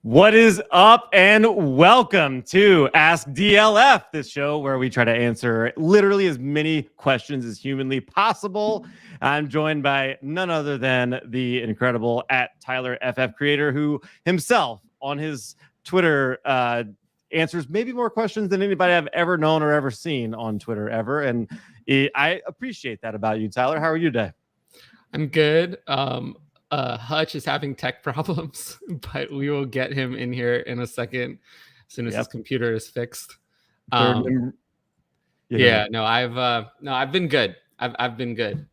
What is up, and welcome to Ask DLF, this show where we try to answer literally as many questions as humanly possible. I'm joined by none other than the incredible @TylerFF creator, who himself on his Twitter answers maybe more questions than anybody I've ever known or ever seen on Twitter ever. And I appreciate that about you, Tyler. How are you today? I'm good. Hutch is having tech problems, but we will get him in here in a second as soon as his computer is fixed. I've been good. I've been good.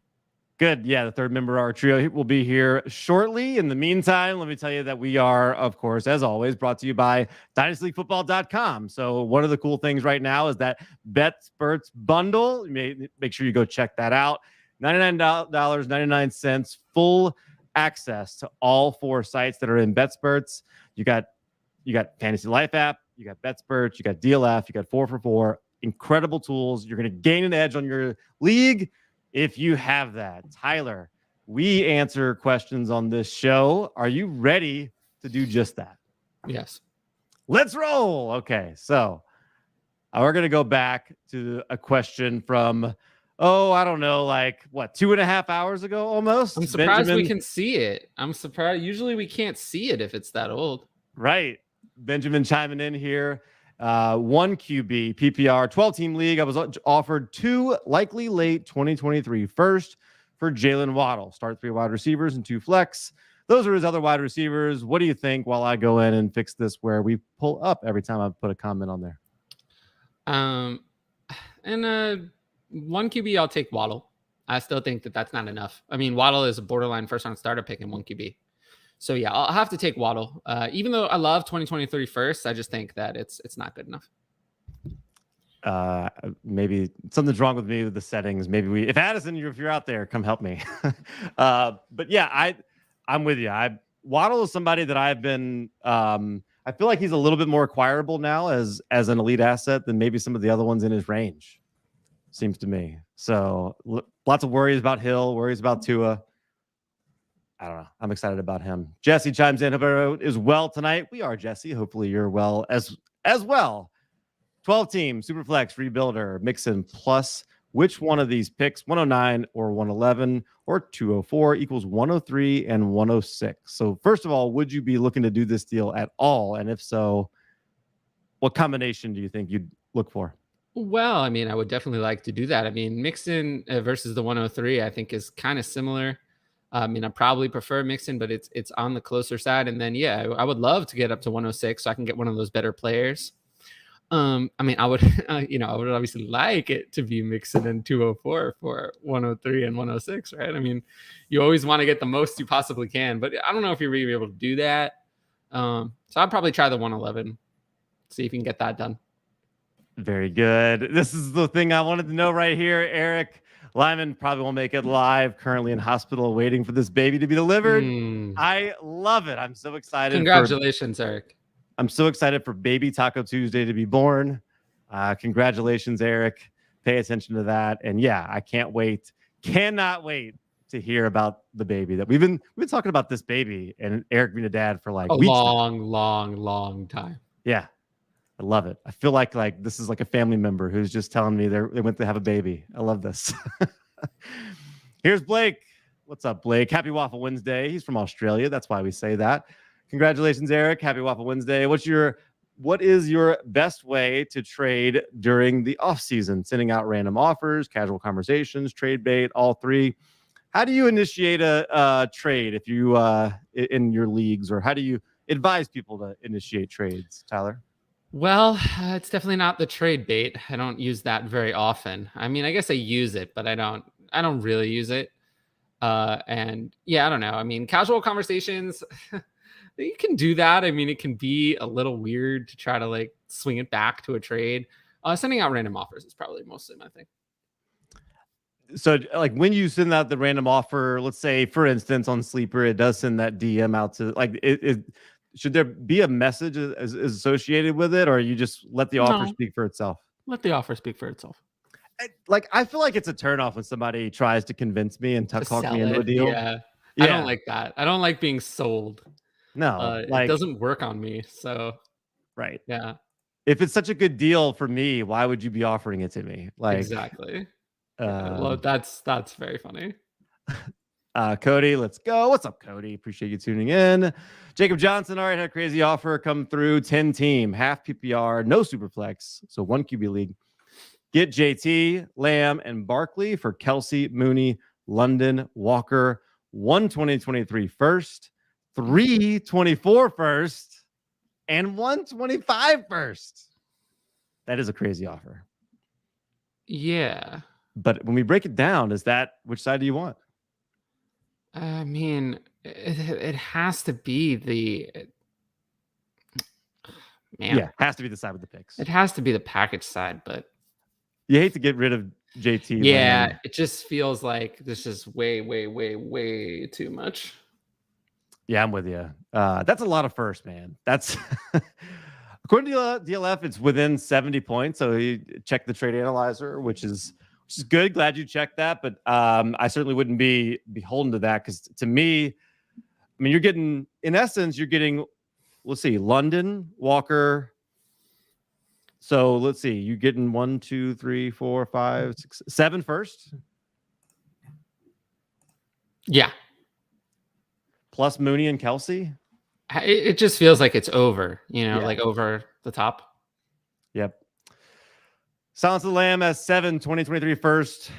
Good. Yeah, the third member of our trio will be here shortly. In the meantime, let me tell you that we are, of course, as always, brought to you by DynastyFootball.com. So one of the cool things right now is that Betsperts Bundle. Make sure you go check that out. $99.99, full access to all four sites that are in Betsperts. You got Fantasy Life app, you got Betsperts, you got DLF, you got 4for4. Incredible tools. You're going to gain an edge on your league if you have that. Tyler, we answer questions on this show. Are you ready to do just that? Yes. Let's roll. Okay, so we're going to go back to a question from I don't know, like what, 2.5 hours ago almost? I'm surprised we can see it. I'm surprised. Usually we can't see it if it's that old. Right. Benjamin chiming in here. 1 QB, PPR, 12-team league. I was offered 2 likely late 2023 first for Jalen Waddle. Start 3 wide receivers and 2 flex. Those are his other wide receivers. What do you think while I go in and fix this where we pull up every time I put a comment on there? 1 QB, I'll take Waddle. I still think that that's not enough. I mean, Waddle is a borderline first-round starter pick in 1 QB. So, yeah, I'll have to take Waddle. Even though I love 2023 first, I just think that it's not good enough. Maybe something's wrong with me with the settings. Maybe if Addison, if you're out there, come help me. But, yeah, I'm with you. Waddle is somebody that I've been I feel like he's a little bit more acquirable now as an elite asset than maybe some of the other ones in his range. Seems to me. So lots of worries about Hill, worries about Tua. I don't know. I'm excited about him. Jesse chimes in. Hope everyone is well tonight. We are, Jesse. Hopefully you're well as well. 12-team, Superflex, Rebuilder, Mixin plus. Which one of these picks, 109 or 111 or 204, equals 103 and 106? So first of all, would you be looking to do this deal at all? And if so, what combination do you think you'd look for? Well, I mean, I would definitely like to do that. I mean, Mixin versus the 103, I think is kind of similar. I mean, I probably prefer Mixin, but it's on the closer side. And then, yeah, I would love to get up to 106 so I can get one of those better players. I mean, I would, I would obviously like it to be Mixin and 204 for 103 and 106, right? I mean, you always want to get the most you possibly can, but I don't know if you're really able to do that. So I'd probably try the 111, see if you can get that done. Very good. This is the thing I wanted to know right here. Eric Lyman probably won't make it live. Currently in hospital waiting for this baby to be delivered. I love it. I'm so excited. Congratulations, Eric. I'm so excited for Baby Taco Tuesday to be born. Congratulations, Eric. Pay attention to that. And yeah, I can't wait. Cannot wait to hear about the baby that we've been talking about this baby and Eric being a dad for like a weeks long time. Yeah. I love it. I feel like this is like a family member who's just telling me they went to have a baby. I love this. Here's Blake. What's up, Blake? Happy Waffle Wednesday. He's from Australia. That's why we say that. Congratulations, Eric. Happy Waffle Wednesday. What is your best way to trade during the off season? Sending out random offers, casual conversations, trade bait, all three. How do you initiate a trade if you in your leagues, or how do you advise people to initiate trades, Tyler? Well, it's definitely not the trade bait. I don't use that very often. I mean, I guess I use it, but I don't really use it. And yeah, I don't know. I mean, casual conversations, you can do that. I mean, it can be a little weird to try to like swing it back to a trade. Sending out random offers is probably mostly my thing. So like when you send out the random offer, let's say, for instance, on Sleeper, it does send that DM out to like should there be a message associated with it, or you just let the offer speak for itself? Let the offer speak for itself. I feel like it's a turnoff when somebody tries to convince me and talk me into a deal. Yeah. I don't like that. I don't like being sold. No, It doesn't work on me. So right. yeah, If it's such a good deal for me, why would you be offering it to me? Like, exactly. Yeah, well, um, that's very funny. Cody, let's go. What's up, Cody? Appreciate you tuning in. Jacob Johnson, all right, had a crazy offer come through. 10 team, half PPR, no super flex, so 1 QB league. Get JT, Lamb, and Barkley for Kelsey, Mooney, London, Walker, 1 2023 first, 3 24 first, and 125 first. That is a crazy offer. Yeah. But when we break it down, which side do you want? I mean, it has to be man. Yeah, has to be the side with the picks. It has to be the package side, but You hate to get rid of JT. yeah, Lamb. it just feels like this is way, way, way, way too much. Yeah, I'm with you. That's a lot of first, man. That's according to DLF, it's within 70 points. So you check the trade analyzer, which is good. Glad you checked that. But I certainly wouldn't be beholden to that because to me, I mean, you're getting, in essence, you're getting, let's see, London, Walker. So let's see, you're getting 1, 2, 3, 4, 5, 6, 7 first. Yeah. Plus Mooney and Kelsey. It just feels like it's over, Yeah. like over the top. Yep. Silence of the Lamb as 7 2023 first,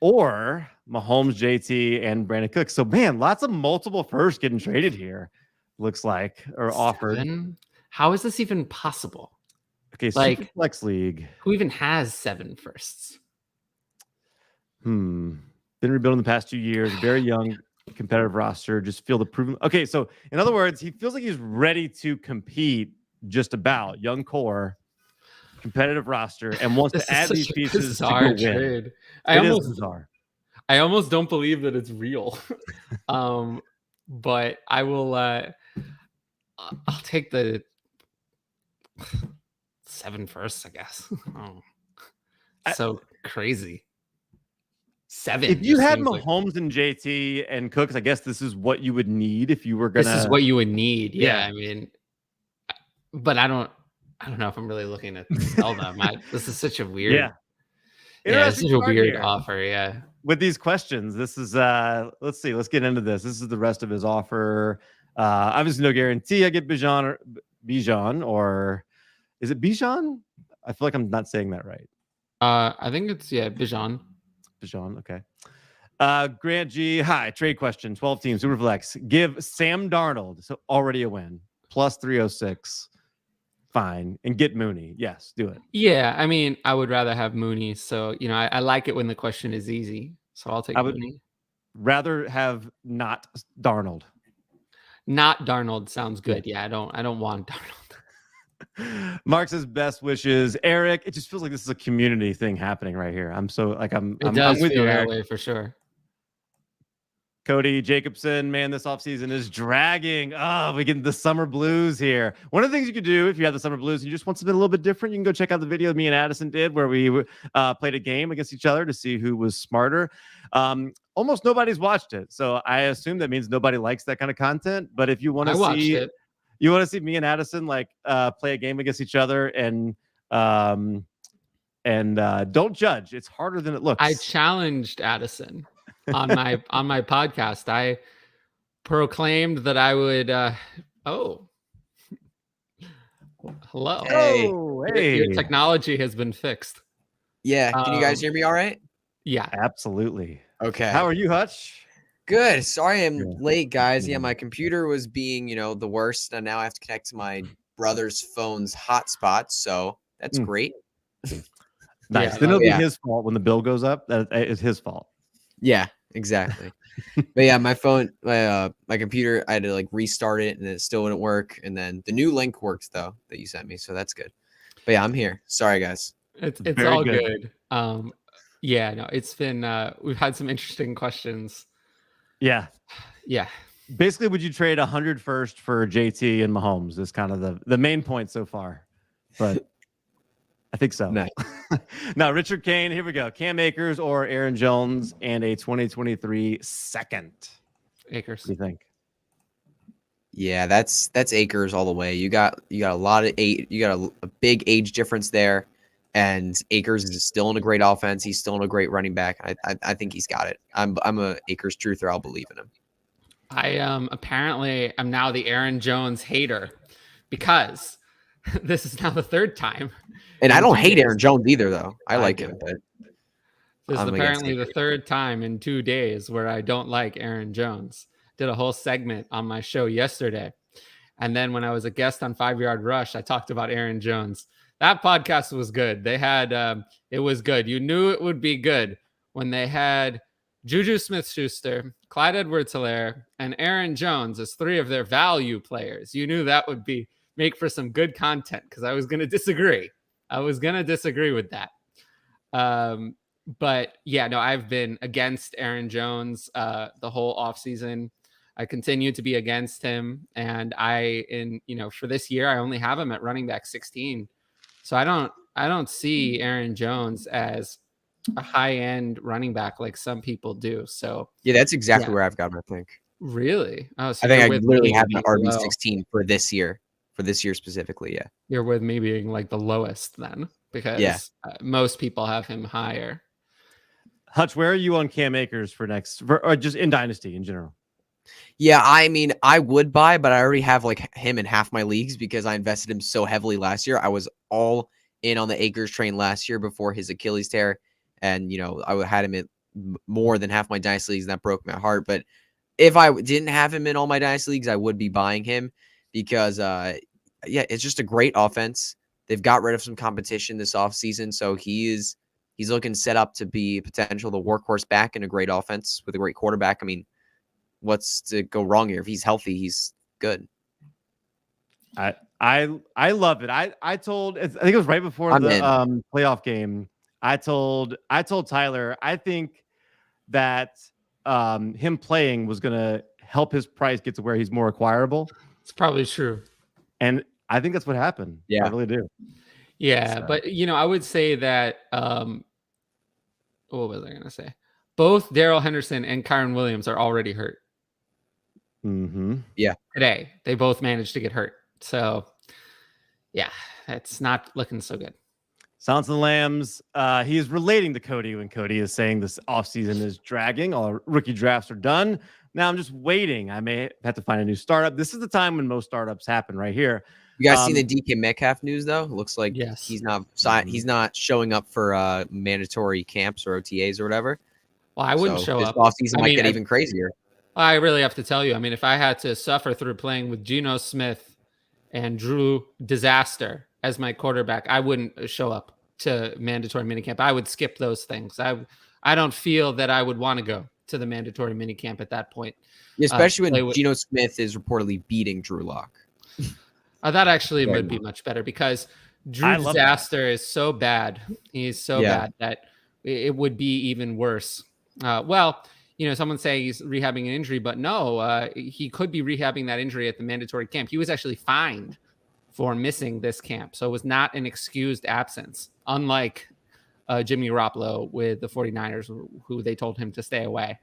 or Mahomes, JT, and Brandon Cooks. So, man, lots of multiple firsts getting traded here, looks like, or offered. 7? How is this even possible? Okay, like, Super Flex League. Who even has 7 firsts? Been rebuilding the past 2 years. Very young, competitive roster. Just feel the proven. Okay, so in other words, he feels like he's ready to compete. Just about young core, competitive roster, and wants to add these pieces to go win. It is bizarre. I almost don't believe that it's real. But I will. I'll take the 7 firsts, I guess. Oh, so crazy. 7. If you had Mahomes and JT and Cooks, I guess this is what you would need if you were gonna. This is what you would need. Yeah. I mean, but I don't know if I'm really looking to sell them. This is such a weird. Yeah. It's such a weird offer. Yeah. With these questions, this is let's see. Let's get into this. This is the rest of his offer. Obviously, no guarantee I get Bijan, or is it Bijan? I feel like I'm not saying that right. I think it's Bijan. Bijan, okay. Grant G, hi, trade question, 12 teams, Superflex. Give Sam Darnold, so already a win, plus 306. Fine. And get Mooney. Yes, do it. Yeah, I mean, I would rather have Mooney. So, I like it when the question is easy. So I'll take Mooney. Rather have not Darnold. Not Darnold sounds good. Yeah, I don't want Darnold. Mark says best wishes. Eric, it just feels like this is a community thing happening right here. I'm with you, that way for sure. Cody Jacobson, man, this offseason is dragging. Oh, we get the summer blues here. One of the things you could do if you have the summer blues and you just want something a little bit different, you can go check out the video me and Addison did where we played a game against each other to see who was smarter. Almost nobody's watched it, so I assume that means nobody likes that kind of content. But if you want to see it. You want to see me and Addison play a game against each other and don't judge. It's harder than it looks. I challenged Addison on my podcast. I proclaimed that I would. Hello. Hey. Your technology has been fixed. Yeah. Can you guys hear me all right? Yeah. Absolutely. Okay. How are you, Hutch? Good. Sorry I'm late, guys. Yeah, my computer was being, the worst, and now I have to connect to my brother's phone's hotspot, so that's great. Nice. Then it'll be his fault when the bill goes up. That is his fault. Yeah, exactly. But yeah, my phone, my computer, I had to restart it, and it still wouldn't work. And then the new link worked though that you sent me, so that's good. But yeah, I'm here. Sorry, guys. It's all good. Yeah, no, it's been. We've had some interesting questions. Yeah. Yeah. Basically, would you trade 100 first for JT and Mahomes? Is kind of the main point so far. But I think so. Nice. Now, Richard Kane, here we go. Cam Akers or Aaron Jones and a 2023 second. Akers. What do you think? Yeah, that's Akers all the way. You got a lot of a big age difference there, and Akers is still in a great offense. He's still in a great running back. I think he's got it. I'm a Akers truther. I'll believe in him. I apparently I'm now the Aaron Jones hater because this is now the third time. And I in don't 2 hate days. Aaron Jones either, though. I like do. him, but This is I'm against apparently the Akers. third time in 2 days where I don't like Aaron Jones. Did a whole segment on my show yesterday. And then when I was a guest on 5 Yard Rush, I talked about Aaron Jones. That podcast was good. They had, it was good. You knew it would be good when they had Juju Smith-Schuster, Clyde Edwards-Helaire, and Aaron Jones as 3 of their value players. You knew that would make for some good content because I was going to disagree. I was going to disagree with that. But yeah, no, I've been against Aaron Jones the whole offseason. I continue to be against him. And for this year, I only have him at running back 16. So I don't see Aaron Jones as a high-end running back like some people do. So Yeah, that's exactly where I've got him, I think. Really? Oh, so I think you're I with literally me have the being low. RB16 for this year specifically. Yeah. You're with me being like the lowest then, because most people have him higher. Hutch, where are you on Cam Akers for next, or just in Dynasty in general? Yeah, I mean, I would buy, but I already have like him in half my leagues because I invested him so heavily last year. I was all in on the Akers train last year before his Achilles tear, and I had him in more than half my dynasty leagues, and that broke my heart. But if I didn't have him in all my dynasty leagues, I would be buying him because, it's just a great offense. They've got rid of some competition this offseason, so he's looking set up to be potential the workhorse back in a great offense with a great quarterback. I mean, what's to go wrong here? If he's healthy, he's good. I love it. I think it was right before the playoff game. I told Tyler I think that him playing was gonna help his price get to where he's more acquirable. It's probably true. And I think that's what happened. Yeah. I really do. Yeah, So. but I would say that what was I gonna say? Both Darrell Henderson and Kyron Williams are already hurt. Mm-hmm. Yeah. Today, they both managed to get hurt. So yeah, it's not looking so good. Silence of the Lambs. He is relating to Cody when Cody is saying this offseason is dragging. All our rookie drafts are done. Now I'm just waiting. I may have to find a new startup. This is the time when most startups happen right here. You guys seen the DK Metcalf news though? It looks like yes. He's not showing up for mandatory camps or OTAs or whatever. Well, I wouldn't show up. This offseason might get even crazier. I really have to tell you. I mean, if I had to suffer through playing with Geno Smith and Drew Disaster as my quarterback, I wouldn't show up to mandatory minicamp. I would skip those things. I don't feel that I would want to go to the mandatory minicamp at that point. Especially when Geno Smith is reportedly beating Drew Lock. That actually would be much better because Drew Disaster is so bad. He's so bad that it would be even worse. Someone saying he's rehabbing an injury, but no, he could be rehabbing that injury at the mandatory camp. He was actually fined for missing this camp. So it was not an excused absence, unlike Jimmy Garoppolo with the 49ers, who they told him to stay away.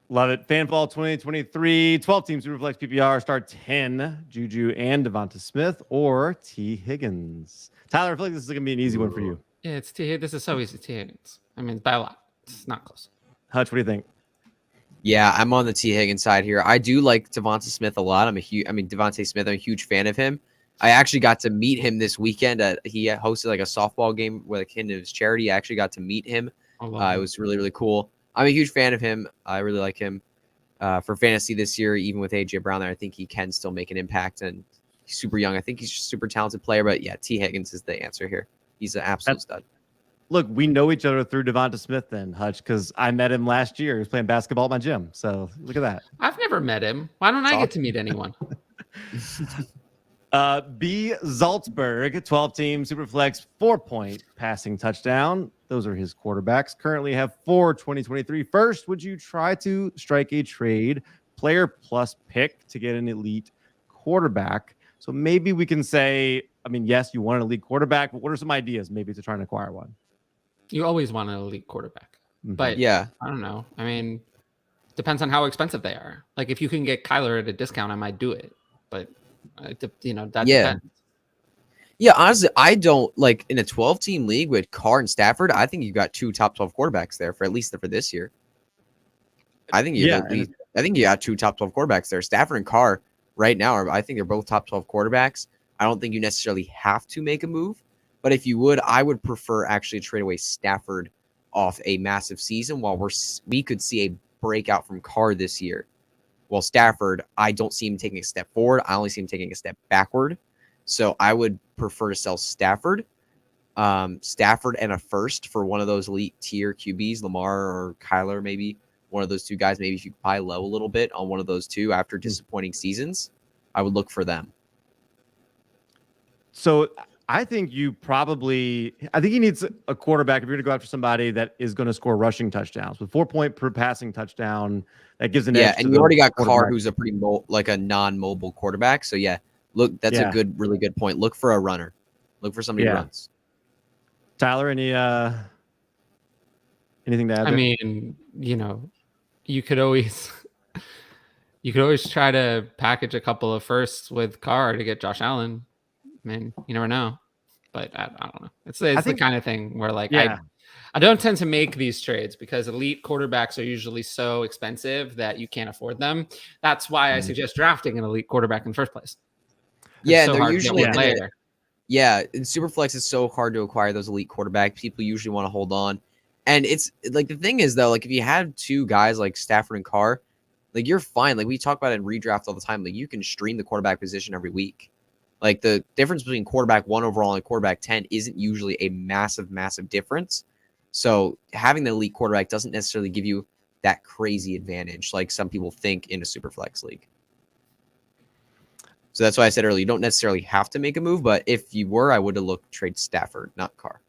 Love it. Fanfall 2023, 12 teams Superflex PPR, start 10, Juju and Devonta Smith or T. Higgins. Tyler, I feel like this is going to be an easy one for you. Yeah, this is so easy. T. Higgins. I mean, by a lot. It's not close. Hutch, what do you think? Yeah, I'm on the T. Higgins side here. I do like Devonta Smith a lot. Devonta Smith, I'm a huge fan of him. I actually got to meet him this weekend. He hosted like a softball game with his charity. I actually got to meet him. It was really, really cool. I'm a huge fan of him. I really like him for fantasy this year. Even with AJ Brown there, I think he can still make an impact. And he's super young. I think he's just a super talented player. But yeah, T. Higgins is the answer here. He's an absolute stud. Look, we know each other through Devonta Smith then, Hutch, because I met him last year. He was playing basketball at my gym. So look at that. I've never met him. Why don't I get to meet anyone? B. Salzburg, 12 team Superflex, 4-point passing touchdown. Those are his quarterbacks. Currently have 4 2023. First, would you try to strike a trade player plus pick to get an elite quarterback? So maybe we can say, yes, you want an elite quarterback, but what are some ideas maybe to try and acquire one? You always want an elite quarterback. But yeah, I don't know. I mean, Depends on how expensive they are. Like if you can get Kyler at a discount, I might do it. But that depends. Yeah, honestly, I don't like in a 12-team league with Carr and Stafford. I think you got 2 top 12 quarterbacks there for at least for this year. I think you have I think you got 2 top 12 quarterbacks there. Stafford and Carr right now I think they're both top 12 quarterbacks. I don't think you necessarily have to make a move, but if you would, I would prefer actually trade away Stafford off a massive season while we could see a breakout from Carr this year. While Stafford, I don't see him taking a step forward. I only see him taking a step backward. So I would prefer to sell Stafford and a first for one of those elite tier QBs, Lamar or Kyler, maybe one of those 2 guys. Maybe if you could buy low a little bit on one of those 2 after disappointing seasons, I would look for them. So I think you he needs a quarterback if you're going to go after somebody that is going to score rushing touchdowns with 4-point per passing touchdown. That gives an edge. Yeah, and you already got Carr, who's a pretty like a non-mobile quarterback. So yeah, look, that's a really good point. Look for a runner. Look for somebody who runs. Tyler, anything to add? I mean, you could always try to package a couple of firsts with Carr to get Josh Allen. I mean, you never know, but I don't know. It's the kind of thing where I don't tend to make these trades because elite quarterbacks are usually so expensive that you can't afford them. That's why I suggest drafting an elite quarterback in the first place. Yeah, they're usually later. Yeah, in Superflex, it's so hard to acquire those elite quarterbacks. People usually want to hold on. And it's like the thing is, though, like if you have 2 guys like Stafford and Carr, like you're fine. Like we talk about it in redraft all the time. Like you can stream the quarterback position every week. Like the difference between quarterback 1 overall and quarterback 10 isn't usually a massive, massive difference. So having the elite quarterback doesn't necessarily give you that crazy advantage like some people think in a Superflex league. So that's why I said earlier, you don't necessarily have to make a move, but if you were, I would have looked trade Stafford, not Carr.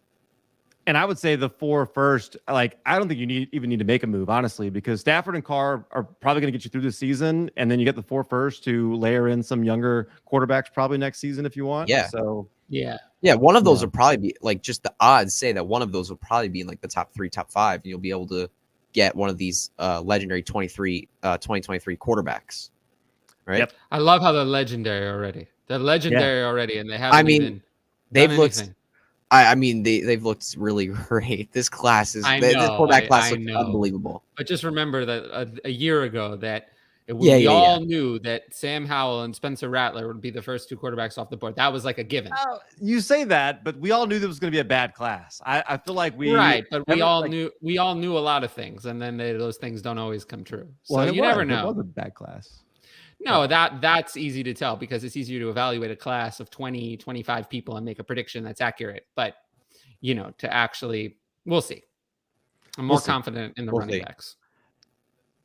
And I would say the 4 first, like, I don't think you even need to make a move, honestly, because Stafford and Carr are probably going to get you through the season. And then you get the 4 first to layer in some younger quarterbacks probably next season if you want. Yeah. So, yeah, one of those would probably be like just the odds say that one of those will probably be in like the top 3, top 5. And you'll be able to get one of these legendary 2023 quarterbacks. Right. Yep. I love how they're legendary already. They're legendary already. And they haven't they've looked. I mean, they've looked really great. This class is this quarterback class looks unbelievable. But just remember that a year ago that we all knew that Sam Howell and Spencer Rattler would be the first 2 quarterbacks off the board. That was like a given. You say that, but we all knew there was going to be a bad class. I feel like we but we all knew a lot of things, and then those things don't always come true. So you never know. It was a bad class. No, that's easy to tell because it's easier to evaluate a class of 20, 25 people and make a prediction that's accurate. But, to actually, we'll see. I'm more confident in the running backs.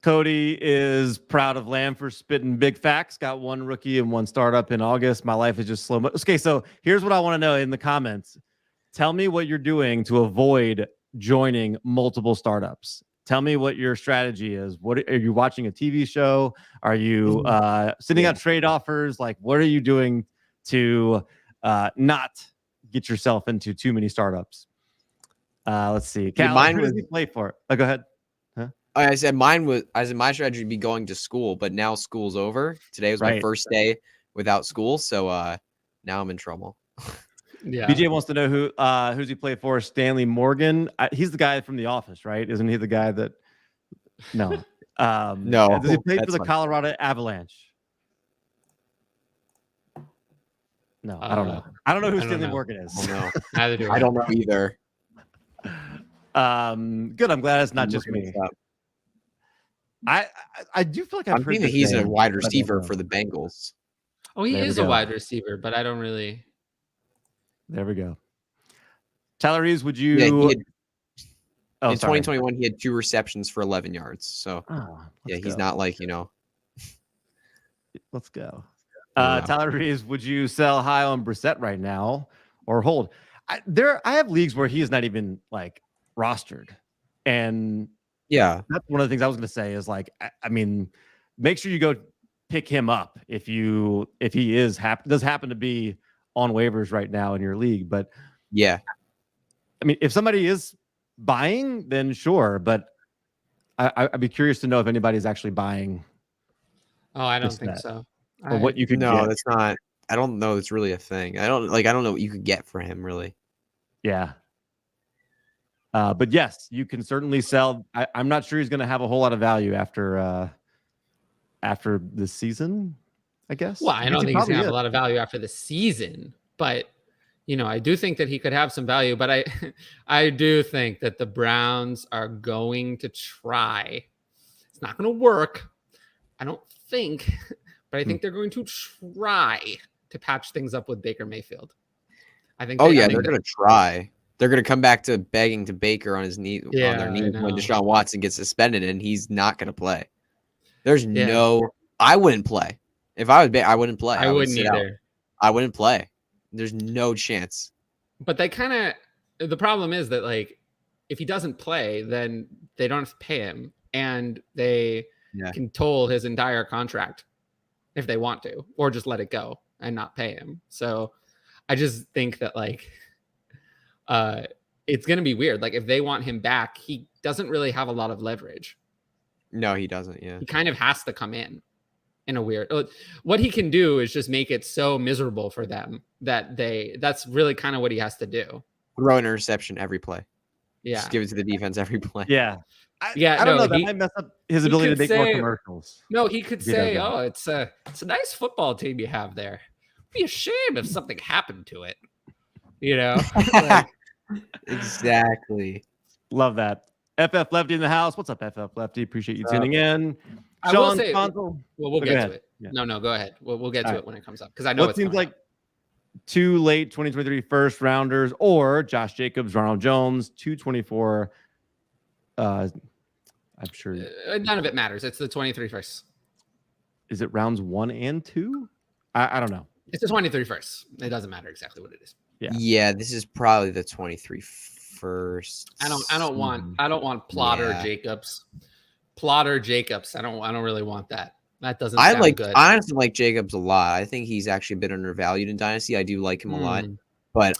Cody is proud of Lamb for spitting big facts. Got 1 rookie and 1 startup in August. My life is just slow. Okay, so here's what I want to know in the comments. Tell me what you're doing to avoid joining multiple startups. Tell me what your strategy is. What are you watching a TV show? Are you sending out trade offers? Like, what are you doing to not get yourself into too many startups? Let's see. Cal, who does he play for? Oh, go ahead. Huh? I said my strategy would be going to school, but now school's over. Today was my first day without school, so now I'm in trouble. Yeah. BJ wants to know who's he play for. Stanley Morgan. He's the guy from The Office, right? Isn't he the guy that? No. No. Does he play for the Colorado Avalanche? No, I don't know. I don't know who Stanley Morgan is. No, neither do I. I don't know either. Good. I'm glad it's not just me. I do feel like I'm thinking that he's a wide receiver for the Bengals. Oh, he is a wide receiver, but I don't really. There we go. Tyler Reeves, would you? Yeah, in 2021, he had 2 receptions for 11 yards. So, he's not like, Let's go. Tyler Reeves, would you sell high on Brissett right now or hold? I have leagues where he is not even like rostered. And that's one of the things I was going to say is like, I mean, make sure you go pick him up if he does happen to be on waivers right now in your league. But I mean, if somebody is buying, then sure. But I'd be curious to know if anybody's actually buying Oh, I don't this think bet, so. or what you could No, get. that's not. I don't know. It's really a thing. I don't know what you could get for him. Really. Yeah. But yes, you can certainly sell. I'm not sure he's going to have a whole lot of value after this season, I guess. Well, I guess don't he think he's probably gonna have is. a lot of value after the season, but I do think that he could have some value. But I, I do think that the Browns are going to try. It's not going to work, I don't think, but I think they're going to try to patch things up with Baker Mayfield. I think. Oh yeah, they're going to try. They're going to come back to begging to Baker on his knee on their knees when Deshaun Watson gets suspended, and he's not going to play. There's no. I wouldn't play if I was. I wouldn't play. I wouldn't either. I wouldn't play. There's no chance. But they kind of. The problem is that if he doesn't play, then they don't have to pay him, and they can toll his entire contract if they want to, or just let it go and not pay him. So I just think that it's going to be weird. If they want him back, he doesn't really have a lot of leverage. No, he doesn't. Yeah. He kind of has to come in a weird, what he can do is just make it so miserable for them that's really kind of what he has to do. Throw an interception every play. Yeah. Just give it to the defense every play. Yeah. I don't know. That might mess up his ability to make more commercials. No, he could say, "Oh, it's a nice football team you have there. It'd be a shame if something happened to it." Exactly. Love that. FF Lefty in the house. What's up, FF Lefty? Appreciate you tuning in. I will say, we'll get to it. Yeah. No, go ahead. We'll get to it when it comes up because I know it seems like 2 late 2023 first rounders or Josh Jacobs, Ronald Jones, 224. I'm sure none of it matters. It's the 23 first. Is it rounds 1 and 2? I don't know. It's the 23 first. It doesn't matter exactly what it is. Yeah, this is probably the 23 first. I don't want Plotter Jacobs. Plotter Jacobs. I don't really want that. That doesn't sound good. I honestly like Jacobs a lot. I think he's actually a bit undervalued in Dynasty. I do like him a lot, but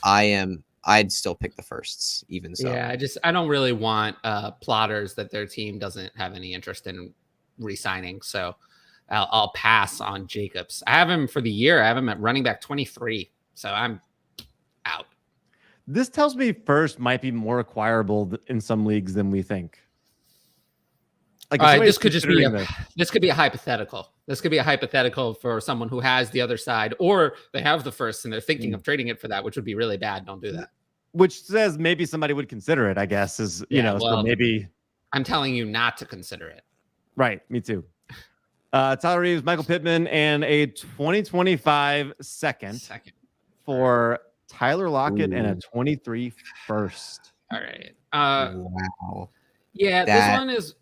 I'd still pick the firsts even so. Yeah, I don't really want plotters that their team doesn't have any interest in re-signing. So I'll pass on Jacobs. I have him for the year. I have him at running back 23. So I'm out. This tells me first might be more acquirable in some leagues than we think. This could just be this could be a hypothetical. This could be a hypothetical for someone who has the other side, or they have the first and they're thinking of trading it for that, which would be really bad. Don't do that. Which says maybe somebody would consider it, I guess, is so maybe I'm telling you not to consider it. Right. Me too. Tyler Reeves, Michael Pittman, and a 2025 second for Tyler Lockett and a 23 first. All right. Wow. Yeah, this one is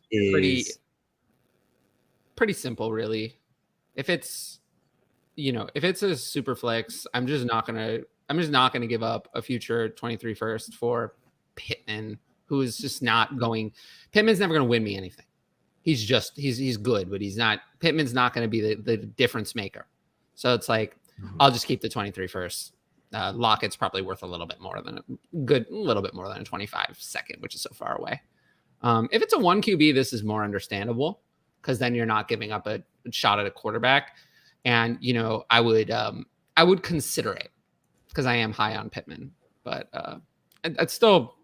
pretty simple, really. If it's a super flex, I'm just not gonna give up a future 23 first for Pittman, who is just not going. Pittman's never gonna win me anything. He's good, but Pittman's not gonna be the difference maker. So it's I'll just keep the 23 first. Lockett's probably worth a little bit more than a 25 second, which is so far away. If it's a 1 QB, this is more understandable because then you're not giving up a shot at a quarterback. And, I would consider it because I am high on Pittman, but I'd still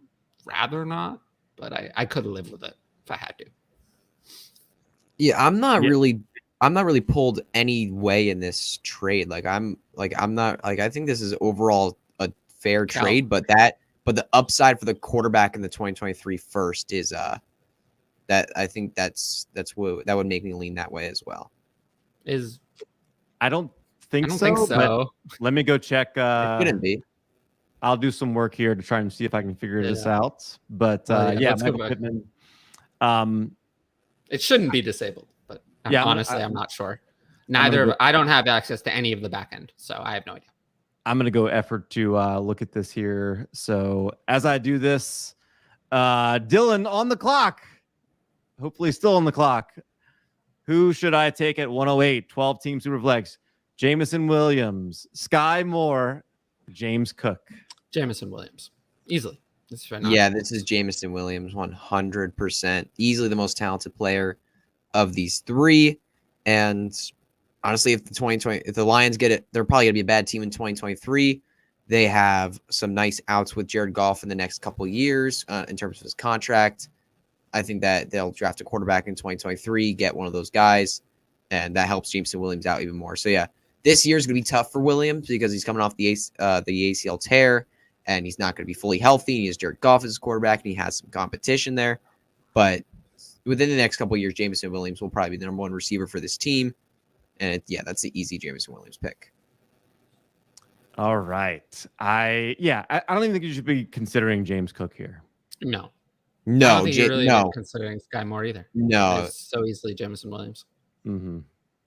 rather not, but I could live with it if I had to. Yeah, I'm not really pulled any way in this trade. I think this is overall a fair trade, but the upside for the quarterback in the 2023 first is that I think that would make me lean that way as well. I don't think so. Let me go check. It couldn't be. I'll do some work here to try and see if I can figure this out. But Michael Pittman. It shouldn't be disabled, but honestly, I'm not sure. I don't have access to any of the back end, so I have no idea. I'm going to go effort to look at this here. So as I do this, Dylan on the clock, hopefully still on the clock. Who should I take at 108? 12-team Superflex. Jameson Williams, Sky Moore, James Cook. Jameson Williams. Easily. It's phenomenal. Yeah, this is Jameson Williams, 100%. Easily the most talented player of these three. And honestly, if the Lions get it, they're probably gonna be a bad team in 2023. They have some nice outs with Jared Goff in the next couple of years in terms of his contract. I think that they'll draft a quarterback in 2023, get one of those guys, and that helps Jameson Williams out even more. So yeah, this year is going to be tough for Williams because he's coming off the ACL tear, and he's not going to be fully healthy. He has Jared Goff as his quarterback, and he has some competition there. But within the next couple of years, Jameson Williams will probably be the number one receiver for this team. And that's the easy Jameson Williams pick. All right. I don't even think you should be considering James Cook here. No. I No, don't think you're really considering Sky Moore either. No. It's so easily Jameson Williams. Mm-hmm.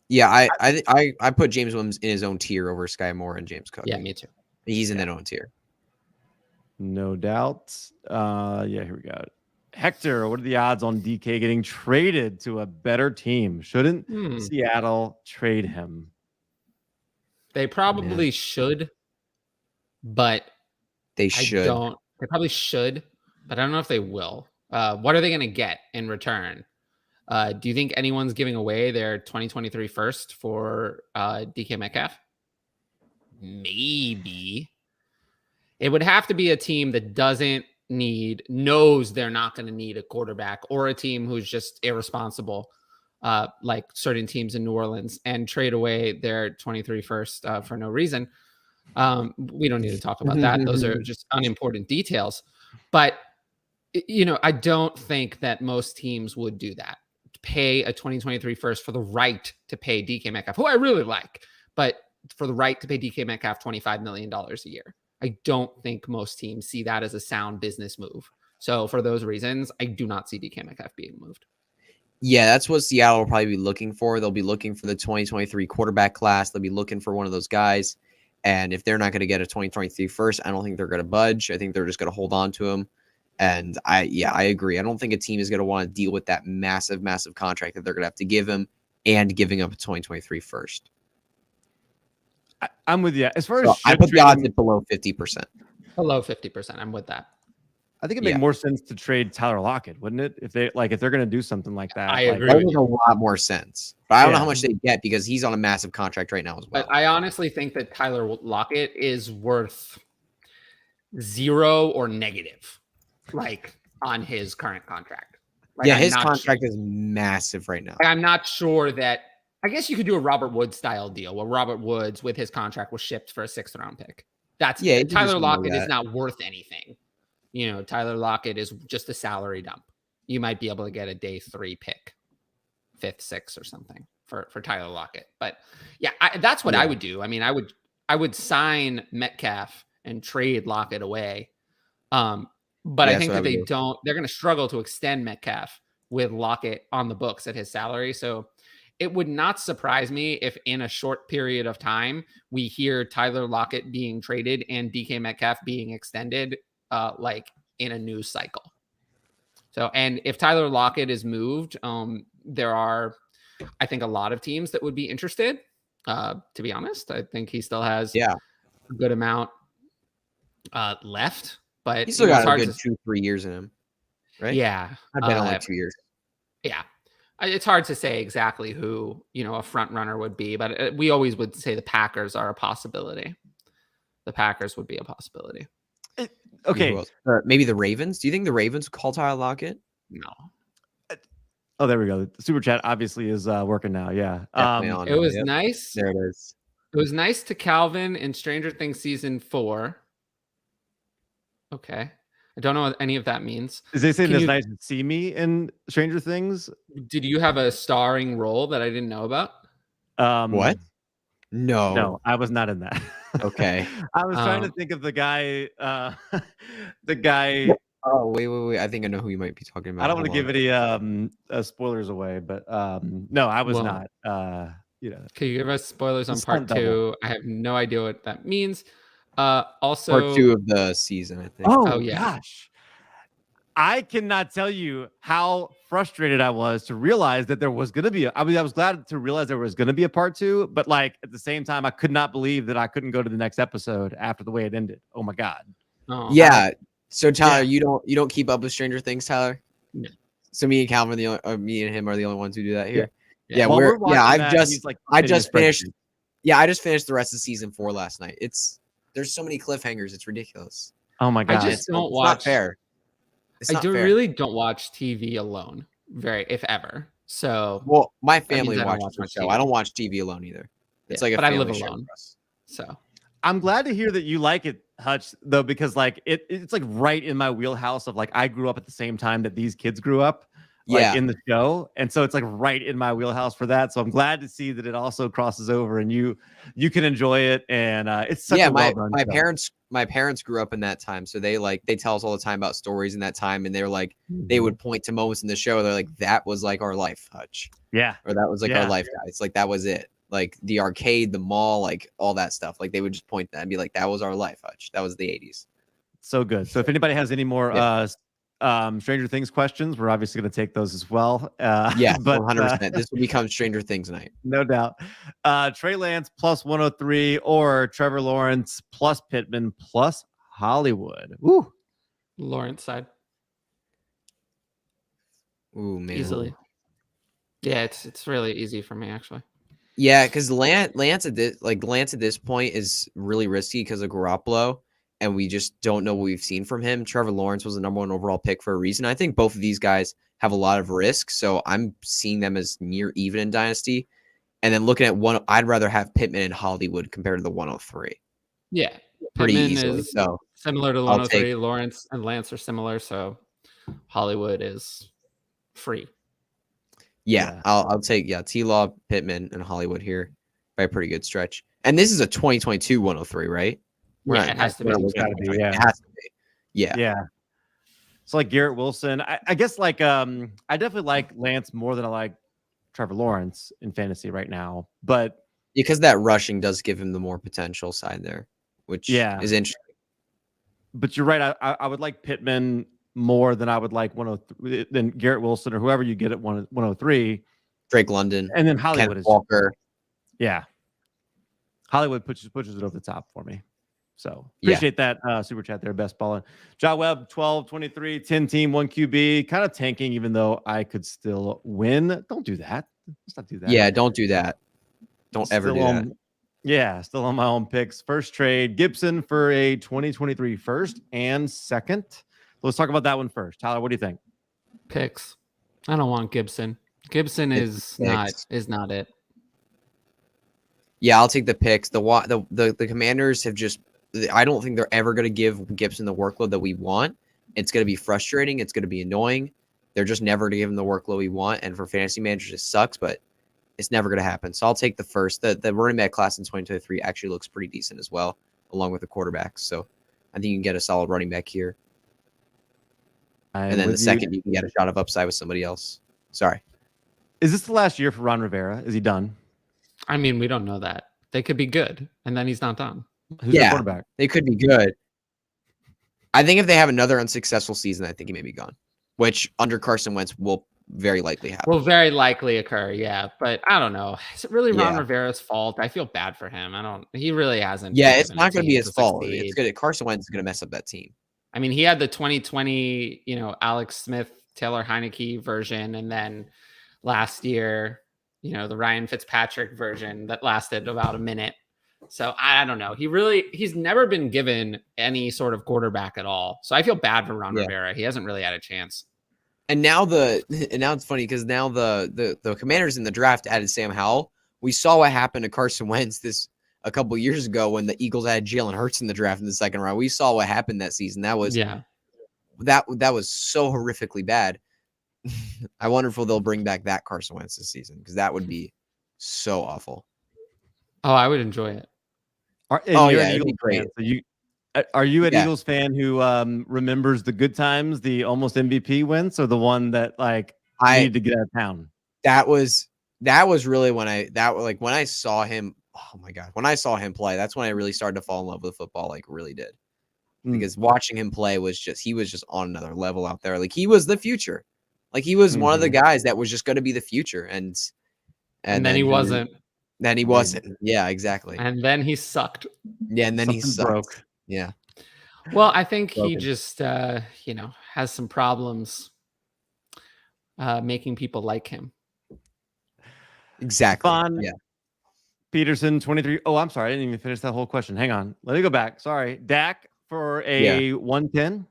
Yeah, I put James Williams in his own tier over Sky Moore and James Cook. Yeah, me too. He's in that own tier. No doubt. Here we go. Hector, what are the odds on DK getting traded to a better team? Shouldn't Seattle trade him? They probably should, but they should. They probably should, but I don't know if they will. What are they going to get in return? Do you think anyone's giving away their 2023 first for DK Metcalf? Maybe. It would have to be a team that knows they're not going to need a quarterback, or a team who's just irresponsible, like certain teams in New Orleans, and trade away their 23 first for no reason. We don't need to talk about that. Those are just unimportant details. But, I don't think that most teams would do that. Pay a 2023 first for the right to pay DK Metcalf, who I really like, but for the right to pay DK Metcalf $25 million a year. I don't think most teams see that as a sound business move. So for those reasons, I do not see DK Metcalf being moved. Yeah, that's what Seattle will probably be looking for. They'll be looking for the 2023 quarterback class. They'll be looking for one of those guys. And if they're not going to get a 2023 first, I don't think they're going to budge. I think they're just going to hold on to him. And I agree. I don't think a team is going to want to deal with that massive, massive contract that they're going to have to give him and giving up a 2023 first. I'm with you. As far as I put the odds at below 50%. Below 50%. I'm with that. I think it'd make more sense to trade Tyler Lockett, wouldn't it? If they're going to do something like that. I agree. That makes a lot more sense. But I don't know how much they get because he's on a massive contract right now as well. But I honestly think that Tyler Lockett is worth 0 or negative, on his current contract. His contract is massive right now. I'm not sure that. I guess you could do a Robert Woods style deal where Robert Woods with his contract was shipped for a 6th round pick. Tyler Lockett is not worth anything. Tyler Lockett is just a salary dump. You might be able to get a day 3 pick, 5th, 6th or something for Tyler Lockett. But that's what I would do. I mean, I would sign Metcalf and trade Lockett away. But I think that they're going to struggle to extend Metcalf with Lockett on the books at his salary. So it would not surprise me if in a short period of time, we hear Tyler Lockett being traded and DK Metcalf being extended, in a news cycle. So, and if Tyler Lockett is moved, there are, I think, a lot of teams that would be interested. To be honest, I think he still has a good amount left. But he's still got a good 2-3 years in him, right? Yeah. I've been on 2 years. Yeah. It's hard to say exactly who, a front runner would be, but we always would say the Packers are a possibility. The Packers would be a possibility. Okay. Maybe the Ravens. Do you think the Ravens would call Tyler Lockett? No. Oh, there we go. The super chat obviously is working now. Yeah. It was nice. There it is. It was nice to Calvin in Stranger Things season 4. Okay. I don't know what any of that means. Is they saying it's nice to see me in Stranger Things? Did you have a starring role that I didn't know about? What? No, I was not in that. Okay. I was trying to think of the guy. The guy. Oh, wait. I think I know who you might be talking about. I don't want to give any spoilers away, but no, I was not. Can you give us spoilers on part 2? I have no idea what that means. Also part 2 of the season, I think. Oh yeah. Gosh. I cannot tell you how frustrated I was to realize that there was going to be I was glad to realize there was going to be a part 2, but at the same time, I could not believe that I couldn't go to the next episode after the way it ended. Oh my God. Yeah. So Tyler, Yeah. you don't keep up with Stranger Things, Tyler? No. So me and Calvin are the only, or me and him are the only ones who do that here. Yeah. Yeah, While we're watching that, he's like, I hitting his just finished. spreadsheet. Yeah, I just finished the rest of season 4 last night. There's so many cliffhangers. It's ridiculous. Oh my god! just don't It's watch. not fair. It's not fair. Really don't watch TV alone, if ever. So Well, my that means family I don't watches watch the much show. TV. I don't watch TV alone either. It's like a but I family live show alone. for us. So I'm glad to hear that you like it, Hutch, though, because like it's like right in my wheelhouse of like I grew up at the same time that these kids grew up, like Yeah. in the show, and so it's like right in my wheelhouse for that. So I'm glad to see that it also crosses over and you can enjoy it, and it's such a well-done show. My parents grew up in that time, so they tell us all the time about stories in that time, and they're like they would point to moments in the show. They're like, that was like our life, Hutch. Yeah, Or that was like our Yeah. life, guys. Like that was it. Like the arcade, the mall, like all that stuff. Like they would just point that and be like, that was our life, Hutch. That was the 80s. so good. So if anybody has any more Stranger Things questions, we're obviously going to take those as well. Yeah, but 100%. This will become Stranger Things night. no doubt. Trey Lance plus 103 or Trevor Lawrence plus Pittman plus Hollywood. Woo. Lawrence side Ooh, man. easily. Yeah, it's really easy for me actually. Yeah, because Lance at this point is really risky because of Garoppolo, and we just don't know what we've seen from him. Trevor Lawrence was the #1 overall pick for a reason. I think both of these guys have a lot of risk, so I'm seeing them as near even in Dynasty. And then looking at one, I'd rather have Pittman and Hollywood compared to the 103. Yeah, Pretty Pittman easily. is So similar to the I'll 103. Lawrence and Lance are similar, so Hollywood is free. yeah, I'll take T-Law, Pittman, and Hollywood here by a pretty good stretch. And this is a 2022 103, right? It has to be. It's gotta be, yeah. It has to be. Yeah. Yeah. So like Garrett Wilson, I guess like I definitely like Lance more than I like Trevor Lawrence in fantasy right now. But Because that rushing does give him the more potential side there, which is interesting. But you're right. I would like Pittman more than I would like 103 than Garrett Wilson or whoever you get at 103. Drake London. And then Hollywood Kenneth is Walker. Yeah. Hollywood pushes it over the top for me. So appreciate that super chat there, best ballin'. Ja Webb, 12, 23, 10 team, 1 QB, kind of tanking, even though I could still win. Don't do that. Let's not do that. Yeah, don't do that. Don't ever do that. Yeah, still on my own picks. First trade, Gibson for a 2023 first and second. Let's talk about that one first. Tyler, what do you think? Picks. I don't want Gibson. Gibson is not it. Yeah, I'll take the picks. The Commanders have just, I don't think they're ever going to give Gibson the workload that we want. It's going to be frustrating. It's going to be annoying. They're just never going to give him the workload we want. And for fantasy managers, it sucks, but it's never going to happen. So I'll take the first. The running back class in 2023 actually looks pretty decent as well, along with the quarterbacks. So I think you can get a solid running back here. And then the second, you can get a shot of upside with somebody else. Sorry. Is this the last year for Ron Rivera? Is he done? I mean, we don't know that. They could be good, and then he's not done. Who's the quarterback? They could be good. I think if they have another unsuccessful season, I think he may be gone, which under Carson Wentz will very likely happen. Will very likely occur, yeah. But I don't know. Is it really Ron Rivera's fault? I feel bad for him. He really hasn't. Yeah, it's not going to be his fault. It's good. Carson Wentz is going to mess up that team. I mean, he had the 2020, Alex Smith, Taylor Heineke version, and then last year, the Ryan Fitzpatrick version that lasted about a minute. So I don't know. He's never been given any sort of quarterback at all. So I feel bad for Ron Rivera. He hasn't really had a chance. And now it's funny because now the Commanders in the draft added Sam Howell. We saw what happened to Carson Wentz a couple years ago when the Eagles had Jalen Hurts in the draft in the second round. We saw what happened that season. That was that was so horrifically bad. I wonder if they'll bring back that Carson Wentz this season, because that would be so awful. Oh, I would enjoy it. It'd be great. So are you an Eagles fan who remembers the good times, the almost MVP wins, or the one that I need to get out of town? That was really when I saw him. Oh my God, when I saw him play, that's when I really started to fall in love with football. Really did, because watching him play he was just on another level out there. He was the future. He was one of the guys that was just going to be the future, and then he wasn't. Then he wasn't. Yeah, exactly. And then he sucked. Yeah, and then he sucked. Broke. Yeah. Well, I think he Broken. just, has some problems making people like him. Exactly. Fun. Yeah. Peterson, 23. Oh, I'm sorry. I didn't even finish that whole question. Hang on. Let me go back. Sorry. Dak for a 110.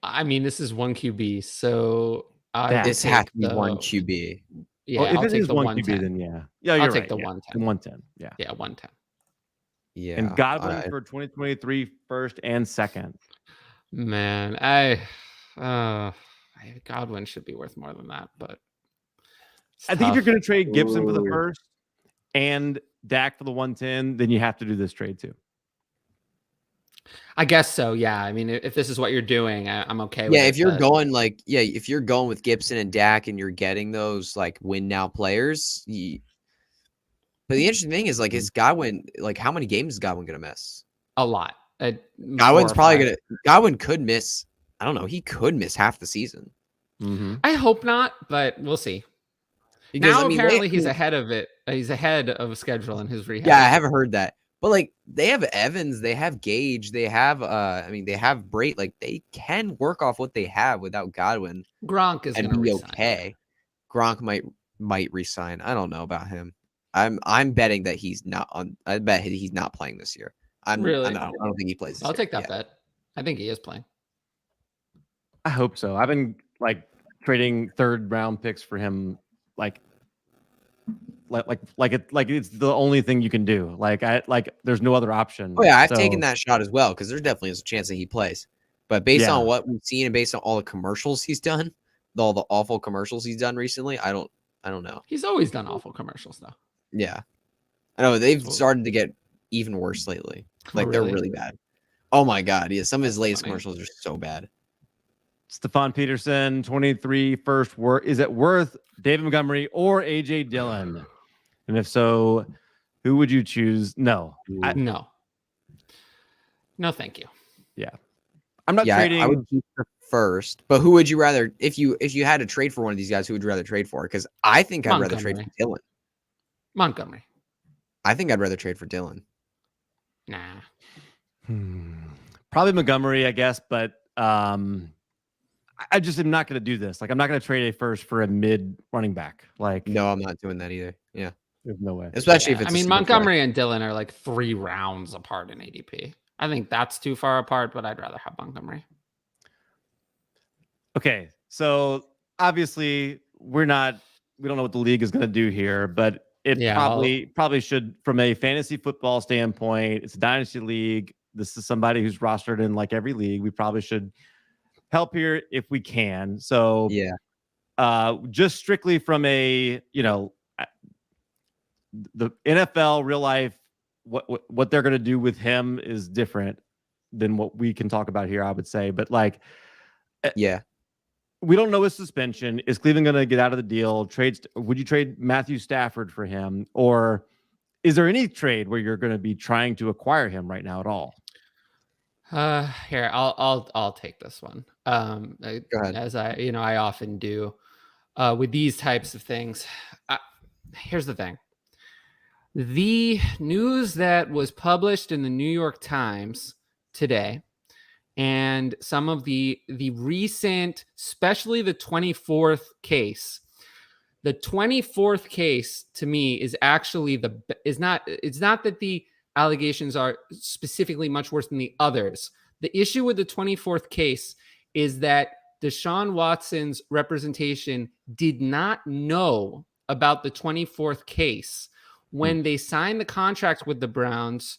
I mean, this is one QB, so I Dak. would This has take to be one the QB. yeah. Well, if I'll it take is the one 110. QB, then yeah. Yeah, I'll you're take right. the Yeah. 110. The 110. Yeah. Yeah, 110. Yeah. And Godwin for 2023 first and second. Man, Godwin should be worth more than that, but I think if you're tough. going to trade Gibson for the Ooh. first and Dak for the 110, then you have to do this trade too. I guess so. Yeah. I mean, if this is what you're doing, I'm okay with it. Yeah, if you're but going if you're going with Gibson and Dak and you're getting those like win now players, but the interesting thing is like is Godwin how many games is Godwin gonna miss? a lot. Godwin's probably Godwin could miss. I don't know. He could miss half the season. Mm-hmm. I hope not, but we'll see. Because Now I mean, apparently he's ahead of it. He's ahead of schedule in his rehab. Yeah, I haven't heard that. But like they have Evans, they have Gage, they have they have Brait. Like they can work off what they have without Godwin Gronk is and going to be resign. okay. Gronk might resign. I don't know about him. I'm betting that he's not on. I bet he's not playing this year. Really? I don't think he plays. This I'll year. take that bet. I think he is playing. I hope so. I've been trading third round picks for him, like it's the only thing you can do. There's no other option. Oh yeah, I've taken that shot as well because there definitely is a chance that he plays. But based on what we've seen and based on all the commercials he's done, all the awful commercials he's done recently, I don't know. He's always done awful commercials though. Yeah, I know they've started to get even worse lately. Like they're really bad. Oh my god, yeah, some of his latest commercials are so bad. Stephon Peterson, 23 first. Is it worth David Montgomery or AJ Dillon? And if so, who would you choose? No. No, thank you. Yeah. I'm not trading. I would keep the first, but who would you rather if you had to trade for one of these guys, who would you rather trade for? Because I think I'd rather trade for Dillon. Montgomery. I think I'd rather trade for Dillon. Nah. Probably Montgomery, I guess, but I just am not going to do this. I'm not going to trade a first for a mid running back. No, I'm not doing that either. Yeah. There's no way. Especially if it's Montgomery and Dillon are 3 rounds apart in ADP. I think that's too far apart, but I'd rather have Montgomery. Okay. So obviously we don't know what the league is going to do here, but it probably should, from a fantasy football standpoint, it's a dynasty league. This is somebody who's rostered in every league. We probably should help here if we can. So just strictly from a, the NFL real life, what they're going to do with him is different than what we can talk about here, I would say. But we don't know his suspension. Is Cleveland going to get out of the deal? Would you trade Matthew Stafford for him? Or is there any trade where you're going to be trying to acquire him right now at all? Here, I'll take this one. Go ahead. As I often do with these types of things. Here's the thing. The news that was published in the New York Times today, and some of the recent, especially the 24th case. The 24th case to me is actually it's not that the allegations are specifically much worse than the others. The issue with the 24th case is that Deshaun Watson's representation did not know about the 24th case when they signed the contract with the Browns,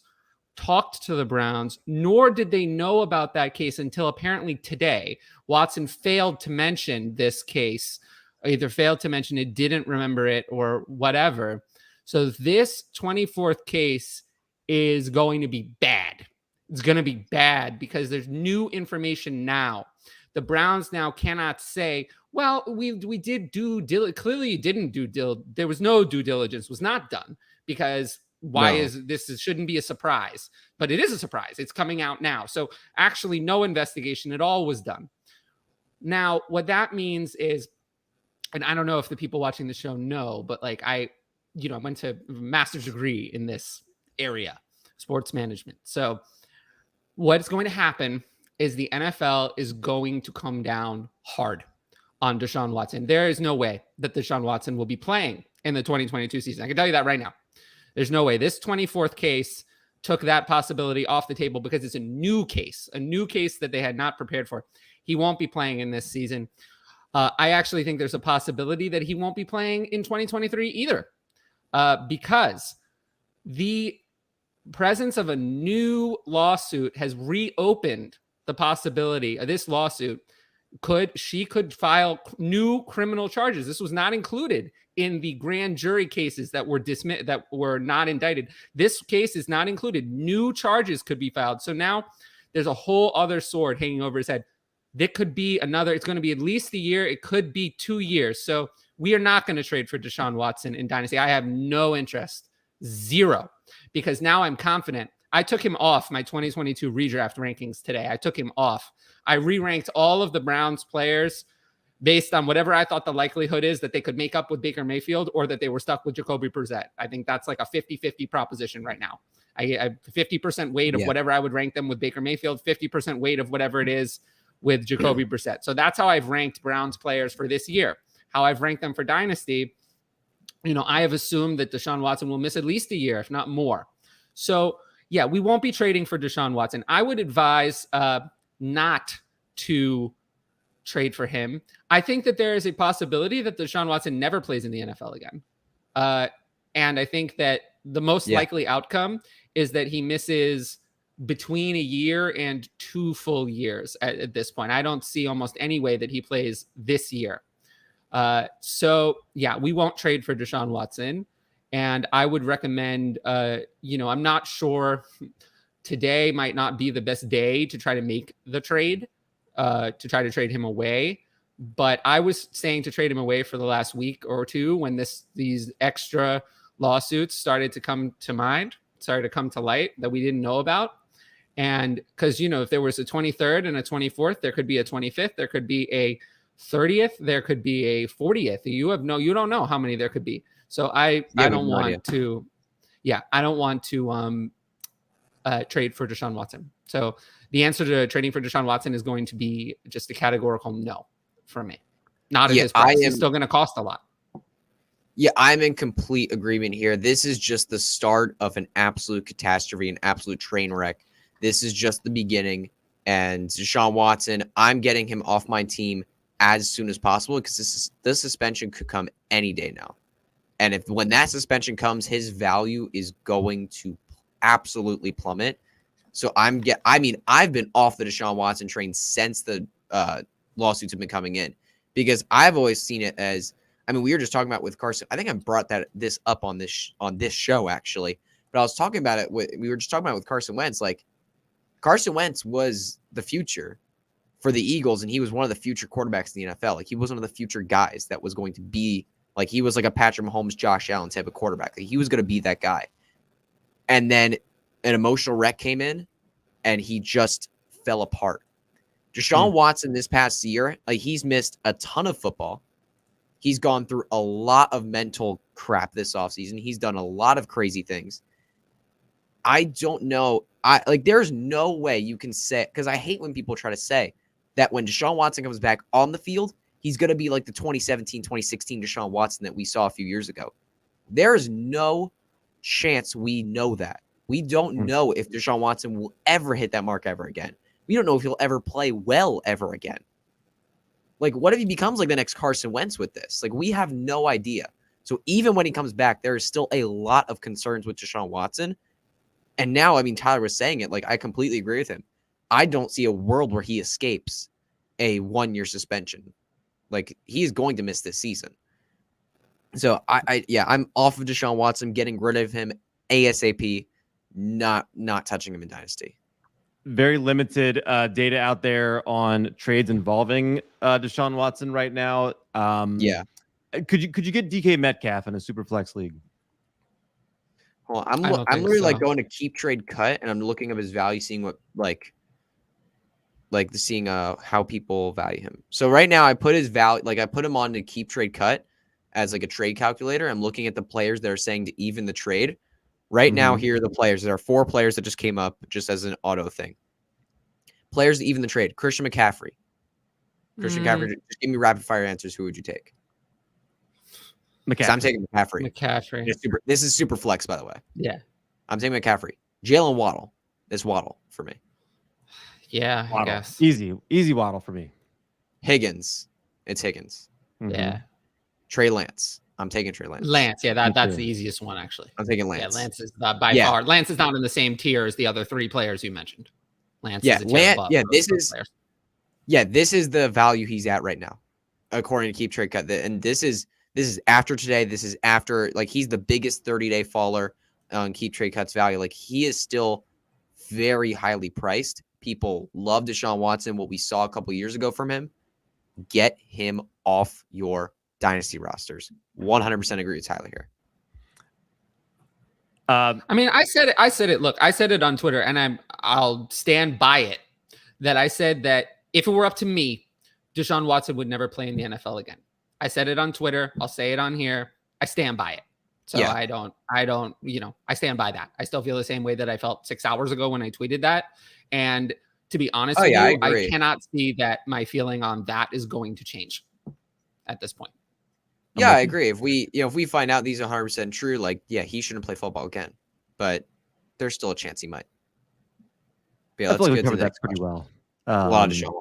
talked to the Browns, nor did they know about that case until apparently today. Watson failed to mention this case, either failed to mention it, didn't remember it, or whatever. So this 24th case is going to be bad. It's going to be bad because there's new information now. The Browns now cannot say, well, we did do clearly you didn't do there was no due diligence, was not done, because shouldn't be a surprise, but it is a surprise. It's coming out now. So actually no investigation at all was done. Now, what that means is, and I don't know if the people watching the show know, but I went to a master's degree in this area, sports management. So What's going to happen is the NFL is going to come down hard on Deshaun Watson. There is no way that Deshaun Watson will be playing in the 2022 season. I can tell you that right now. There's no way. This 24th case took that possibility off the table because it's a new case that they had not prepared for. He won't be playing in this season. I actually think there's a possibility that he won't be playing in 2023 either, because the presence of a new lawsuit has reopened the possibility of this lawsuit. She could file new criminal charges. This was not included in the grand jury cases that were dismissed, that were not indicted. This case is not included. New charges could be filed. So now there's a whole other sword hanging over his head. That could be another, it's going to be at least a year. It could be 2 years. So we are not going to trade for Deshaun Watson in Dynasty. I have no interest, zero, because now I'm confident. I took him off my 2022 redraft rankings today. I took him off. I re-ranked all of the Browns players based on whatever I thought the likelihood is that they could make up with Baker Mayfield or that they were stuck with Jacoby Brissett. I think that's like a 50-50 proposition right now. I 50% weight of whatever I would rank them with Baker Mayfield, 50% weight of whatever it is with Jacoby Brissett. So that's how I've ranked Browns players for this year. How I've ranked them for Dynasty, I have assumed that Deshaun Watson will miss at least a year, if not more. So yeah, we won't be trading for Deshaun Watson. I would advise not to trade for him. I think that there is a possibility that Deshaun Watson never plays in the NFL again. And I think that the most likely outcome is that he misses between a year and 2 full years at this point. I don't see almost any way that he plays this year. So yeah, we won't trade for Deshaun Watson. And I would recommend, I'm not sure, today might not be the best day to try to make the trade, to try to trade him away. But I was saying to trade him away for the last week or two when these extra lawsuits started to come to light that we didn't know about. And because, if there was a 23rd and a 24th, there could be a 25th, there could be a 30th, there could be a 40th. You don't know how many there could be. So I don't want to trade for Deshaun Watson. So the answer to trading for Deshaun Watson is going to be just a categorical no from me. Not at his price. It's still going to cost a lot. Yeah, I'm in complete agreement here. This is just the start of an absolute catastrophe, an absolute train wreck. This is just the beginning. And Deshaun Watson, I'm getting him off my team as soon as possible because this suspension could come any day now. And when that suspension comes, his value is going to absolutely plummet. So I've been off the Deshaun Watson train since the lawsuits have been coming in, because I've always seen it as, we were just talking about with Carson. I think I brought this up on this show actually, but I was talking about it we were just talking about it with Carson Wentz. Like, Carson Wentz was the future for the Eagles, and he was one of the future quarterbacks in the NFL. Like, he was one of the future guys that was going to be, like, he was like a Patrick Mahomes, Josh Allen type of quarterback. Like, he was going to be that guy. And then an emotional wreck came in, and he just fell apart. Deshaun Watson this past year, like, he's missed a ton of football. He's gone through a lot of mental crap this offseason. He's done a lot of crazy things. I don't know. There's no way you can say, because I hate when people try to say that when Deshaun Watson comes back on the field, he's going to be like the 2017, 2016 Deshaun Watson that we saw a few years ago. There is no chance we know that. We don't know if Deshaun Watson will ever hit that mark ever again. We don't know if he'll ever play well ever again. Like, what if he becomes like the next Carson Wentz with this? Like, we have no idea. So even when he comes back, there is still a lot of concerns with Deshaun Watson. And now, Tyler was saying it, like, I completely agree with him. I don't see a world where he escapes a 1-year suspension. Like, he is going to miss this season. So I'm off of Deshaun Watson, getting rid of him ASAP, not touching him in Dynasty. Very limited data out there on trades involving Deshaun Watson right now. Could you get DK Metcalf in a super flex league? Well, I'm literally like going to keep trade cut, and I'm looking up his value, seeing what seeing how people value him. So right now I put his value, I put him on to keep trade cut as like a trade calculator. I'm looking at the players that are saying to even the trade. Right now, here are the players. There are 4 players that just came up just as an auto thing. Players that even the trade. Christian McCaffrey. Christian McCaffrey. Just give me rapid fire answers. Who would you take? McCaffrey. I'm taking McCaffrey. McCaffrey. This is super flex, by the way. Yeah. I'm taking McCaffrey. Jalen Waddle. It's Waddle for me. Yeah, Waddle. I guess. Easy Waddle for me. Higgins. It's Higgins. Mhm. Yeah. Trey Lance. I'm taking Trey Lance. Lance. Yeah, that's the easiest one, actually. I'm taking Lance. Yeah, Lance is by far. Lance is not in the same tier as the other 3 players you mentioned. Lance is a tier above those players. This is the value he's at right now, according to Keep Trade Cut. And this is after today. This is after, like, he's the biggest 30-day faller on Keep Trade Cut's value. Like, he is still very highly priced. People love Deshaun Watson. What we saw a couple years ago from him, get him off your dynasty rosters. 100% agree with Tyler here. I mean, I said it. Look, I said it on Twitter, and I'll stand by it. That I said that if it were up to me, Deshaun Watson would never play in the NFL again. I said it on Twitter. I'll say it on here. I stand by it. So I don't, I stand by that. I still feel the same way that I felt 6 hours ago when I tweeted that. And to be honest with you, I cannot see that my feeling on that is going to change at this point. Yeah, I agree. If we find out these are 100% true, like, he shouldn't play football again. But there's still a chance he might. But yeah, I feel like we covered that pretty well. A lot of Deshaun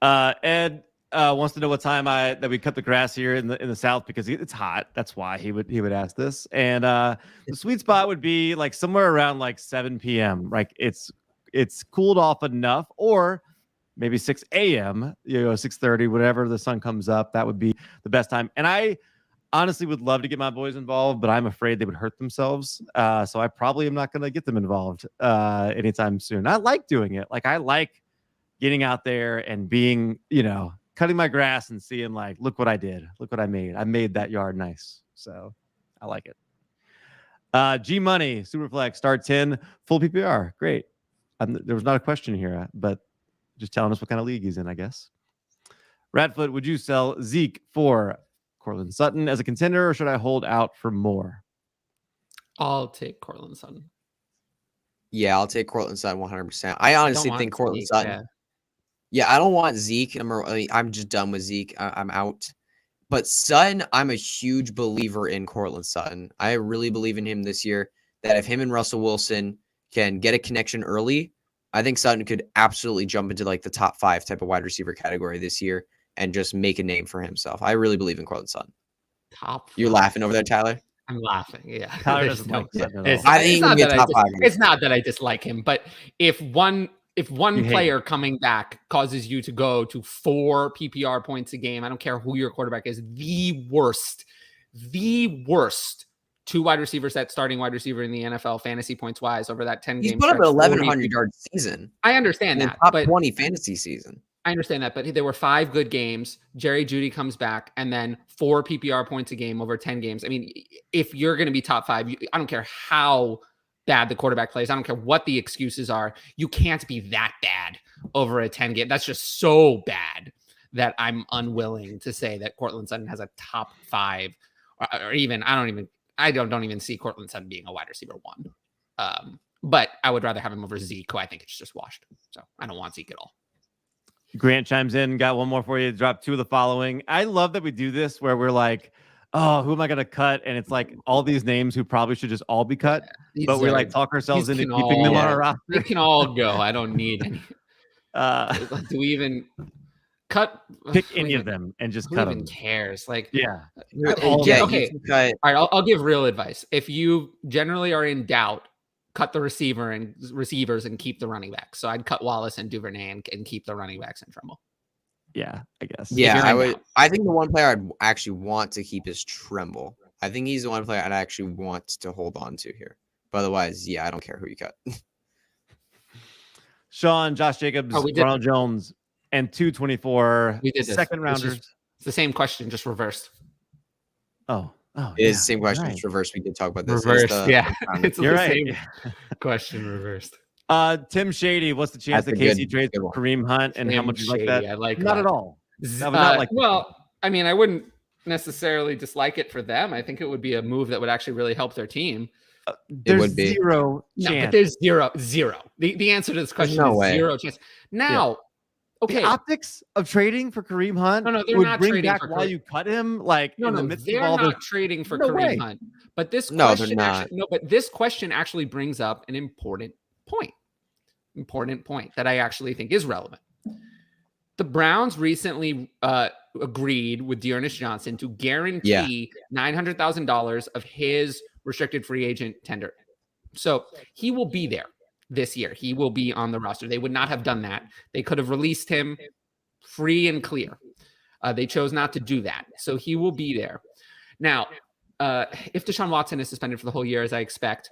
Watson. Ed wants to know what time that we cut the grass here in the South, because it's hot. That's why he would ask this. And the sweet spot would be like somewhere around like 7 p.m. Like it's cooled off enough, or maybe 6 a.m. 6:30, whatever the sun comes up. That would be the best time. And I honestly would love to get my boys involved, but I'm afraid they would hurt themselves. So I probably am not going to get them involved anytime soon. I like doing it. Like, I like getting out there and being, cutting my grass and seeing, like, look what I did. Look what I made. I made that yard nice. So I like it. G Money, Superflex, start 10, full PPR. Great. There was not a question here, but just telling us what kind of league he's in, I guess. Radfoot, would you sell Zeke for Cortland Sutton as a contender, or should I hold out for more? I'll take Cortland Sutton. Yeah, I'll take Cortland Sutton 100%. I honestly think Cortland Sutton. Yeah, I don't want Zeke. I'm just done with Zeke. I'm out. But Sutton, I'm a huge believer in Cortland Sutton. I really believe in him this year, that if him and Russell Wilson can get a connection early, I think Sutton could absolutely jump into like the top 5 type of wide receiver category this year and just make a name for himself. I really believe in Cortland Sutton. Top 5. You're laughing over there, Tyler? I'm laughing. Yeah. Tyler doesn't like Sutton at all. I think it's not that I dislike him, but if one player coming back causes you to go to 4 PPR points a game, I don't care who your quarterback is, the worst 2 wide receivers, that starting wide receiver in the NFL fantasy points wise over that 10 game. He's put up an 1,100 yard season. I understand that. Top 20 fantasy season. I understand that, but there were 5 good games. Jerry Jeudy comes back, and then 4 PPR points a game over 10 games. I mean, if you're going to be top 5, I don't care how bad the quarterback plays. I don't care what the excuses are. You can't be that bad over a 10 game. That's just so bad that I'm unwilling to say that Cortland Sutton has a top 5, or even I don't even see Cortland Sutton being a wide receiver 1. But I would rather have him over Zeke, who I think it's just washed. So I don't want Zeke at all. Grant chimes in. Got one more for you. Drop 2 of the following. I love that we do this where we're like, oh, who am I going to cut? And it's like all these names who probably should just all be cut. But we like talk ourselves into keeping them on our roster. They can all go. I don't need any. Do we even cut? Pick any of them and just cut them. Who even cares? Like, yeah. Okay. All right. I'll give real advice. If you generally are in doubt, cut the receivers and keep the running backs. So I'd cut Wallace and Duvernay and keep the running backs in Tremble. Yeah, I guess. Yeah, I would. I think the one player I'd actually want to keep is Tremble. I think he's the one player I'd actually want to hold on to here. But otherwise, I don't care who you cut. Sean, Josh Jacobs, Ronald Jones, and 224 second rounders. It's the same question, just reversed. Oh, it is the same question, just reversed. We did talk about this. Reversed, it's You're the right. same question reversed. Tim Shady, what's the chance that Casey trades for Kareem Hunt, and how much you like that? I like not that. At all. I mean, I wouldn't necessarily dislike it for them. I think it would be a move that would actually really help their team. There's would be. zero No, chance. but there's zero. The answer to this question no is way. zero chance. Now, okay. The optics of trading for Kareem Hunt No, they're would not bring trading back for while Kareem. you cut him, like No, in the no, midst they're of all not this. trading for No Kareem way. Hunt. But this No, they're question not. but this question actually brings up an important point that I actually think is relevant. The Browns recently agreed with Dearness Johnson to guarantee $900,000 of his restricted free agent tender. So he will be there this year. He will be on the roster. They would not have done that. They could have released him free and clear. They chose not to do that. So he will be there. Now, if Deshaun Watson is suspended for the whole year, as I expect,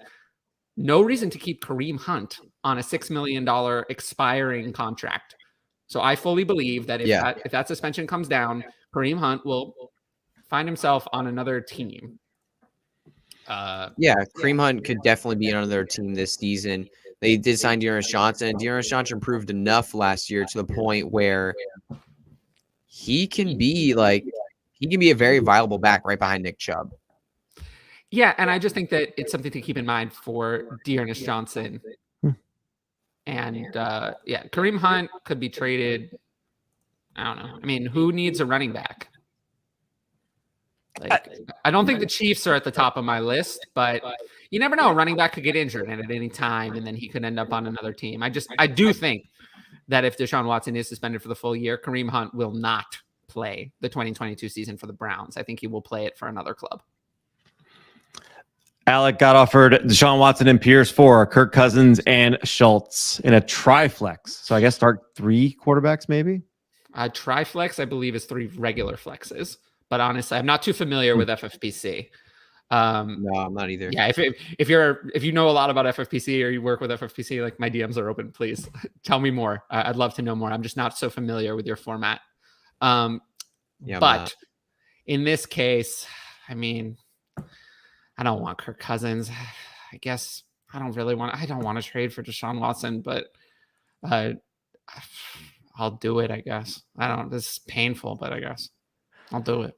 no reason to keep Kareem Hunt on a $6 million expiring contract. So I fully believe that if that suspension comes down, Kareem Hunt will find himself on another team. Kareem Hunt could definitely be on another team this season. They did sign Dearness Johnson, and Dearness Johnson proved enough last year to the point where he can be a very viable back right behind Nick Chubb. Yeah, and I just think that it's something to keep in mind for Dearness Johnson. And Kareem Hunt could be traded. I don't know. I mean, who needs a running back? I don't think the Chiefs are at the top of my list, but you never know. A running back could get injured at any time, and then he could end up on another team. I do think that if Deshaun Watson is suspended for the full year, Kareem Hunt will not play the 2022 season for the Browns. I think he will play it for another club. Alec got offered Deshaun Watson and Pierce for Kirk Cousins and Schultz in a triflex. So I guess start 3 quarterbacks, maybe. Triflex, I believe, is 3 regular flexes. But honestly, I'm not too familiar with FFPC. No, I'm not either. Yeah, if you know a lot about FFPC or you work with FFPC, like my DMs are open. Please tell me more. I'd love to know more. I'm just not so familiar with your format. But in this case, I mean, I don't want Kirk Cousins. I guess I don't want to trade for Deshaun Watson, but I'll do it, I guess. This is painful, but I guess I'll do it.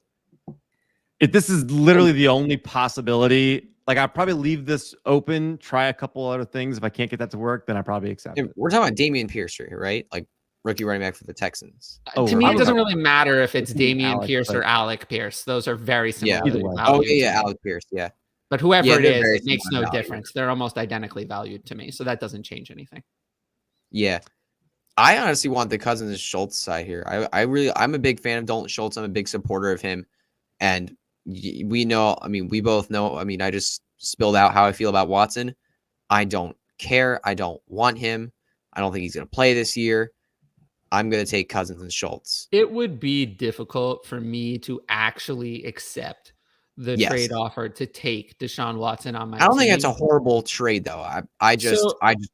If this is literally the only possibility, like I'll probably leave this open, try a couple other things. If I can't get that to work, then I probably accept it. We're talking about Dameon Pierce here, right? Like rookie running back for the Texans. To me, it doesn't really matter if it's Dameon Pierce or Alec Pierce. Those are very similar. Alec Pierce, yeah. But whoever it is, it makes no difference. They're almost identically valued to me, so that doesn't change anything. Yeah. I honestly want the Cousins and Schultz side here. I'm a big fan of Dalton Schultz. I'm a big supporter of him. And we both know, I just spilled out how I feel about Watson. I don't care. I don't want him. I don't think he's going to play this year. I'm going to take Cousins and Schultz. It would be difficult for me to actually accept the trade offer to take Deshaun Watson on my team. I don't think it's a horrible trade, though. I just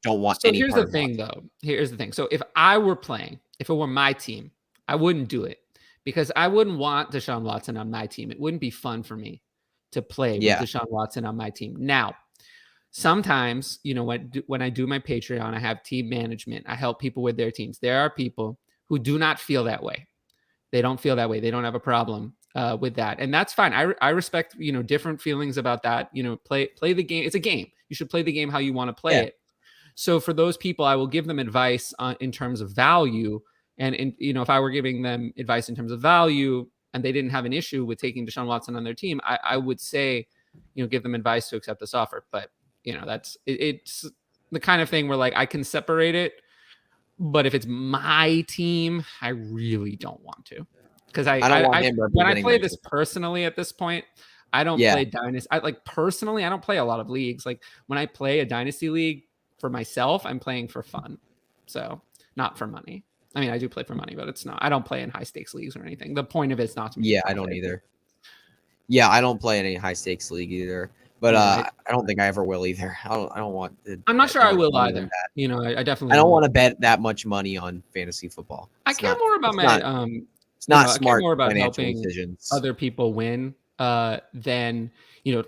don't want any part of it. Here's the thing. So if I were playing, if it were my team, I wouldn't do it because I wouldn't want Deshaun Watson on my team. It wouldn't be fun for me to play with Deshaun Watson on my team. Now, sometimes, when I do my Patreon, I have team management. I help people with their teams. There are people who do not feel that way. They don't feel that way. They don't have a problem with that. And that's fine. I respect, different feelings about that. Play the game. It's a game. You should play the game how you want to play it. So for those people, I will give them advice in terms of value. And if I were giving them advice in terms of value and they didn't have an issue with taking Deshaun Watson on their team, I would say, give them advice to accept this offer. But, it's the kind of thing where I can separate it. But if it's my team, I really don't want to. Because when I play this personally at this point, I don't play Dynasty. Personally, I don't play a lot of leagues. Like when I play a Dynasty league for myself, I'm playing for fun. So not for money. I mean, I do play for money, but it's not. I don't play in high stakes leagues or anything. The point of it's not to me. Yeah, I don't either. Yeah, I don't play in any high stakes league either. But I don't think I ever will either. I don't want. I'm not sure I will either. I definitely. I don't want to bet that much money on fantasy football. I care more about my. It's not smart. I care more about helping decisions. Other people win than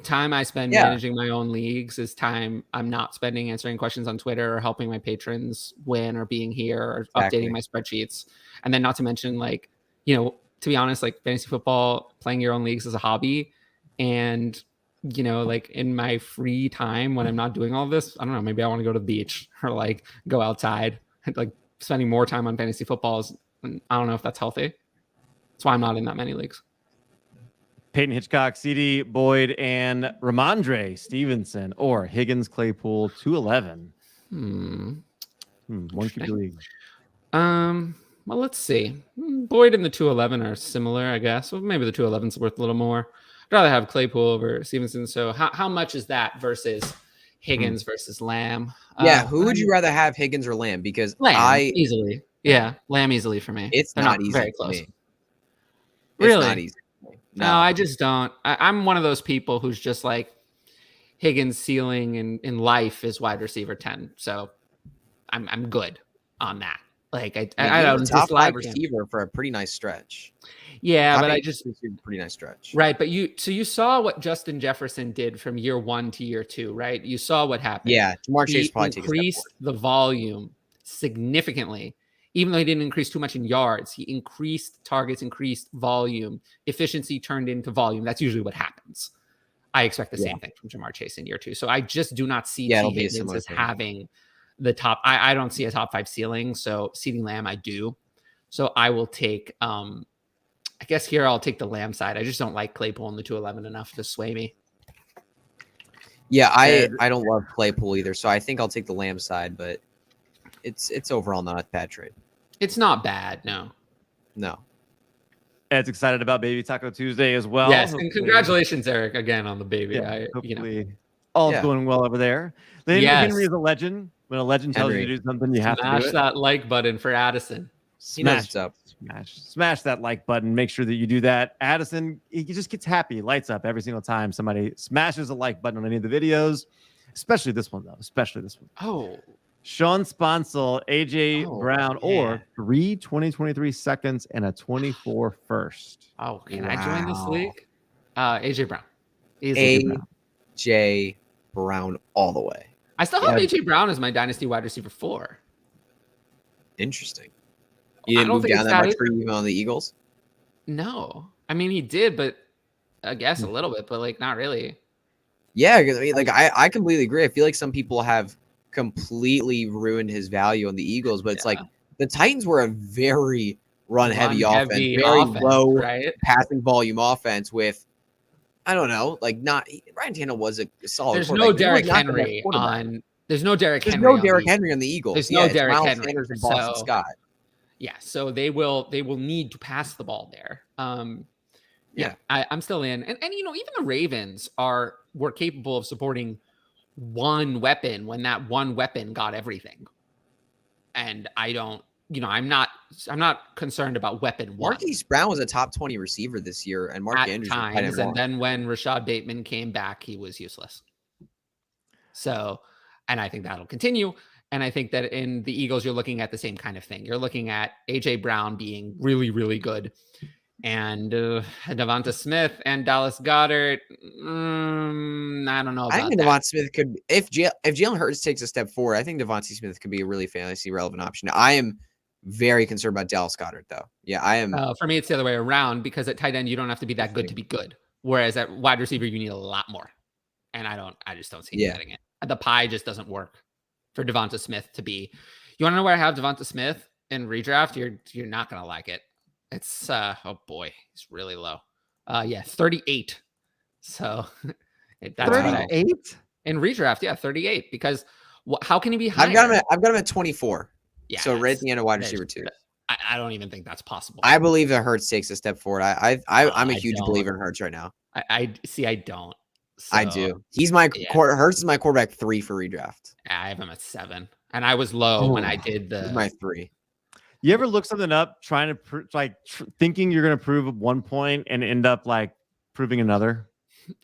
time I spend managing my own leagues is time I'm not spending answering questions on Twitter or helping my patrons win or being here or updating my spreadsheets. And then not to mention to be honest, fantasy football, playing your own leagues is a hobby, and like in my free time when I'm not doing all this, I don't know, maybe I want to go to the beach or like go outside. Like spending more time on fantasy football is, I don't know if that's healthy. That's why I'm not in that many leagues. Peyton Hitchcock, CD Boyd, and Ramondre Stevenson or Higgins Claypool 211. One keep your league. Well, let's see. Boyd and the 211 are similar, I guess. Well, maybe the 211's worth a little more. I'd rather have Claypool over Stevenson. So how much is that versus Higgins versus Lamb? Yeah, who would you rather have, Higgins or Lamb? Because Lamb, easily. Yeah, Lamb easily for me. It's not easy. Very close. It's really? not easy. No, I just don't. I'm one of those people who's just like Higgins' ceiling in life is wide receiver 10. So I'm good on that. Like I don't top dislike 5 receiver for a pretty nice stretch. Yeah, but I just pretty nice stretch. Right, but you saw what Justin Jefferson did from year 1 to year 2, right? You saw what happened. Yeah, Jamar Chase probably increased the volume significantly. Even though he didn't increase too much in yards, he increased targets, increased volume. Efficiency turned into volume. That's usually what happens. I expect the same thing from Jamar Chase in year 2. So I just do not see T. Higgins as having the top. I don't see a top 5 ceiling. So CeeDee Lamb, I do. So I will take, I guess here I'll take the Lamb side. I just don't like Claypool in the 211 enough to sway me. Yeah, I don't love Claypool either. So I think I'll take the Lamb side, but it's overall not a bad trade. It's not bad, no. Ed's excited about Baby Taco Tuesday as well. Yes, and congratulations, Eric, again on the baby. Yeah, hopefully all's going well over there. Henry is a legend. When a legend tells you to do something, you have to do it. Smash that like button for Addison. Smash that like button. Make sure that you do that. Addison, he just gets happy, lights up every single time somebody smashes a like button on any of the videos, especially this one, though. Oh. Sean Sponsel, AJ Brown, or 3 2023 seconds and a 24 first. Oh, can I join this league? AJ Brown. AJ Brown all the way. I still have AJ Brown as my dynasty wide receiver 4. Interesting. You didn't move down that much for you on the Eagles? No. I mean, he did, but I guess a little bit, but like not really. Yeah, I mean, like I completely agree. I feel like some people have completely ruined his value on the Eagles, but it's like the Titans were a very run-heavy offense, very low passing volume offense with, I don't know, like not Ryan Tannehill was a solid. There's no Derrick Henry on. There's no Derrick Henry. There's no Derrick Henry on the Eagles. There's no Derrick Henry. Sanders and Boston Scott. Yeah, so they will need to pass the ball there. I'm still in, and even the Ravens were capable of supporting one weapon when that one weapon got everything. And I don't, I'm not concerned about weapon one. Marquise Brown was a top 20 receiver this year, and Mark Andrews times, and then when Rashad Bateman came back, he was useless. So, and I think that'll continue. And I think that in the Eagles, you're looking at the same kind of thing. You're looking at AJ Brown being really, really good, and Devonta Smith and Dallas Goedert. I don't know. I think Devonta Smith could, if Jalen Hurts takes a step forward, I think Devonta Smith could be a really fantasy relevant option. I am very concerned about Dallas Goedert, though. Yeah, I am. For me, it's the other way around, because at tight end, you don't have to be that good to be good. Whereas at wide receiver, you need a lot more. And I just don't see getting it. The pie just doesn't work for Devonta Smith to be. You want to know where I have Devonta Smith in redraft? You're not going to like it. It's oh boy, he's really low. 38. So that's 38 in redraft. Yeah, 38. Because how can he be higher? I've got him at 24. Yeah. So right at the end of wide receiver 2. I don't even think that's possible. I believe that Hurts takes a step forward. I'm a huge believer in Hurts right now. I don't. So, I do. He's my Hurts is my quarterback 3 for redraft. I have him at 7, and I was low when I did my 3. You ever look something up trying to thinking you're going to prove one point and end up like proving another?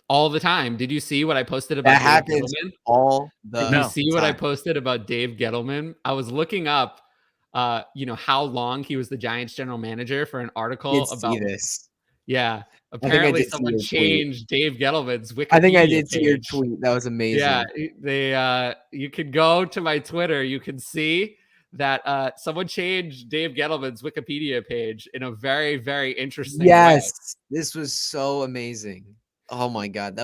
All the time. Did you see what I posted about that happens Gettleman? All the Did you see what I posted about Dave Gettleman? I was looking up how long he was the Giants general manager for an article about this. Yeah. Apparently someone changed Dave Gettleman's Wikipedia I think I did page. see your tweet. That was amazing. Yeah. They you can go to my Twitter, you can see that someone changed Dave Gettleman's Wikipedia page in a very, very interesting way. This was so amazing. Oh my God.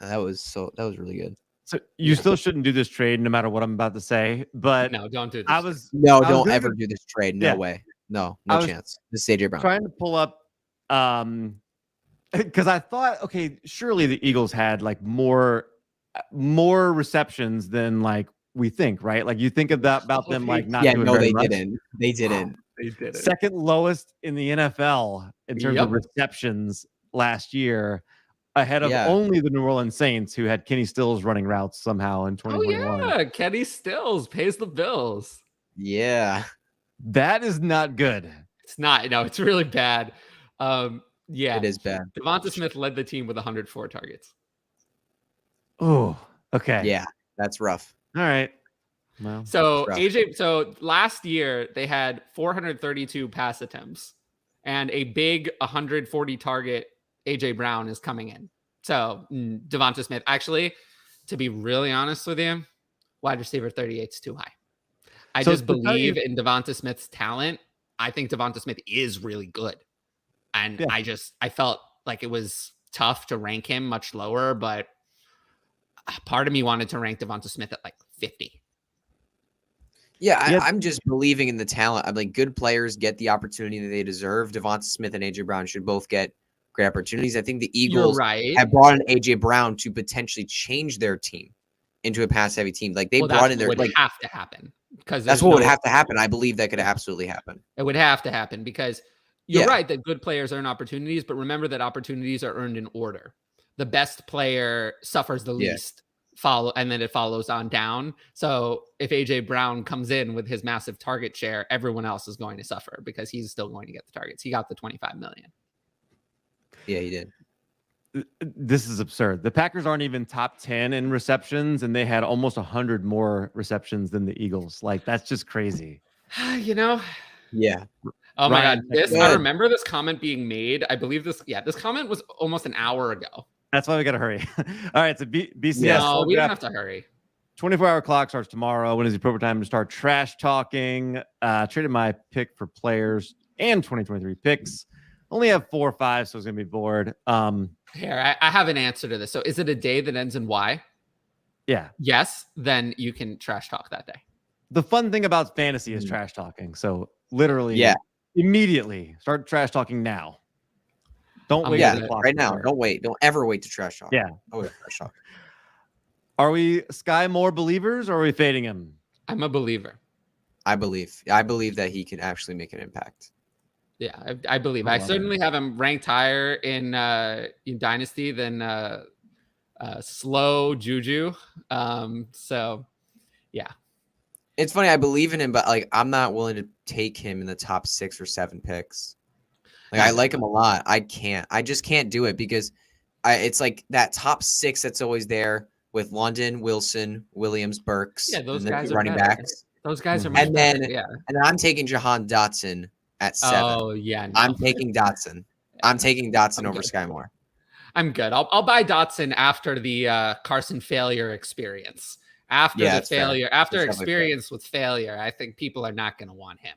That was really good. So you still shouldn't do this trade, no matter what I'm about to say. But No, don't do this. I was No, I was don't gonna ever go- do this trade. No Yeah. way. No I was chance. This is AJ Brown. trying to pull up, because I thought, okay, surely the Eagles had like more receptions than like we think, right? Like you think about them like not doing very much. They didn't. They did it. Second lowest in the NFL in terms of receptions last year, ahead of only the New Orleans Saints, who had Kenny Stills running routes somehow in 2021. Oh yeah, Kenny Stills pays the bills. Yeah, that is not good. It's not. No, it's really bad. Yeah, it is bad. Devonta Smith led the team with 104 targets. Oh, okay. Yeah, that's rough. All right. Well, so AJ, so last year they had 432 pass attempts and a big 140 target AJ Brown is coming in. So Devonta Smith, actually, to be really honest with you, wide receiver 38 is too high. I just believe in Devonta Smith's talent. I think Devonta Smith is really good. And I felt like it was tough to rank him much lower, but part of me wanted to rank Devonta Smith at like 50. Yeah, I'm just believing in the talent. I'm like, good players get the opportunity that they deserve. Devonta Smith and AJ Brown should both get great opportunities. I think the Eagles have brought in AJ Brown to potentially change their team into a pass-heavy team. Like they brought in their would have to happen because that's what would have to happen. I believe that could absolutely happen. It would have to happen because you're right that good players earn opportunities, but remember that opportunities are earned in order. The best player suffers the least. And then it follows on down. So if AJ Brown comes in with his massive target share, everyone else is going to suffer because he's still going to get the targets. He got the 25 million. Yeah, he did. This is absurd. The Packers aren't even top 10 in receptions, and they had almost 100 more receptions than the Eagles. Like, that's just crazy. Yeah. Oh my God. I remember this comment being made. I believe this comment was almost an hour ago. That's why we got to hurry. All right. So BCS. No, we don't have to hurry. 24-hour clock starts tomorrow. When is the appropriate time to start trash talking? Traded my pick for players and 2023 picks. Only have 4 or 5, so it's going to be bored. Here, I have an answer to this. So is it a day that ends in Y? Yeah. Yes. Then you can trash talk that day. The fun thing about fantasy is trash talking. So literally, immediately start trash talking now. Don't wait. Right now. Don't wait. Don't ever wait to trash talk. Yeah. Trash talk. Are we Sky Moore believers or are we fading him? I'm a believer. I believe that he can actually make an impact. Yeah, I believe. I certainly have him ranked higher in Dynasty than slow Juju. So yeah. It's funny, I believe in him, but like I'm not willing to take him in the top 6 or 7 picks. Like I like him a lot. I just can't do it because it's like that top 6 that's always there with London, Wilson, Williams, Burks. Yeah, those guys are running backs. Those guys are much better. And I'm taking Jahan Dotson at 7. Oh yeah, no. I'm taking Dotson. I'm taking Dotson over Sky Moore. I'm good. I'll buy Dotson after the Carson failure experience. After experience with failure, I think people are not going to want him.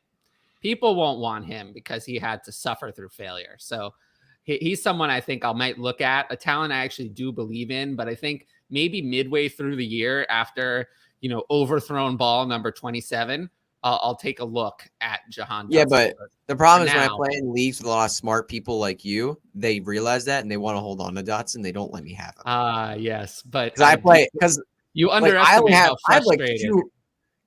People won't want him because he had to suffer through failure. So he's someone I think I might look at, a talent I actually do believe in, but I think maybe midway through the year after, overthrown ball number 27, I'll take a look at Jahan. Yeah, but the problem is when I play in leagues with a lot of smart people like you, they realize that and they want to hold on to Dotson. They don't let me have him. Yes, but because you underestimate how frustrating. I have like 2,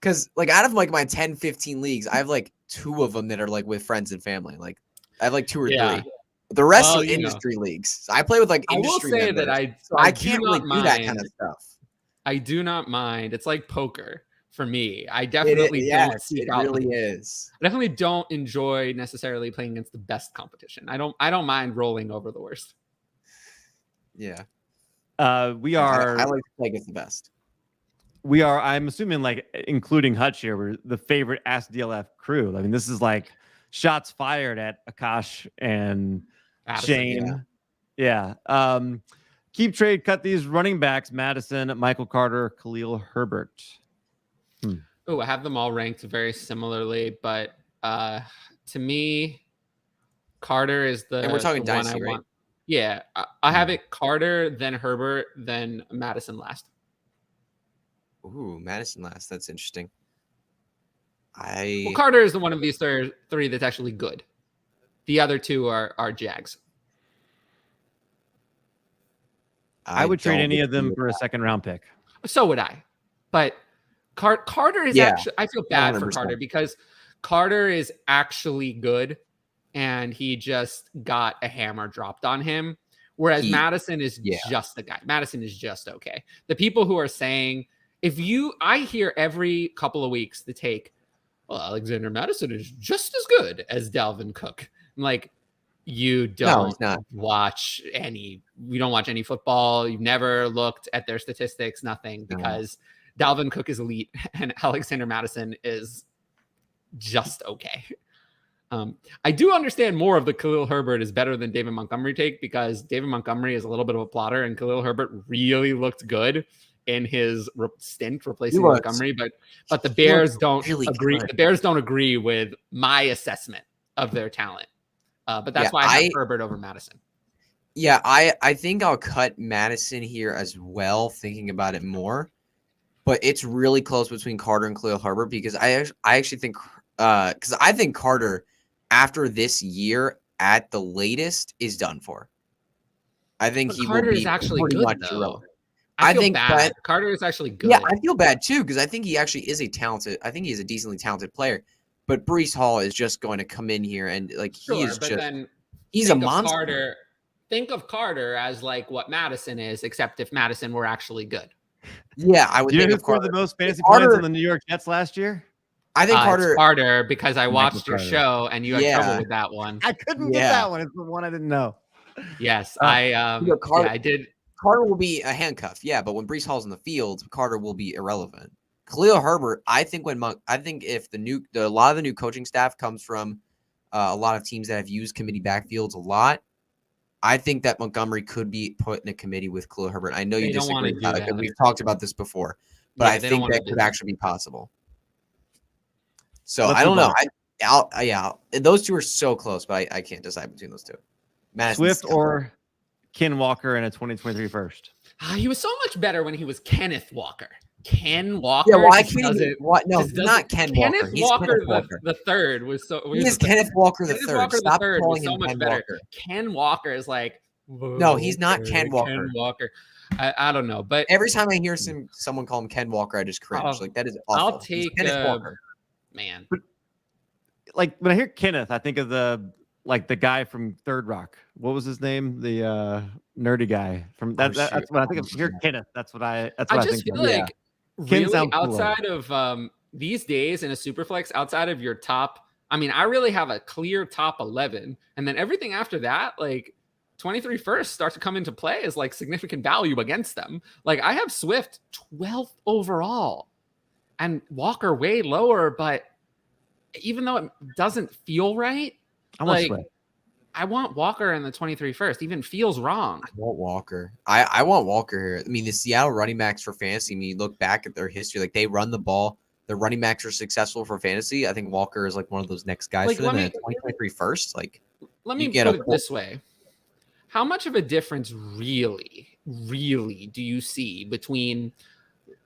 because like out of like my 10, 15 leagues, I have like 2 of them that are like with friends and family. Like I have like 2 or 3. The rest are industry leagues. So I play with like industry members. I will say that I can't really do that kind of stuff. I do not mind. It's like poker for me. I definitely don't seek out. It really is. I definitely don't enjoy necessarily playing against the best competition. I don't mind rolling over the worst. Yeah. We are. I like to play against the best. We are. I'm assuming, like, including Hutch here, we're the favorite Ask DLF crew. I mean, this is like shots fired at Akash and Addison, Shane. Yeah. Keep trade. Cut these running backs: Madison, Michael Carter, Khalil Herbert. Oh, I have them all ranked very similarly, but to me, Carter is the. And we're talking the one Dynasty, I right? want. Yeah, I have it Carter, then Herbert, then Madison last. Ooh, Madison last. That's interesting. Well, Carter is the one of these three that's actually good. The other two are Jags. I would trade any of them for a second round pick. So would I. But Carter is actually, I feel bad 100%. For Carter because Carter is actually good and he just got a hammer dropped on him. Whereas Madison is just the guy. Madison is just okay. The people who are saying, I hear every couple of weeks the take, well, Alexander Madison is just as good as Dalvin Cook. I'm like, you don't watch any football. You've never looked at their statistics, nothing, because Dalvin Cook is elite and Alexander Madison is just okay. I do understand more of the Khalil Herbert is better than David Montgomery take because David Montgomery is a little bit of a plotter and Khalil Herbert really looked good in his stint replacing Montgomery, but the Bears don't agree. The Bears don't agree with my assessment of their talent. But that's why I have Herbert over Madison. Yeah, I think I'll cut Madison here as well, thinking about it more. But it's really close between Carter and Khalil Herbert because I actually think because I think Carter, after this year at the latest, is done for. I think Carter will be is actually pretty good, much though. irrelevant. I think bad. Carter is actually good. Yeah, I feel bad too because I think he actually is I think he's a decently talented player. But Breece Hall is just going to come in here and he's a monster. Think of Carter as like what Madison is, except if Madison were actually good. Yeah, I would. You know who scored the most fantasy points on the New York Jets last year? I think Carter because I watched your show and you had trouble with that one. I couldn't get that one. It's the one I didn't know. Yes, I did. Carter will be a handcuff, but when Breece Hall's in the field, Carter will be irrelevant. Khalil Herbert, I think if a lot of the new coaching staff comes from a lot of teams that have used committee backfields a lot, I think that Montgomery could be put in a committee with Khalil Herbert. I know you disagree about it because we've talked about this before, but I think that could actually be possible. So I don't know. Those two are so close, but I can't decide between those two. Swift or Ken Walker in a 2023 first. He was so much better when he was Kenneth Walker. Ken Walker. Yeah, well, I can't even. No, not Ken Walker. Kenneth Walker the third was so. He is Kenneth Walker the third. Stop calling him Ken Walker. Ken Walker is like. No, he's not Ken Walker. Ken Walker. I don't know, but every time I hear someone call him Ken Walker, I just cringe. Like that is awful. I'll take Kenneth Walker. Man. But, like when I hear Kenneth, I think of the guy from Third Rock. What was his name? The nerdy guy from that. That's what I think of. Here, Kenneth. That's what I think. I just feel like. Really, outside of these days in a superflex, outside of your top, I mean, I really have a clear top 11, and then everything after that, like 23 first starts to come into play as like significant value against them. Like I have Swift 12th overall, and Walker way lower, but even though it doesn't feel right, I want Walker in the 23 first. Even feels wrong. I want Walker. I want Walker here. I mean, the Seattle running backs for fantasy, when you look back at their history, like they run the ball. The running backs are successful for fantasy. I think Walker is like one of those next guys for them in 2023 first. Like, let me put it this way. How much of a difference really do you see between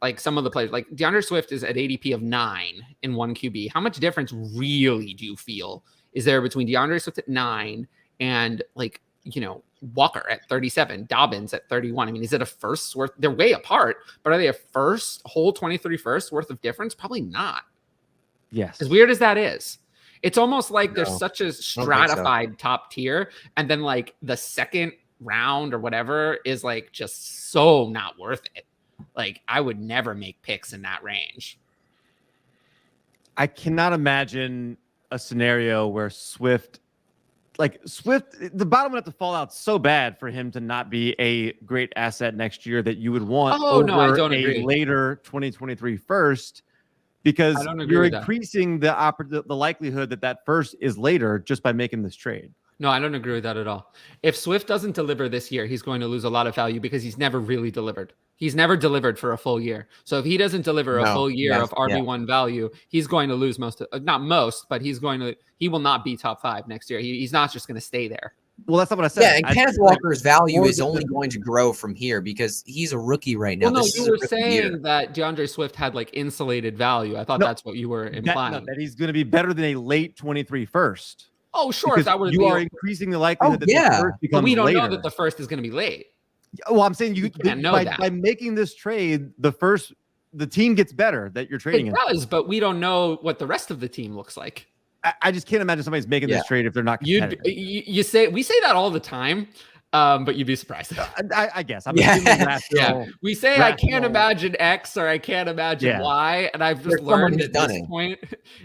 like some of the players? Like DeAndre Swift is at ADP of 9 in one QB. How much difference really do you feel is there between DeAndre Swift at 9 and like, Walker at 37, Dobbins at 31? I mean, is it a first worth? They're way apart, but are they a whole 23 first worth of difference? Probably not. Yes. As weird as that is, it's almost like there's such a stratified top tier. And then like the second round or whatever is like just so not worth it. Like I would never make picks in that range. I cannot imagine a scenario where Swift, the bottom would have to fall out so bad for him to not be a great asset next year that you would want later 2023 first, because you're increasing the likelihood that first is later just by making this trade. No, I don't agree with that at all. If Swift doesn't deliver this year, he's going to lose a lot of value because he's never really delivered. He's never delivered for a full year. So if he doesn't deliver a full year of RB1 value, he's going to lose he will not be top 5 next year. He's not just going to stay there. Well, that's not what I said. Yeah, and I Kenneth said, like, Walker's value more is than- only going to grow from here because he's a rookie right now. Well, no, This is you a were rookie saying year. that DeAndre Swift had like insulated value. I thought No, that's what you were implying. that he's going to be better than a late 23 first. Oh, sure. Because That would you be are increasing the likelihood that the yeah. first but becomes we don't later. know that the first is going to be late. Well, I'm saying you can't know by, that. by making this trade, the team gets better that you're trading It in. does, but we don't know what the rest of the team looks like. I just can't imagine somebody's making this trade if they're not competitive. We say that all the time, but you'd be surprised. I guess. I'm Yeah. assuming rational. We say I can't rational- imagine X or I can't imagine Y, and I've just There's someone learned who's at done this it. point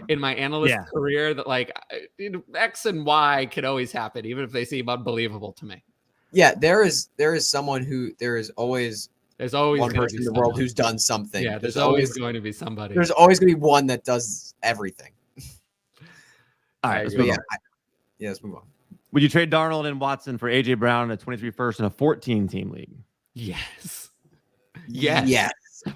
in my analyst career that like X and Y can always happen, even if they seem unbelievable to me. Yeah, there is someone who there is always There's always one gonna person be in the world someone. who's done something. Yeah, there's always going to be somebody. There's always going to be one that does everything. All right, let's But move yeah, on. let's move on. Would you trade Darnold and Watson for AJ Brown in a 23 first in a 14-team league? Yes. Yes.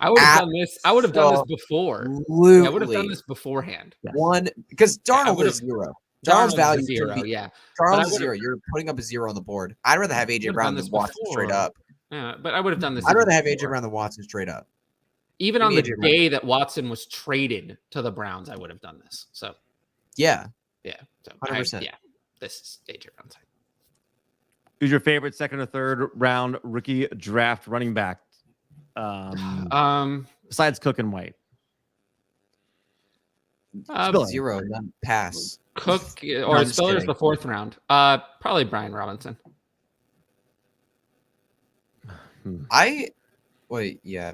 I would have done this. I would have done this before. Absolutely. I would have done this beforehand. One because Darnold would've- is zero. Darnold's Darnold's value a zero. should be Yeah. Darnold's would've- zero. You're putting up a zero on the board. I'd rather have AJ Would've Brown done than this Watson straight before. up. But I would have done this. I'd even rather have AJ before. Brown than Watson straight up. Even Give on me the AJ Brown. day that Watson was traded to the Browns, I would have done this. So Yeah. yeah, so 100%. yeah, this is AJ Brown's side. Who's your favorite second or third round rookie draft running back? Besides Cook and White. Spiller. Zero. None. Pass. Cook I'm or just Spiller's kidding. the fourth round. Probably Brian Robinson. Yeah.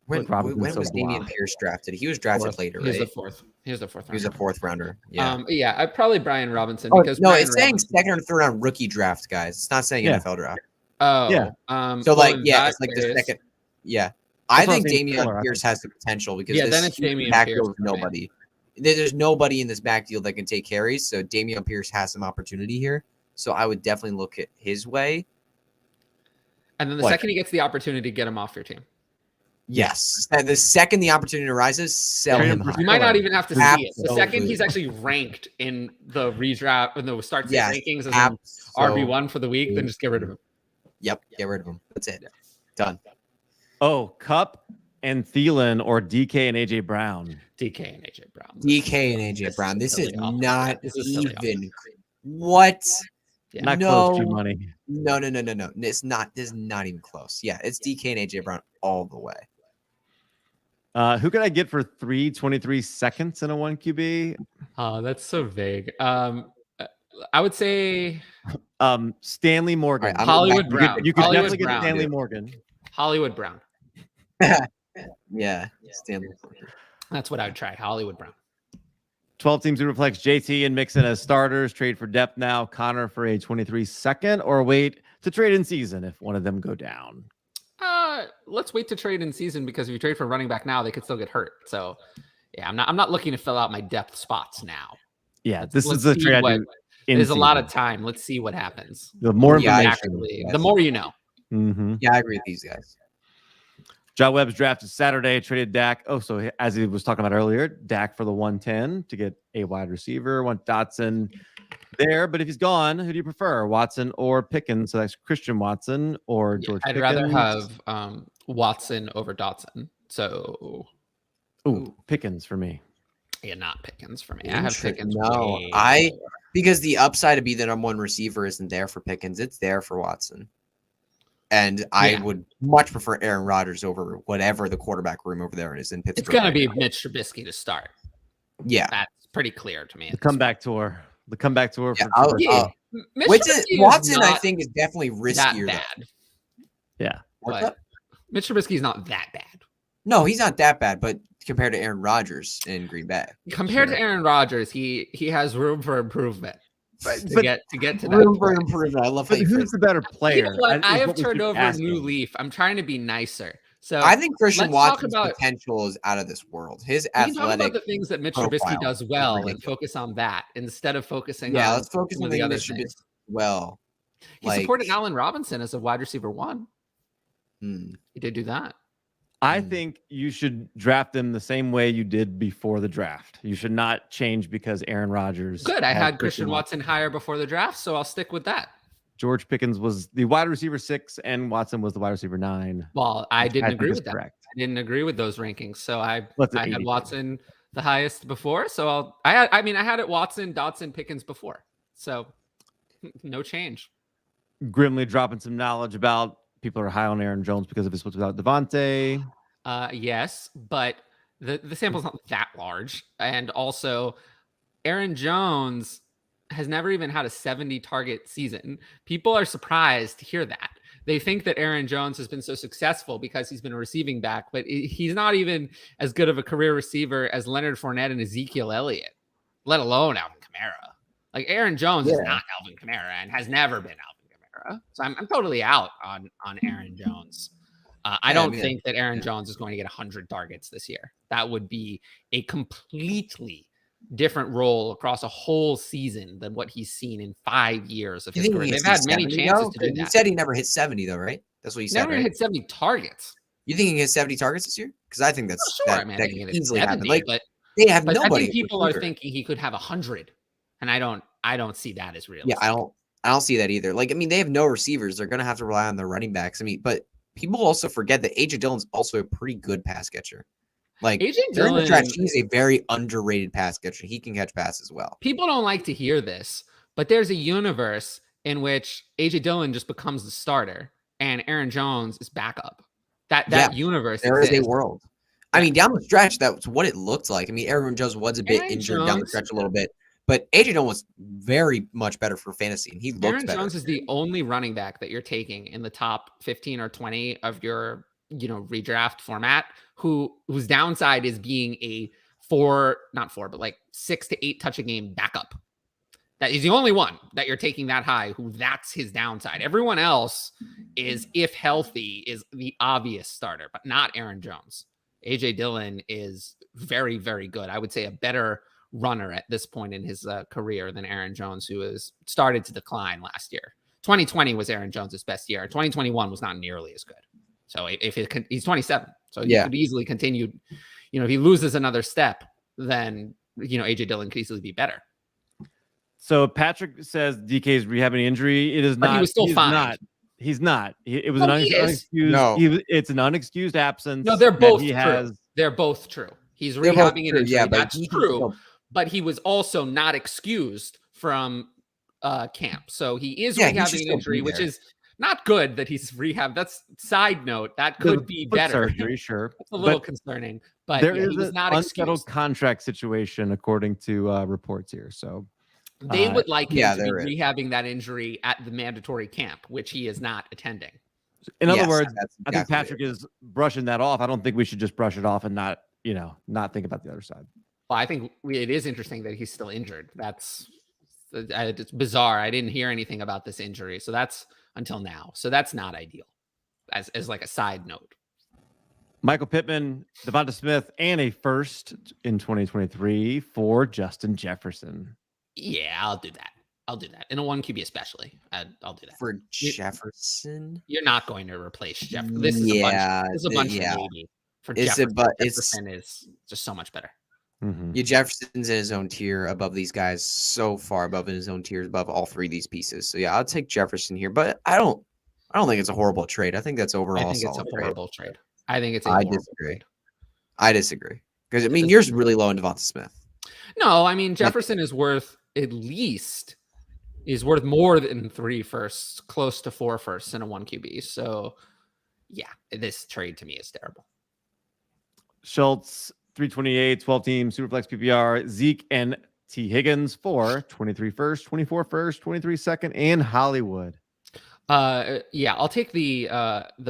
When Robinson's so was Damian blah. Pierce drafted? He was drafted Fourth. later, He was right? the fourth. He was the fourth He was round. a fourth rounder. Yeah. Yeah, I probably Brian Robinson Oh, because no, Brian it's saying Robinson- second or third round rookie draft, guys. It's not saying Yeah. NFL draft. Oh, Yeah. So, well, in it's that like the case- second. Yeah. That's I what think I'm saying, Damian Spiller, I Pierce think. has the potential because Yeah, this then it's Damian backfield Pierce is for me. nobody. There's nobody in this backfield that can take carries. So Damian Pierce has some opportunity here. So I would definitely look at his way. And then the What? second he gets the opportunity, get him off your team. Yes. And the second the opportunity arises, sell Trade him him for high. You might not even have to see it. The second Absolutely. he's actually ranked in the redraft, in the start Yes, rankings as an Absolutely. RB1 for the week, then just get rid of him. Yep. Get rid of him. That's it. Done. Oh, Cup and Thielen or DK and AJ Brown. DK and AJ Brown. DK and AJ This Brown. This is silly offense. not This is silly even. What? Yeah. Not No. close to money. No. It's not. This is not even close. Yeah, it's DK and AJ Brown all the way. Who could I get for 323 seconds in a 1 QB? Oh, that's so vague. I would say Stanley Morgan. All right, I'm Hollywood back- Brown. You could Hollywood definitely Brown. get Stanley Morgan. Hollywood Brown. Yeah, Stanley. That's what I would try. Hollywood Brown. 12 teams Superflex, JT and Mixon as starters. Trade for depth now. Connor for a 23 second, or wait to trade in season if one of them go down. Let's wait to trade in season because if you trade for running back now, they could still get hurt. So, yeah, I'm not looking to fill out my depth spots now. Yeah, this Let's is the see trade I what- do. in There's a lot season. of time. Let's see what happens. The more Yeah, I information. agree. Exactly. The more you know. Mm-hmm. Yeah, I agree with these guys. John Webb's drafted Saturday, traded Dak. Oh, so as he was talking about earlier, Dak for the 110 to get a wide receiver. Want Dotson there, but if he's gone, who do you prefer, Watson or Pickens? So that's Christian Watson or Yeah, George I'd Pickens. rather have Watson over Dotson. So, Ooh, Pickens for me. yeah, not Pickens for me. I have Pickens. No, way because the upside to be the number one receiver isn't there for Pickens. It's there for Watson. And I Yeah. would much prefer Aaron Rodgers over whatever the quarterback room over there is in Pittsburgh. It's going to right be now. Mitch Trubisky to start. Yeah. That's pretty clear to me. The comeback tour. The comeback tour. Yeah, For I'll- Trubisky. I'll- Mitch Which Trubisky is is Watson, I not think, is definitely that riskier. though. bad. Yeah. What's But up? Mitch Trubisky is not that bad. No, he's not that bad, but compared to Aaron Rodgers in Green Bay. Compared Sure. to Aaron Rodgers, he has room for improvement to But get to that. Room for point. improvement. I love how But you who's phrased the it. better player? You know what? is I have what we turned keep over a new asking. leaf. I'm trying to be nicer. So I think Christian let's talk Watson's about- potential is out of this world. His we can talk about athletic. the things that Mitch profile Trubisky does is well and ridiculous. focus on that instead of focusing Yeah, on let's focus some on of the other Mitch Trubisky things. well. He supported Allen Robinson as a wide receiver 1. hmm. He did do that. I think you should draft him the same way you did before the draft. You should not change because Aaron Rodgers. Good. I had Christian Watson higher before the draft, so I'll stick with that. George Pickens was the wide receiver 6, and Watson was the wide receiver 9. Well, I didn't agree with that. Correct. I didn't agree with those rankings, so I had 80. Watson the highest before. So I had it Watson, Dotson, Pickens before. So no change. Grimly dropping some knowledge about people are high on Aaron Jones because of his splits without Devontae. Yes, but the sample's not that large. And also, Aaron Jones has never even had a 70 target season. People are surprised to hear that. They think that Aaron Jones has been so successful because he's been a receiving back, but he's not even as good of a career receiver as Leonard Fournette and Ezekiel Elliott, let alone Alvin Kamara. Like Aaron Jones is not Alvin Kamara and has never been Alvin Kamara. So I'm totally out on Aaron Jones. I don't think that Aaron Jones is going to get 100 targets this year. That would be a completely different role across a whole season than what he's seen in 5 years of his career. They've had many chances to do that. You said he never hit 70 though, right? That's what you said. Never hit 70 targets. You think he hit 70 targets this year? Because I think that's that could easily happen. Like but they have nobody. I think people are thinking he could have 100, and I don't see that as realistic. Yeah, I don't see that either. Like, I mean, they have no receivers. They're gonna have to rely on their running backs. I mean, but people also forget that AJ Dillon's also a pretty good pass catcher. Like AJ Dillon, he's a very underrated pass catcher. He can catch passes as well. People don't like to hear this, but there's a universe in which AJ Dillon just becomes the starter and Aaron Jones is backup. That universe. There is a world. I mean, down the stretch, that's what it looked like. I mean, Aaron Jones was a bit injured down the stretch a little bit, but AJ Dillon was very much better for fantasy, and he looked Aaron better. Jones is the only running back that you're taking in the top 15 or 20 of your redraft format whose downside is being a 6 to 8 touch a game backup. That is the only one that you're taking that high who that's his downside. Everyone else is, if healthy, is the obvious starter, but not Aaron Jones. AJ Dillon is very, very good. I would say a better runner at this point in his career than Aaron Jones, who has started to decline last year. 2020 was Aaron Jones's best year. 2021 was not nearly as good. So he's 27, so he could easily continue. If he loses another step, then AJ Dillon could easily be better. So Patrick says DK is rehabbing an injury. It is not. He was still fine. He's not. It was an unexcused. No. It's an unexcused absence. No, they're both true. They're both true. He's rehabbing an injury. That's true. But he was also not excused from camp. So he is rehabbing an injury, which is not good that he's rehab. That's side note. That could be better. Surgery, sure. It's a little concerning. But there is an unsettled contract situation according to reports here. So they would like him to be rehabbing that injury at the mandatory camp, which he is not attending. In other words, I think Patrick is brushing that off. I don't think we should just brush it off and not think about the other side. Well, I think it is interesting that he's still injured. It's bizarre. I didn't hear anything about this injury. So that's until now. So that's not ideal as like a side note. Michael Pittman, Devonta Smith, and a first in 2023 for Justin Jefferson. Yeah, I'll do that. In a 1 QB especially. I'll do that. For Jefferson? You're not going to replace Jefferson. This is a bunch of maybe. For Jefferson is just so much better. Mm-hmm. Yeah, Jefferson's in his own tier above these guys, so far above in his own tiers, above all 3 of these pieces. So yeah, I'll take Jefferson here, but I don't think it's a horrible trade. I think that's overall. I think it's a horrible trade. I think it's. I disagree because yours is really low in Devonta Smith. No, Jefferson is worth more than 3 firsts, close to 4 firsts in a 1 QB. So yeah, this trade to me is terrible. Schultz, 328, 12 team, Superflex PPR, Zeke and T. Higgins for 23 first, 24 first, 23 second, and Hollywood. Yeah, I'll take the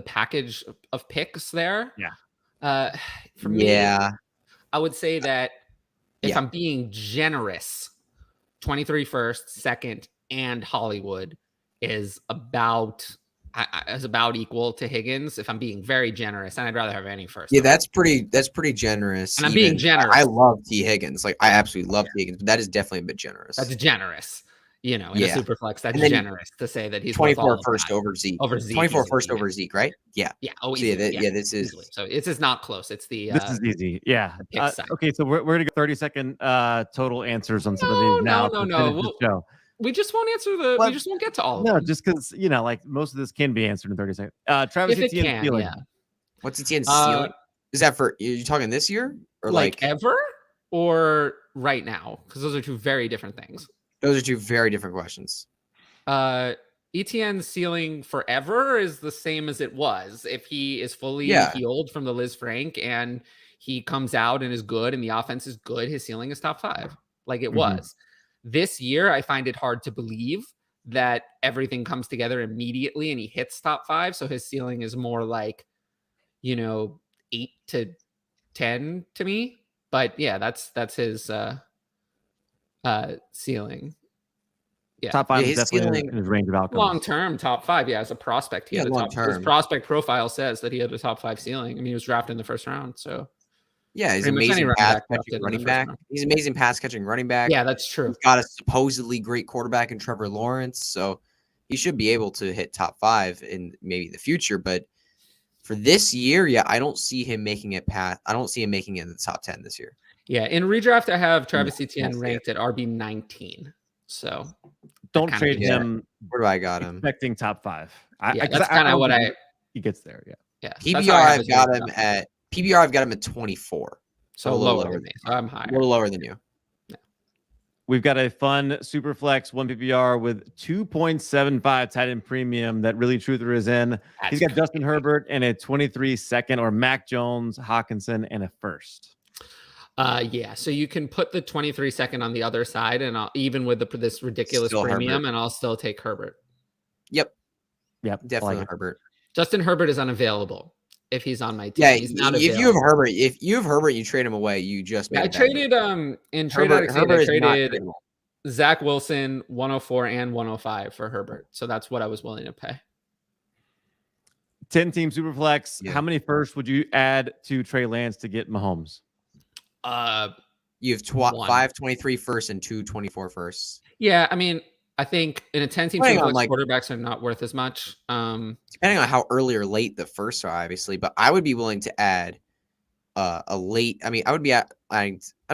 package of picks there. Yeah. For me, I would say that if I'm being generous, 23 first, second, and Hollywood is about equal to Higgins. If I'm being very generous, and I'd rather have any first. Yeah, that's pretty generous. And I'm being generous. I love T. Higgins. Like I absolutely love T. Higgins, but that is definitely a bit generous. That's generous. you know, in a super flex, that's generous to say that he's 24 first over Zeke. Over Zeke. 24 first over Zeke, right? Yeah. Yeah. Oh, so easily, this is easily. So it's not close. It's the this is easy. Yeah. Okay, so we're gonna go 30-second total answers on some of these now. No. We just won't answer we just won't get to all of them. No, just because like most of this can be answered in 30 seconds. Travis Etienne ceiling. Yeah. What's Etienne's ceiling? Is that for you talking this year or like ever or right now? Because those are two very different things. Those are two very different questions. Etienne's ceiling forever is the same as it was. If he is fully healed from the Liz Frank and he comes out and is good and the offense is good, his ceiling is top 5 like it was. This year, I find it hard to believe that everything comes together immediately and he hits top 5. So his ceiling is more like, 8 to 10 to me. But yeah, that's his ceiling. Yeah. Top 5 is definitely in his range of outcomes. Long-term top 5. Yeah, as a prospect. His prospect profile says that he had a top 5 ceiling. I mean, he was drafted in the first round. So yeah, he's amazing pass catching running back. He's amazing pass catching running back. Yeah, that's true. He's got a supposedly great quarterback in Trevor Lawrence. So he should be able to hit top 5 in maybe the future. But for this year, yeah, I don't see him making it past. I don't see him making it in the top 10 this year. Yeah, in redraft, I have Travis Etienne ranked at RB 19. So don't trade him. Where do I got him? Expecting top 5. That's kind of what he gets there. Yeah. PBR, I've got him at 24. So lower than me. So I'm higher. A little lower than you. Yeah. We've got a fun super flex 1 PPR with 2.75 tight end premium that really truther is in. He's got Justin Herbert and a 23 second, or Mac Jones, Hawkinson, and a first. Yeah, so you can put the 23 second on the other side, and even with this ridiculous premium, and I'll still take Herbert. Yep, definitely like Herbert. Justin Herbert is unavailable if he's on my team. Yeah, he's not if you have Herbert, you trade him away. You just I traded in trade I traded Zach Wilson 104 and 105 for Herbert, so that's what I was willing to pay. 10-team super flex. Yeah. How many firsts would you add to Trey Lance to get Mahomes? You have 5 23 firsts and 2 24 firsts. Yeah, I mean, I think in a 10-team quarterbacks are not worth as much. Depending on how early or late the firsts are, obviously, but I would be willing to add a late. I mean, I'd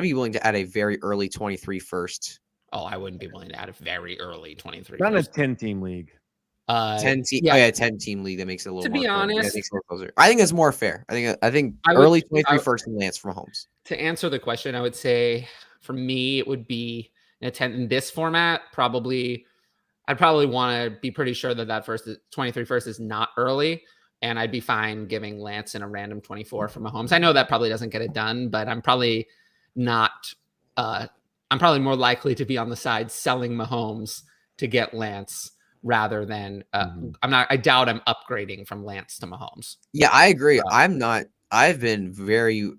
be willing to add a very early 23 first. Oh, I wouldn't be willing to add a very early 23. Not a 10-team league. 10 team. Yeah. Oh yeah, 10-team league. That makes it a little. To more be honest, I think it's more fair. I think early 23 first and Lance from Mahomes. To answer the question, I would say for me it would be in this format. I'd probably want to be pretty sure that 23 first is not early, and I'd be fine giving Lance in a random 24 for Mahomes. I know that probably doesn't get it done, but I'm probably not. I'm probably more likely to be on the side selling Mahomes to get Lance rather than I doubt I'm upgrading from Lance to Mahomes. Yeah, I agree. I'm not. I've been very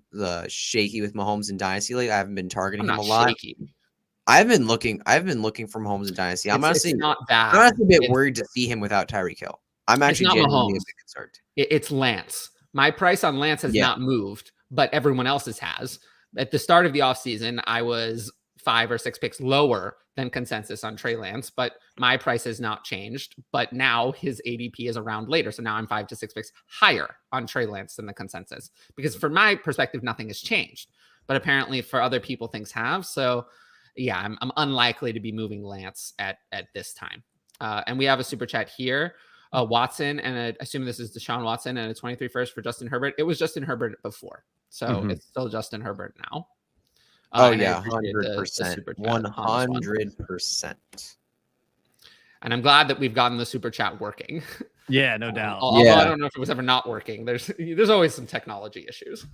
shaky with Mahomes in Dynasty lately. I haven't been targeting him a lot. I've been looking for Mahomes in Dynasty. I'm honestly not bad. I'm honestly a bit worried to see him without Tyreek Hill. I'm actually genuinely a bit concerned. It's Lance. My price on Lance has not moved, but everyone else's has. At the start of the offseason, I was 5 or 6 picks lower than consensus on Trey Lance, but my price has not changed. But now his ADP is around later. So now I'm 5 to 6 picks higher on Trey Lance than the consensus, because from my perspective, nothing has changed. But apparently for other people, things have. So yeah, I'm unlikely to be moving Lance at this time. And we have a super chat here. Watson, and I assume this is Deshaun Watson, and a 23 first for Justin Herbert. It was Justin Herbert before. So it's still Justin Herbert now. Oh yeah, 100%. 100%. And I'm glad that we've gotten the super chat working. Yeah, no doubt. Although I don't know if it was ever not working. There's always some technology issues.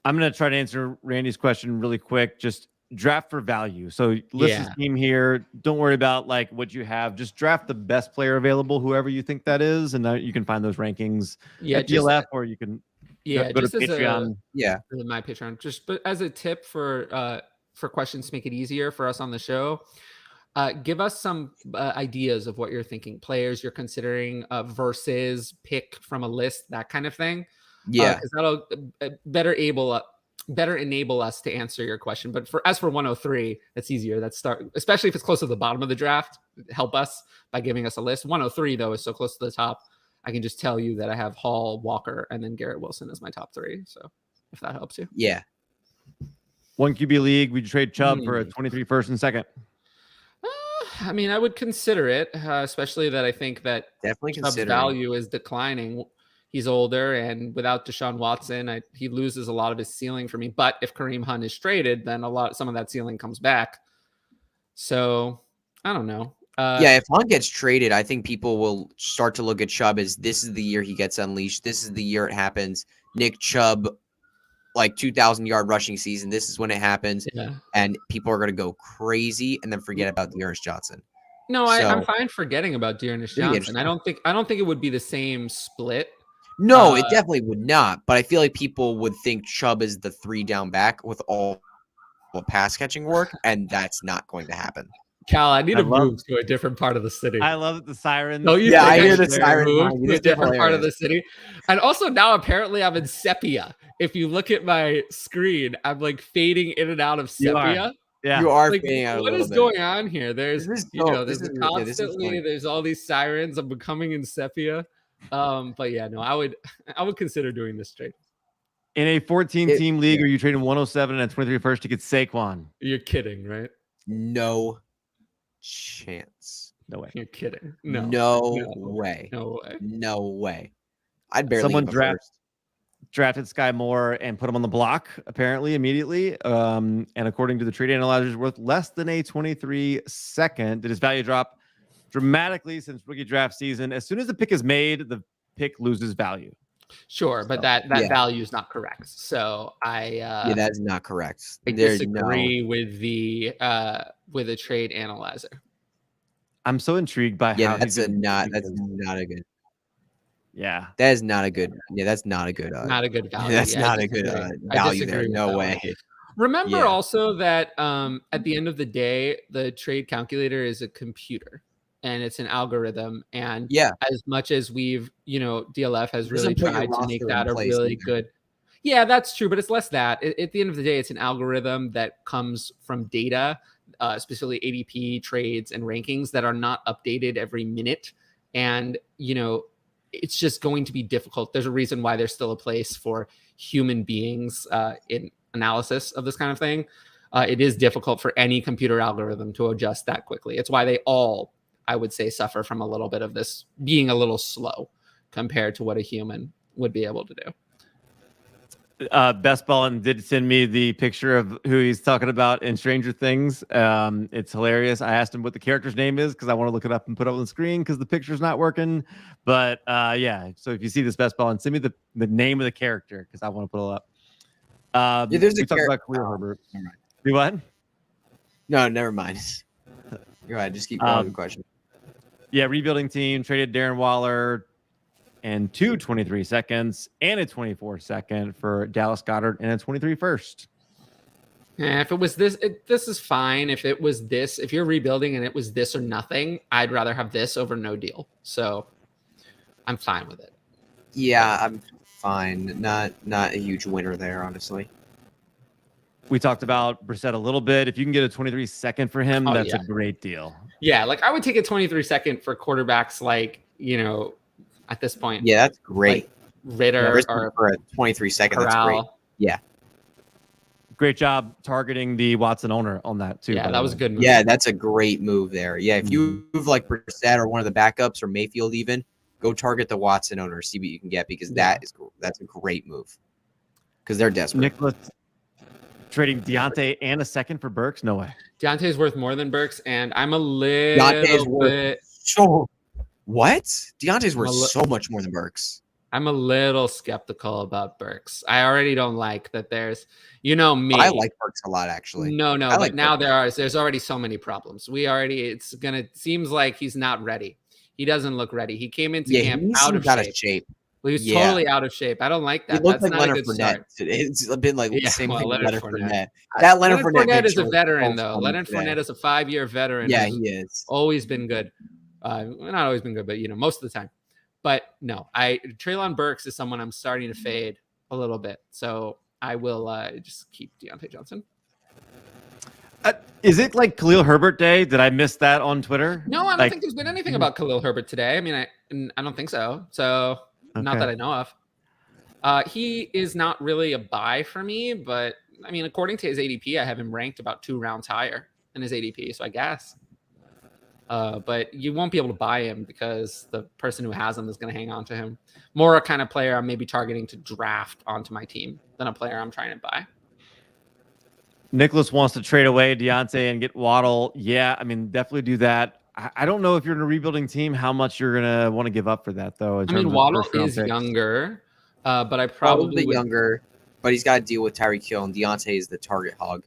I'm gonna try to answer Randy's question really quick. Just draft for value. So list his team here. Don't worry about like what you have. Just draft the best player available, whoever you think that is, and you can find those rankings at DLF, or you can. Yeah, go to Patreon. My Patreon. But as a tip for questions to make it easier for us on the show, give us some ideas of what you're thinking, players you're considering versus pick from a list, that kind of thing. Yeah, because that'll better able better enable us to answer your question. But as for 103, that's easier. Especially if it's close to the bottom of the draft, help us by giving us a list. 103 though is so close to the top, I can just tell you that I have Hall, Walker, and then Garrett Wilson as my top 3. So if that helps you. Yeah. 1 QB league, we trade Chubb for a 23 first and second. I mean, I would consider it, especially that I think that Definitely Chubb's consider value is declining. He's older, and without Deshaun Watson, he loses a lot of his ceiling for me. But if Kareem Hunt is traded, then some of that ceiling comes back. So I don't know. Yeah, if Hunt gets traded, I think people will start to look at Chubb as this is the year he gets unleashed. This is the year it happens. Nick Chubb, like 2,000-yard rushing season. This is when it happens, and people are going to go crazy and then forget about Dearness Johnson. No, I'm fine forgetting about Dearness Johnson. I don't think it would be the same split. No, it definitely would not. But I feel like people would think Chubb is the 3 down back with all pass catching work, and that's not going to happen. Cal, I need to move to a different part of the city. I love the sirens. No, I hear the sirens. Move to a different part of the city. And also now apparently I'm in sepia. If you look at my screen, I'm like fading in and out of sepia. Yeah, you are like, fading out a what little is bit. going on here? There's constantly there's all these sirens. I'm becoming in sepia. But yeah, no, I would consider doing this trade. In a 14-team league, are you trading 107 and 23 first to get Saquon? You're kidding, right? No chance. No way. You're kidding. No way. No way. No way. I'd barely Someone give a first. Drafted Sky Moore and put him on the block apparently immediately. And according to the trade analyzers, worth less than a 23 second. Did his value drop dramatically since rookie draft season? As soon as the pick is made, the pick loses value. Sure, but that value is not correct. So I that's not correct. I disagree with the trade analyzer. I'm so intrigued by how that's not a good. Yeah, that is not a good. Yeah, that's not a good. Not a good value. That's not a good value there. No way. Remember also that at the end of the day, the trade calculator is a computer. And it's an algorithm. And as much as we've, DLF has really tried to make that a really good. Yeah, that's true. But it's less that. At the end of the day, it's an algorithm that comes from data, specifically ADP trades and rankings that are not updated every minute. And, it's just going to be difficult. There's a reason why there's still a place for human beings in analysis of this kind of thing. It is difficult for any computer algorithm to adjust that quickly. It's why they all, I would say, suffer from a little bit of this being a little slow compared to what a human would be able to do. Best Ballin did send me the picture of who he's talking about in Stranger Things. It's hilarious. I asked him what the character's name is because I want to look it up and put it on the screen because the picture's not working. But so if you see this, Best Ballin, send me the name of the character because I want to put it up. There's we talked about Khalil Herbert. You what? No, never mind. Go ahead. Just keep going with the question. Yeah, rebuilding team traded Darren Waller and 2 23 seconds and a 24 second for Dallas Goedert and a 23 first. Yeah, if it was this, this is fine. If it was this, if you're rebuilding and it was this or nothing, I'd rather have this over no deal. So I'm fine with it. Yeah, I'm fine. Not a huge winner there, honestly. We talked about Brissett a little bit. If you can get a 23 second for him, that's a great deal. Yeah, like I would take a 23 second for quarterbacks like, at this point. Yeah, that's great. Like Ritter or for a 23 second, Corral. That's great. Yeah. Great job targeting the Watson owner on that too. Yeah, that was a good move. Yeah, that's a great move there. Yeah, if you move like Brissett or one of the backups or Mayfield even, go target the Watson owner, see what you can get because that's a great move. Because they're desperate. Nicholas trading Deontay and a second for Burks? No way. Deontay's worth more than Burks, and I'm a little bit. What? Deontay's worth so much more than Burks. I'm a little skeptical about Burks. I already don't like that there's, me. I like Burks a lot, actually. No, but now there's already so many problems. Seems like he's not ready. He doesn't look ready. He came into camp out of shape. Well, he was totally out of shape. I don't like that. He looked That's like not Leonard a good Fournette. start. It's been like the same thing with Leonard Fournette. That Leonard Fournette is a veteran, though. Leonard Fournette is a 5-year veteran. Yeah, he is. Always been good. Not always been good, but most of the time. But no, Treylon Burks is someone I'm starting to fade a little bit. So I will just keep Deontay Johnson. Is it like Khalil Herbert day? Did I miss that on Twitter? No, I don't Like, think there's been anything about Khalil Herbert today. I mean, I don't think so. So not that I know of. He is not really a buy for me, but I mean, according to his ADP, I have him ranked about 2 rounds higher than his ADP. So I guess. But you won't be able to buy him because the person who has him is going to hang on to him. More a kind of player I'm maybe targeting to draft onto my team than a player I'm trying to buy. Nicholas wants to trade away Deontay and get Waddle. Yeah, I mean, definitely do that. I don't know if you're in a rebuilding team, how much you're going to want to give up for that, though. I mean, Waddle is younger, but I probably younger, but he's got to deal with Tyreek Hill, and Deontay is the target hog.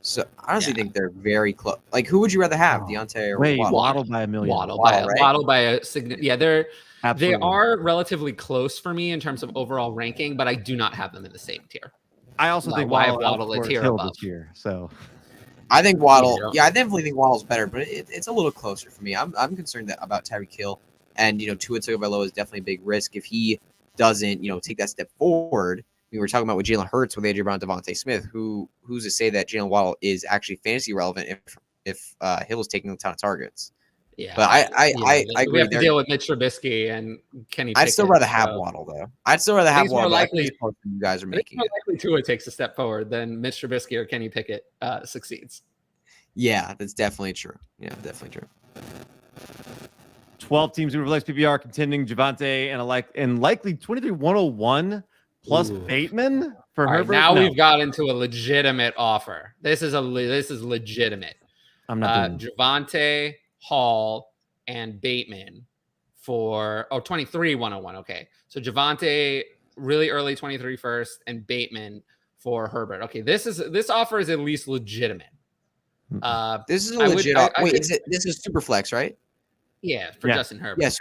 So I honestly think they're very close. Like, who would you rather have, Deontay or Waddle by a million? Waddle by a significant. Yeah, they are relatively close for me in terms of overall ranking, but I do not have them in the same tier. I also think Waddle a tier above. So I think Waddle. Yeah, I definitely think Waddle's better, but it's a little closer for me. I'm concerned about Tyreek Hill, and Tua Tagovailoa is definitely a big risk if he doesn't take that step forward. We were talking about with Jalen Hurts with A.J. Brown, Devontae Smith. Who's to say that Jalen Waddle is actually fantasy relevant if Hill is taking a ton of targets? Yeah, but I agree. We have to deal with Mitch Trubisky and Kenny Pickett. I'd still rather have Waddle though. I'd still rather have Waddle. Likely, you guys are making more likely Tua takes a step forward than Mitch Trubisky or Kenny Pickett succeeds. Yeah, that's definitely true. Yeah, definitely true. 12 teams who replace PPR contending Javonte and likely 23-101 plus Bateman for Herbert. Now we've got into a legitimate offer. This is legitimate. I'm not doing Javonte, Hall, and Bateman for 23-101. Okay, so Javonte really early 23 first, and Bateman for Herbert. Okay, this offer is at least legitimate. This is a legit. This is super flex, right? Yeah, for Justin Herbert. Yes,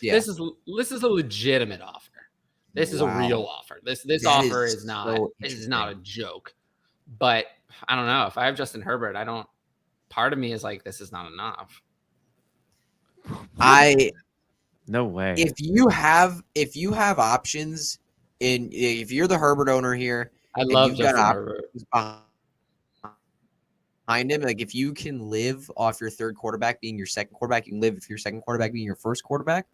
yeah, This is a legitimate offer. This is a real offer. This offer is not a joke. But I don't know. If I have Justin Herbert, part of me is like, this is not enough. No way. If you have options if you're the Herbert owner here, I love Justin Herbert. Behind him, like if you can live off your third quarterback being your second quarterback, you can live if your second quarterback being your first quarterback.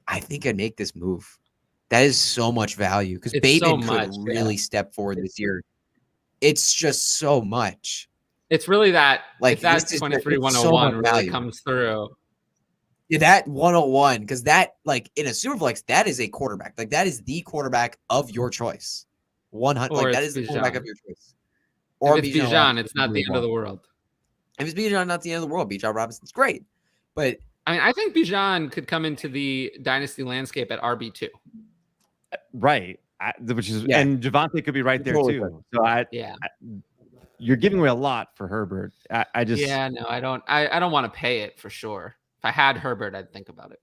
I think I'd make this move. That is so much value because Bateman could really step forward this year. It's just so much. It's really that if that's 23-101 really comes through. Yeah, that 101, because that in a superflex, that is a quarterback. Like that is the quarterback of your choice. 100. Like that is the quarterback of your choice. Or if it's Bijan, it's not the end of the world. If it's Bijan, not the end of the world. Bijan Robinson's great, but I mean, I think Bijan could come into the dynasty landscape at RB2. Right, and Javonte could be right there too. So you're giving away a lot for Herbert. I don't want to pay it for sure. If I had Herbert, I'd think about it.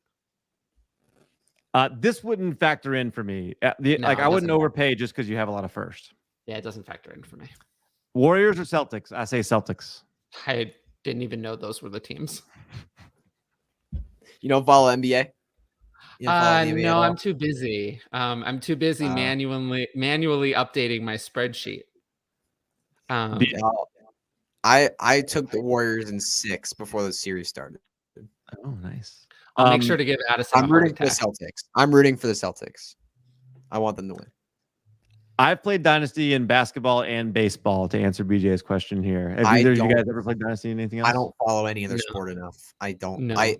This wouldn't factor in for me. I wouldn't overpay just because you have a lot of first. Yeah, it doesn't factor in for me. Warriors or Celtics? I say Celtics. I didn't even know those were the teams. You don't follow NBA? No, I'm too busy. I'm too busy manually updating my spreadsheet. I took the Warriors in 6 before the series started. Oh, nice. I'll make sure to give Addison. I'm rooting for the Celtics. I'm rooting for the Celtics. I want them to win. I've played Dynasty in basketball and baseball to answer BJ's question here. Have either of you guys ever played Dynasty in anything else? I don't follow any other sport enough. I don't. No. I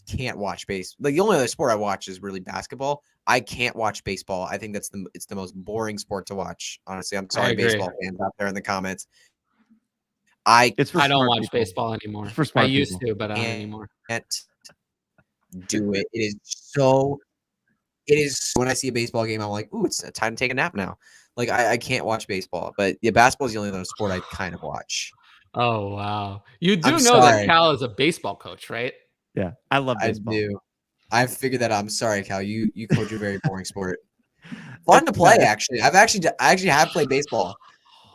can't watch baseball. The only other sport I watch is really basketball. I can't watch baseball. I think it's the most boring sport to watch. Honestly, I'm sorry, baseball fans out there in the comments. I don't watch baseball anymore. I used to, but I don't anymore. Can't do it. It is when I see a baseball game, I'm like, ooh, it's time to take a nap now. Like I can't watch baseball, but basketball is the only other sport I kind of watch. Oh wow, you do know that Cal is a baseball coach, right? Yeah, I love baseball. I do. I've figured that out. I'm sorry, Cal. You coach a very boring sport. Fun to play, actually. I actually have played baseball.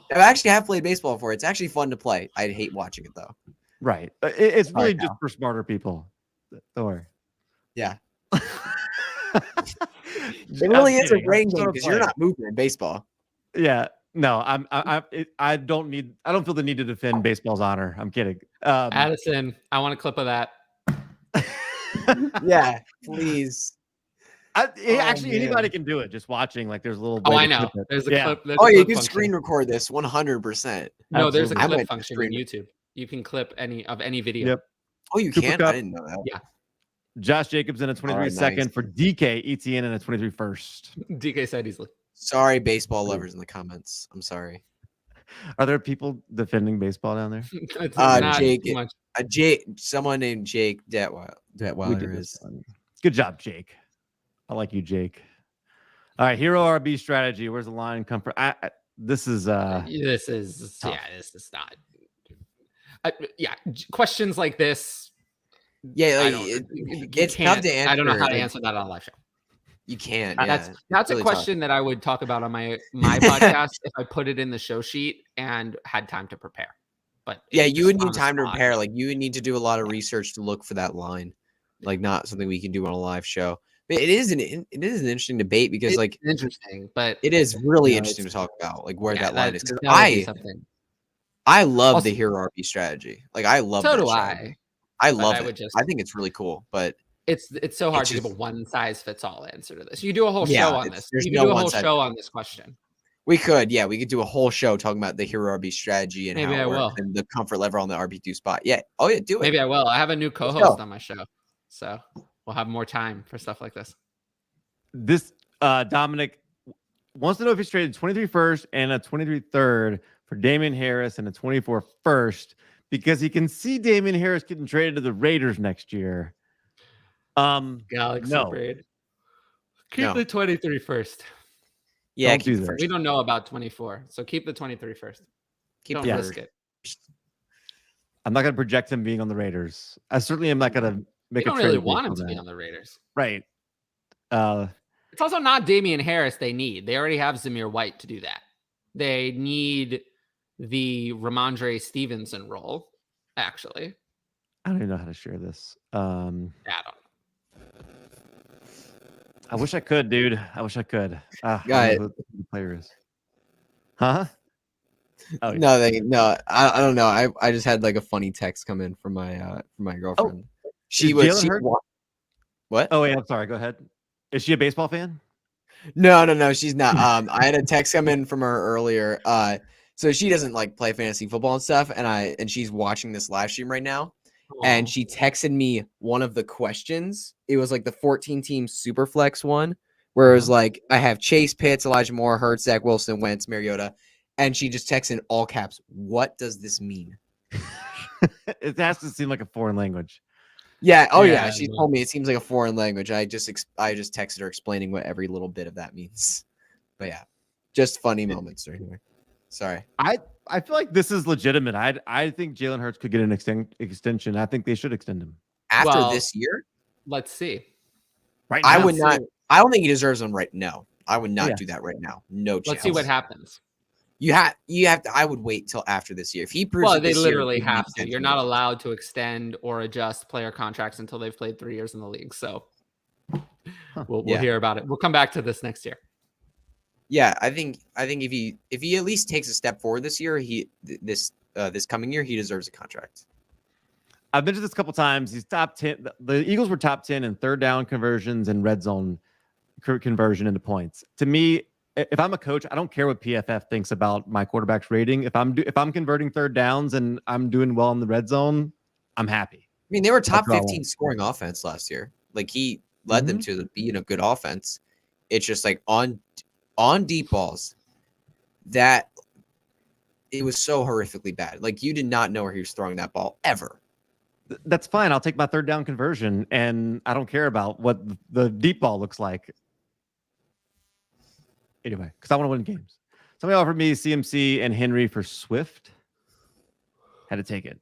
Before. It's actually fun to play. I hate watching it though. Right. It's really just for smarter people. Don't worry. Yeah. It really is a kidding. brain I'm game so because you're playing. not moving in baseball. Yeah, no, I don't feel the need to defend baseball's honor. I'm kidding. Addison, I want a clip of that. Yeah, please. Actually, man. anybody can do it. Just watching, like, there's a little. Oh, way I to know. clip it. There's a Yeah. clip. There's Oh, a you clip can function. screen record this 100%. No, there's a Absolutely. I clip might function screen in it. YouTube. You can clip any video. Yep. Oh, you Cooper can? Kupp. I didn't know that. Yeah. Josh Jacobs in a 23 All right, second nice. for DK ETN in a 23 first. DK said easily. Sorry, baseball lovers in the comments. I'm sorry. Are there people defending baseball down there? It's not Jake, too much. someone named Jake We Detweiler did is. this one. Good job, Jake. I like you, Jake. All right, hero RB strategy. Where's the line come from? This is This is not. Questions like this. Yeah, I like, don't. it's tough to answer. I don't know how to answer that on a live show. You can't. Yeah, That's really a question that I would talk about on my podcast if I put it in the show sheet and had time to prepare. But yeah, it's you would just on need the time to spot. prepare. Like you would need to do a lot of research to look for that line. Like not something we can do on a live show. But it is an interesting debate because It's like interesting, but it is really Yeah, interesting to talk about like where yeah, that line is. Because that would be something. I love Also- the hero RB strategy. Like I love So that do strategy. I. I but love I it. would just- I think it's really cool. But It's so hard It's to give a just- one size fits all answer to this. You do a whole Yeah, show on it's- this. there's You no can do a one whole size show fits on this question. we could do a whole show talking about the hero RB strategy and Maybe how I it will. works and the comfort level on the RB2 spot. Yeah. Oh yeah, do it. Maybe I will. I have a new go. co-host on my show, so we'll have more time for stuff like this. this. Dominic wants to know if he's traded 23 first and a 23 third for Damian Harris and a 24 first because he can see Damian Harris getting traded to the Raiders next year. Galaxy No. braid. Keep No. the 23 first. Yeah, Don't keep do it that. first. We don't know about 24, so keep the 23 first. Keep Don't it risk first. it. I'm not going to project him being on the Raiders. I certainly am not going to We make a don't trade really based want him on to be that. on the Raiders. Right. It's also not Damian Harris they need. They already have Zamir White to do that. They need the Ramondre Stevenson role, actually. I don't even know how to share this. I don't know. I wish I could, dude. I wish I could. I don't Got know who the player is. Huh? Oh, yeah. No, I don't know. I just had like a funny text come in from my girlfriend. She Is was Jalen Hurts? What? Oh, wait, I'm sorry. Go ahead. Is she a baseball fan? No, she's not. I had a text come in from her earlier. So she doesn't like play fantasy football and stuff, and she's watching this live stream right now. And she texted me one of the questions. It was like the 14-team Superflex one, where it was like, I have Chase, Pitts, Elijah Moore, Hurts, Zach Wilson, Wentz, Mariota. And she just texted in all caps, what does this mean? It has to seem like a foreign language. Yeah. Oh, yeah. Yeah, She well- told me it seems like a foreign language. I just texted her explaining what every little bit of that means. But yeah, just funny moments during here. Sorry. I feel like this is legitimate. I think Jalen Hurts could get an extension. I think they should extend him After Well, this year, Let's see. right I now. would not. I don't think he deserves one right now. I would not Yeah. do that right now. No chance. Let's see what happens. You have to. I would wait till after this year. If he proves Well, it they this year, literally he'd be have to. You're potentially not gone. allowed to extend or adjust player contracts until they've played 3 years in the league. So we'll Yeah. hear about it. We'll come back to this next year. Yeah, I think if he at least takes a step forward this year, this coming year, he deserves a contract. I've mentioned this a couple times. He's top 10. The Eagles were top 10 in third down conversions and red zone conversion into points. To me, if I'm a coach, I don't care what PFF thinks about my quarterback's rating. If I'm converting third downs and I'm doing well in the red zone, I'm happy. I mean, they were top That's all I 15 want. scoring offense last year. Like he led them to being a good offense. It's just like on deep balls that it was so horrifically bad. Like you did not know where he was throwing that ball ever. That's fine. I'll take my third down conversion, and I don't care about what the deep ball looks like. Anyway, because I want to win games. Somebody offered me CMC and Henry for Swift. Had to take it.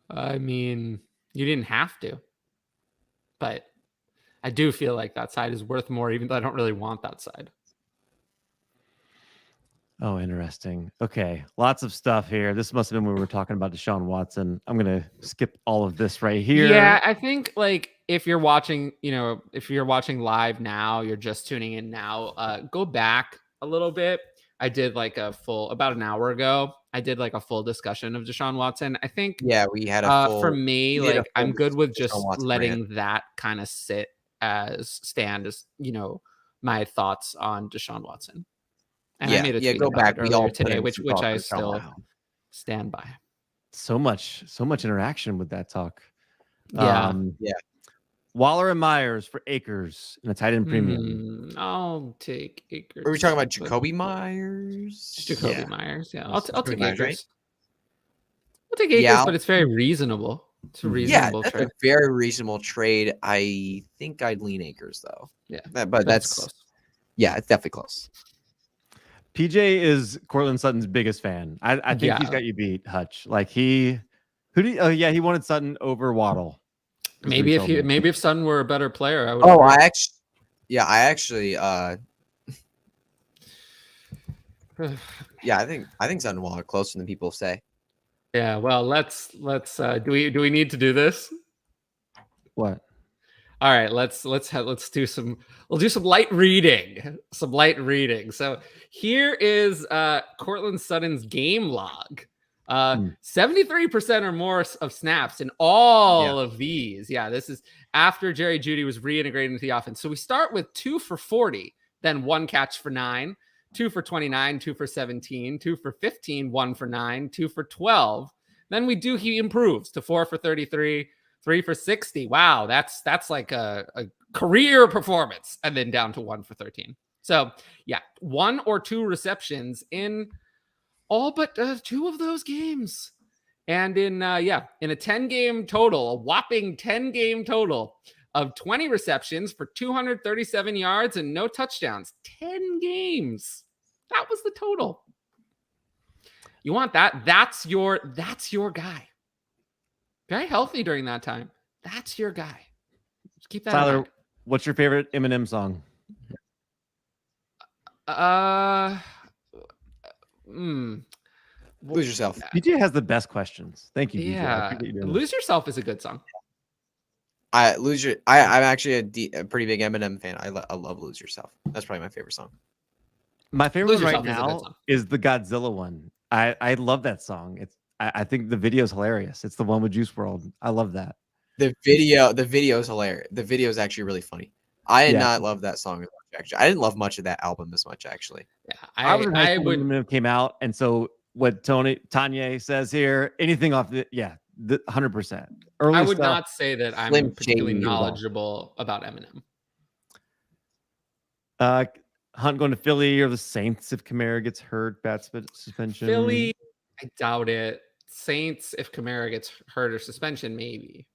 I mean, you didn't have to, but I do feel like that side is worth more, even though I don't really want that side. Oh, interesting. Okay. Lots of stuff here. This must have been when we were talking about Deshaun Watson. I'm going to skip all of this right here. Yeah, I think like if you're watching, if you're watching live now, you're just tuning in now, go back a little bit. I did like about an hour ago, I did like a full discussion of Deshaun Watson. I think, Yeah, we had a full. for me, we did a like, full I'm good with Deshaun just Watson letting rant. that kind of stand as, my thoughts on Deshaun Watson. And I made a tweet go about back. it We all earlier put today, in which some I thoughts on Deshaun still Watson. stand by. So much interaction with that talk. Yeah. Waller and Myers for Akers in a tight end premium. I'll take Akers. Are we talking about Jacoby Myers? Jacoby Myers. Yeah, I'll take Jacoby Myers, Akers. right? I'll take Akers, Yeah, but it's very reasonable. It's a Yeah, reasonable that's trade. a very reasonable trade. I think I'd lean Akers though. Yeah, but that's close. Yeah, it's definitely close. PJ is Cortland Sutton's biggest fan. I think he's got you beat, Hutch. Like he wanted Sutton over Waddle. Maybe if Sutton were a better player, I would. Oh, I actually yeah, I think Sutton and Waller are closer than people say. Yeah, well, let's do we need to do this? What? All right, let's do some light reading. So here is Cortland Sutton's game log. 73% or more of snaps in all of these. Yeah, this is after Jerry Jeudy was reintegrated into the offense. So we start with 2 for 40, then 1 catch for 9, 2 for 29, 2 for 17, 2 for 15, 1 for 9, 2 for 12. Then he improves to 4 for 33, 3 for 60. Wow, that's like a career performance. And then down to 1 for 13. So yeah, 1 or 2 receptions in all but 2 of those games. And in a 10-game total, a whopping 10-game total of 20 receptions for 237 yards and no touchdowns. 10 games. That was the total. You want that? That's your guy. Very healthy during that time. That's your guy. Just keep that in Tyler, mind. what's your favorite Eminem song? Lose Yourself. PJ has the best questions. Thank you, PJ. Yeah, Lose Yourself is a good song. I'm actually a pretty big Eminem fan. I love Lose Yourself. That's probably my favorite song. My favorite Lose one right Yourself is a good now song. is the Godzilla one. I love that song. I think the video is hilarious. It's the one with Juice WRLD. I love that. The video is hilarious. The video is actually really funny. I did not love that song as much, actually. I didn't love much of that album as much, actually. Yeah, I was in high school when Eminem came out, and so what Tanya says here, anything off the 100%. I would not say that I'm particularly knowledgeable about Eminem. Hunt going to Philly or the Saints if Kamara gets hurt, bad suspension. Philly, I doubt it. Saints, if Kamara gets hurt or suspension, maybe.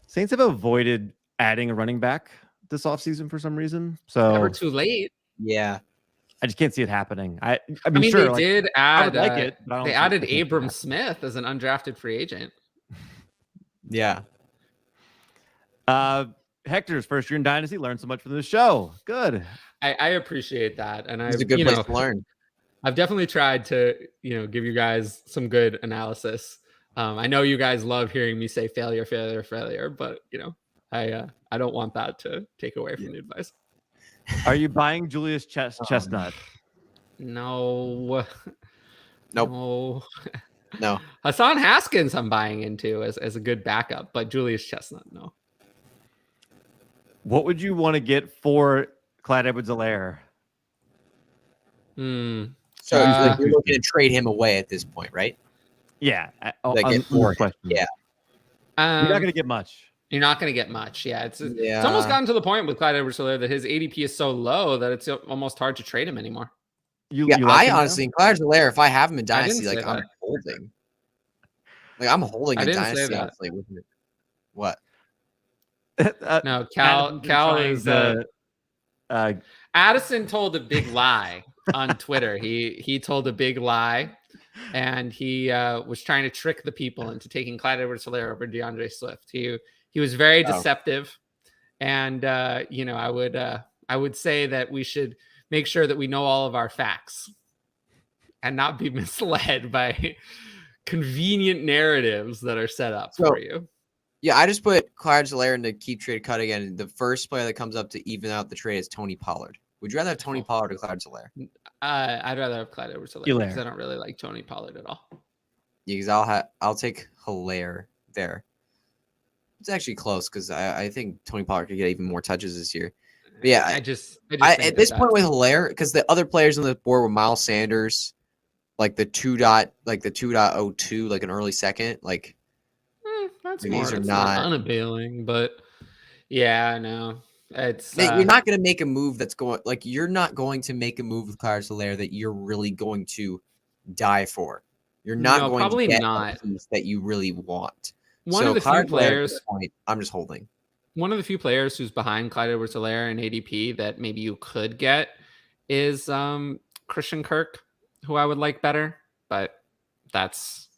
Saints have avoided adding a running back this offseason for some reason. So never too late. Yeah. I just can't see it happening. I mean, sure, they did add. I would like it. But they added Abram Smith as an undrafted free agent. Yeah. Hector's first year in Dynasty, learned so much from the show. Good. I appreciate that, and it's a good place to learn. I've definitely tried to give you guys some good analysis. I know you guys love hearing me say failure, but I don't want that to take away from the advice. Are you buying Julius Chestnut? No. Nope. No. Hassan Haskins I'm buying into as a good backup, but Julius Chestnut, no. What would you want to get for Clyde Edwards-Helaire? So you're looking to trade him away at this point, right? Yeah. Yeah. You're not going to get much. You're not going to get much. Yeah. It's almost gotten to the point with Clyde Edwards-Helaire that his ADP is so low that it's almost hard to trade him anymore. I honestly, Clyde Edwards-Helaire, if I have him in Dynasty, I'm holding. I'm holding a Dynasty. Honestly, with it. What? No, Cal is Addison told a big lie on Twitter. He told a big lie, and he was trying to trick the people into taking Clyde Edwards-Helaire over DeAndre Swift. He was very deceptive, and I would say that we should make sure that we know all of our facts and not be misled by convenient narratives that are set up for you. Yeah, I just put Clyde Zeller into keep trade cut again. The first player that comes up to even out the trade is Tony Pollard. Would you rather have Tony Pollard or Clyde Zeller? I'd rather have Clyde over Zeller because I don't really like Tony Pollard at all. Yeah, because I'll take Hilaire there. It's actually close because I think Tony Pollard could get even more touches this year. But yeah, I just at this point with Hilaire, because the other players on the board were Miles Sanders, like the 2.02, like an early second, like that's these more. are It's not unappealing, but yeah, no, it's you're not going to make a move that's going like you're not going to make a move with Clyde Zeller that you're really going to die for. You're not going probably to get not a piece that you really want. One of the few players. I'm just holding. One of the few players who's behind Clyde Edwards-Helaire in ADP that maybe you could get is Christian Kirk, who I would like better, but that's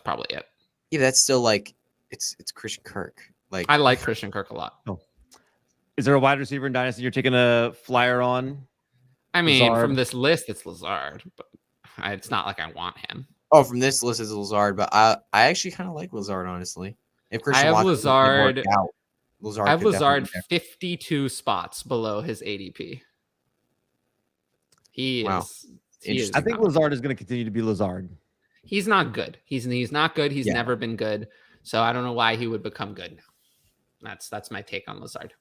probably it. Yeah, that's still like it's Christian Kirk. Like I like Christian Kirk a lot. Oh. Is there a wide receiver in Dynasty you're taking a flyer on? I mean, Lazard? from this list, it's Lazard, but it's not like I want him. Oh, from this list is Lazard, but I actually kind of like Lazard, honestly. If Christian I have Watson Lazard. work out, Lazard I have could Lazard definitely 52 spots below his ADP. He Wow. is. He is I think not, Lazard is going to continue to be Lazard. he's not good. He's not good. He's Yeah. never been good. So I don't know why he would become good now. That's my take on Lazard.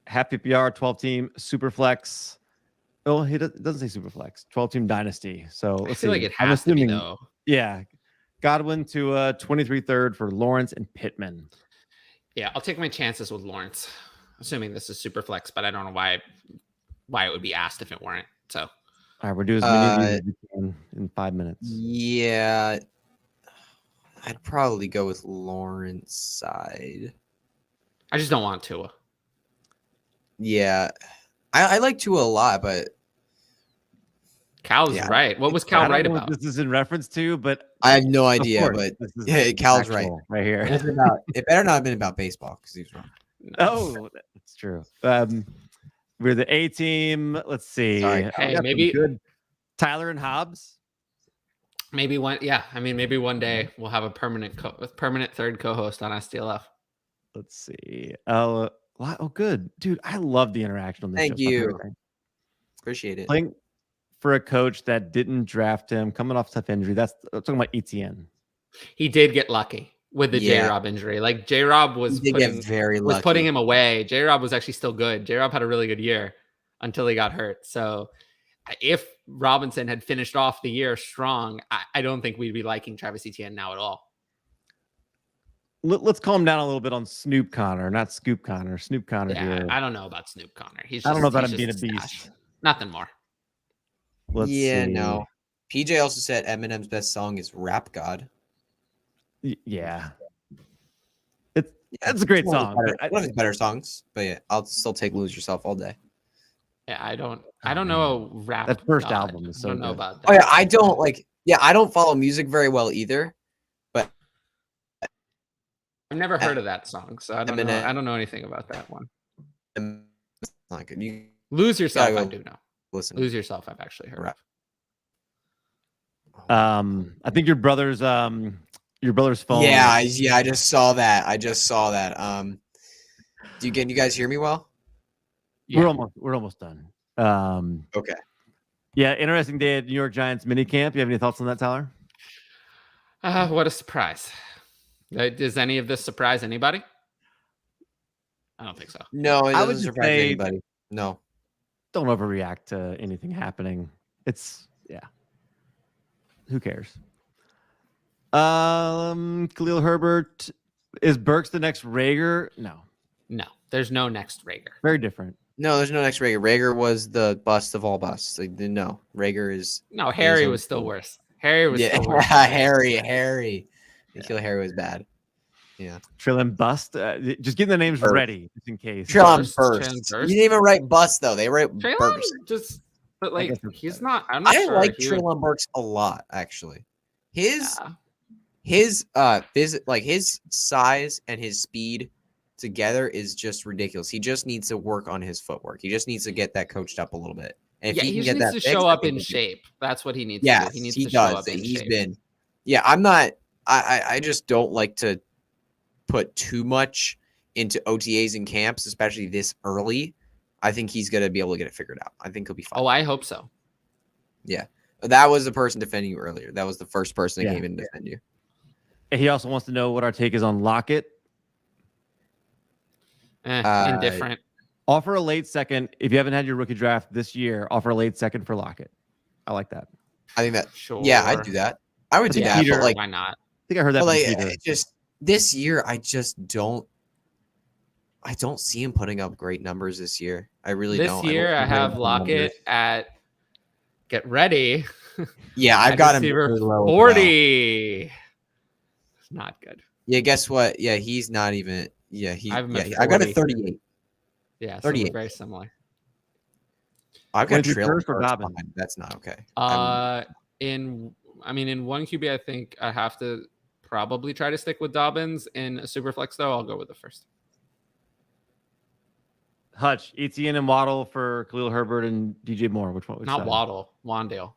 Half PPR, 12 team, super flex. Oh, it doesn't say super flex. 12 team Dynasty. So I let's feel see. like it I'm has to be assuming, though. yeah. Godwin to 23 third for Lawrence and Pittman. Yeah, I'll take my chances with Lawrence, assuming this is super flex, but I don't know why it would be asked if it weren't. So All right, we'll do as many of these as we can in 5 minutes. Yeah, I'd probably go with Lawrence side. I just don't want Tua. Yeah, I like Tua a lot, but Cal's Yeah. right. What was I Cal don't right know what about? this is in reference to, but I have no of idea. course, But this is yeah, Cal's right. factual right here. It better not have been about baseball because he was wrong. Oh, that's true. We're the A team. Let's see. Sorry. We Hey, got some maybe- good Tyler and Hobbs. Maybe one. Yeah, I mean, maybe one day we'll have a permanent third co-host on SDLF. Let's see. Oh, good, dude. I love the interaction on this. Thank show. you. Appreciate it. Playing for a coach that didn't draft him, coming off tough injury. I'm talking about ETN. He did get lucky with the Yeah. J-Rob injury. Like J-Rob was He did get very lucky. putting him away. J-Rob was actually still good. J-Rob had a really good year until he got hurt. So if Robinson had finished off the year strong, I don't think we'd be liking Travis Etienne now at all. Let's calm down a little bit on Snoop Connor, not Scoop Connor. Snoop Connor Yeah, here. I don't know about Snoop Connor. I don't know about him he's being a just stash. beast. Nothing more. Let's Yeah, see. no. PJ also said Eminem's best song is Rap God. Yeah. It's a great One of his song. better- but one of his better songs, but yeah, I'll still take "Lose Yourself" all day. Yeah, I don't know rap. That first God. album is so I don't know good. about that. Oh yeah, I don't like. Yeah, I don't follow music very well either. But I've never heard of that song, so I don't know. Eminem. I don't know anything about that one. it's not good. You Lose Yourself, gotta I go do know. listen. Lose Yourself, I've actually heard Rap. of. I think your brother's phone. Yeah, I just saw that. Do you guys hear me well? Yeah. We're almost done. Okay. Yeah, interesting day at New York Giants mini camp. You have any thoughts on that, Tyler? What a surprise. Does any of this surprise anybody? I don't think so. No, it I would doesn't just surprise say- anybody. No. Don't overreact to anything happening. Who cares? Khalil Herbert. Is Burks the next Rager? No. No, there's no next Rager. Very different. No, there's no next Rager. Rager was the bust of all busts. Like, no, Rager is. No, Harry on was still point. worse. Harry was Yeah, still worse. Harry. Nikhil Harry was bad. Yeah. Trillin Bust. Just getting the names Burst. ready just in case. Trillon Burst, Burst. Trillon You Burst. didn't even write bust though. They write Traylon Burst. just, but I like guess it's he's better. not. I'm not I sure. like he would- Trillon Burks a lot, actually. His Yeah. his size and his speed together is just ridiculous. He just needs to work on his footwork. He just needs to get that coached up a little bit. And if Yeah, he he can just get needs that to fixed, show I up think in he'll be- shape. That's what he needs to Yes, do. He needs he to show does. up in He's shape. been. Yeah, I'm not. I just don't like to put too much into OTAs and camps, especially this early, I think he's going to be able to get it figured out. I think he'll be fine. Oh, I hope so. Yeah. That was the person defending you earlier. That was the first person that came in to defend you. He also wants to know what our take is on Lockett. Indifferent. Offer a late second. If you haven't had your rookie draft this year, offer a late second for Lockett. I like that. I think that, Sure. yeah, I'd do that. I would do that. Peter, but like, why not? I think I heard that from like, Peter. just this year, I don't see him putting up great numbers this year. I really don't. This year, I have Lockett at, get ready. Yeah, I've got him receiver really low 40. It's not good. Yeah, guess what? Yeah, he's not even. Yeah, I have him at I got a 40. 38. Yeah, so 38. very similar. I've got 23 Trail for Dobbins. That's not okay. In one QB, I think I have to probably try to stick with Dobbins. In a Superflex, though, I'll go with the first. Hutch, Etienne and Waddle for Khalil Herbert and DJ Moore. Which one? Not Waddle, Wandale.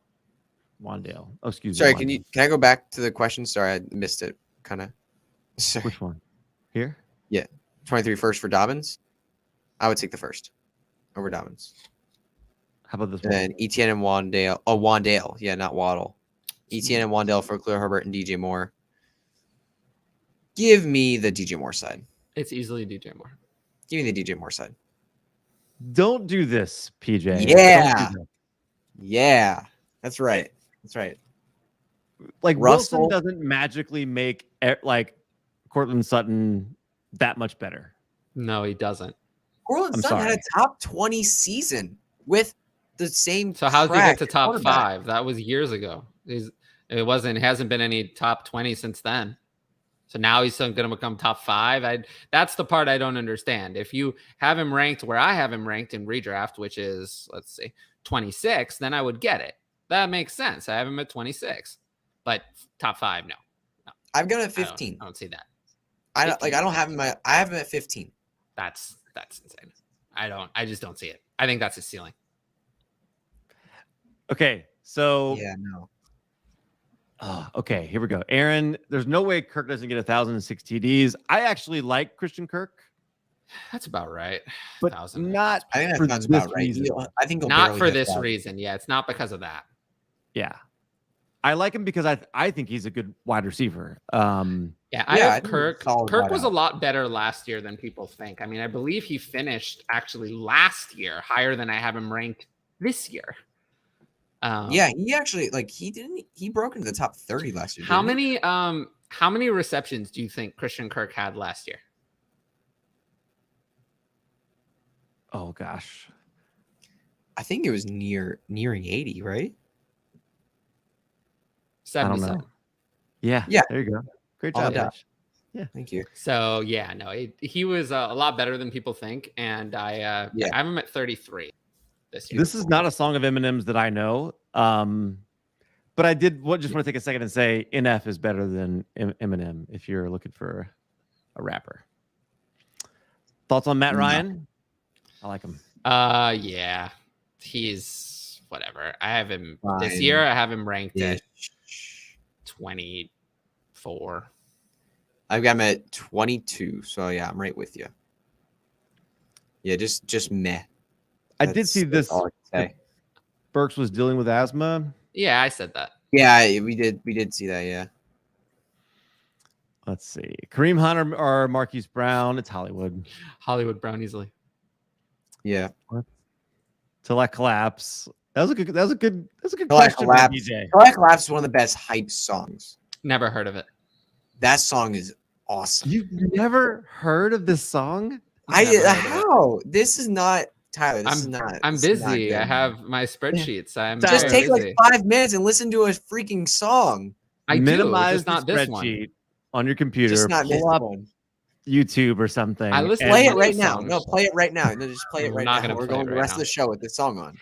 Wandale. Oh, excuse Sorry, me. can I go back to the question? Sorry, I missed it. Kind of. Which one? Here? Yeah, 23 first for Dobbins. I would take the first over Dobbins. How about this And one? then Etienne and Wandale. Oh, Wandale. Yeah, not Waddle. Etienne and Wandale for Khalil Herbert and DJ Moore. Give me the DJ Moore side. It's easily DJ Moore. Give me the DJ Moore side. Don't do this, PJ. Yeah. Don't do this. Yeah, that's right. That's right. Like Russell- Wilson doesn't magically make like Cortland Sutton that much better. No, he doesn't. Cortland I'm Sutton had sorry. a top 20 season with the same. So how'd you get to crack top quarterback. 5? It was years ago. It hasn't been any top 20 since then. So now he's going to become top 5. That's the part I don't understand. If you have him ranked where I have him ranked in redraft, which is, let's see, 26, then I would get it. That makes sense. I have him at 26, but top 5, no. I've got him at 15. I don't see that. I don't have him. I have him at 15. That's insane. I just don't see it. I think that's his ceiling. Okay, so Yeah, no. Okay, here we go. Aaron, there's no way Kirk doesn't get 1,006 TDs. I actually like Christian Kirk, That's about right. but 1,000. not I think for that sounds this about right. reason. I think he'll Not barely for hit this 1,000. reason. Yeah, it's not because of that. Yeah, I like him because I think he's a good wide receiver. Yeah, I Yeah, I have think Kirk. it's solid Kirk was a wideout. lot better last year than people think. I mean, I believe he finished actually last year higher than I have him ranked this year. Yeah, he actually he broke into the top 30 last year. How didn't he? many receptions do you think Christian Kirk had last year? Oh gosh, I think it was nearing 80, right? I don't 77. know. Yeah, Yeah. There you go. Great All job, the Hutch. Thank you. So yeah, no, he was a lot better than people think, and I have him at 33 this year. This is not a song of Eminem's that I know. But I just want to take a second and say NF is better than Eminem if you're looking for a rapper. Thoughts on Matt No. Ryan? I like him. Yeah, he's whatever. I have him this Fine. year. I have him ranked Yeah. at 24. I've got him at 22. So yeah, I'm right with you. Yeah, just meh. I did see That's this. all I can say. Burks was dealing with asthma. Yeah, I said that. Yeah, we did see that. Yeah. Let's see. Kareem Hunt or Marquise Brown. It's Hollywood. Hollywood Brown easily. Yeah. Till I collapse. That was a good Till I question, by Collapse. DJ. Black Collapse is one of the best hype songs. Never heard of it. That song is awesome. You've never heard of this song? Never heard of it. How? This is not Tyler. This is not. I'm this is not busy. good. I have my spreadsheets. I'm Just Just very take busy. like 5 minutes and listen to a freaking song. I do, Minimize just not the this one. spreadsheet on your computer. Just not this pull up one. YouTube or something. I listen- and Play it Any right now. songs. No, play it right now. No, just play it We're right not now. gonna We're play going it the right rest now. of the show with this song on.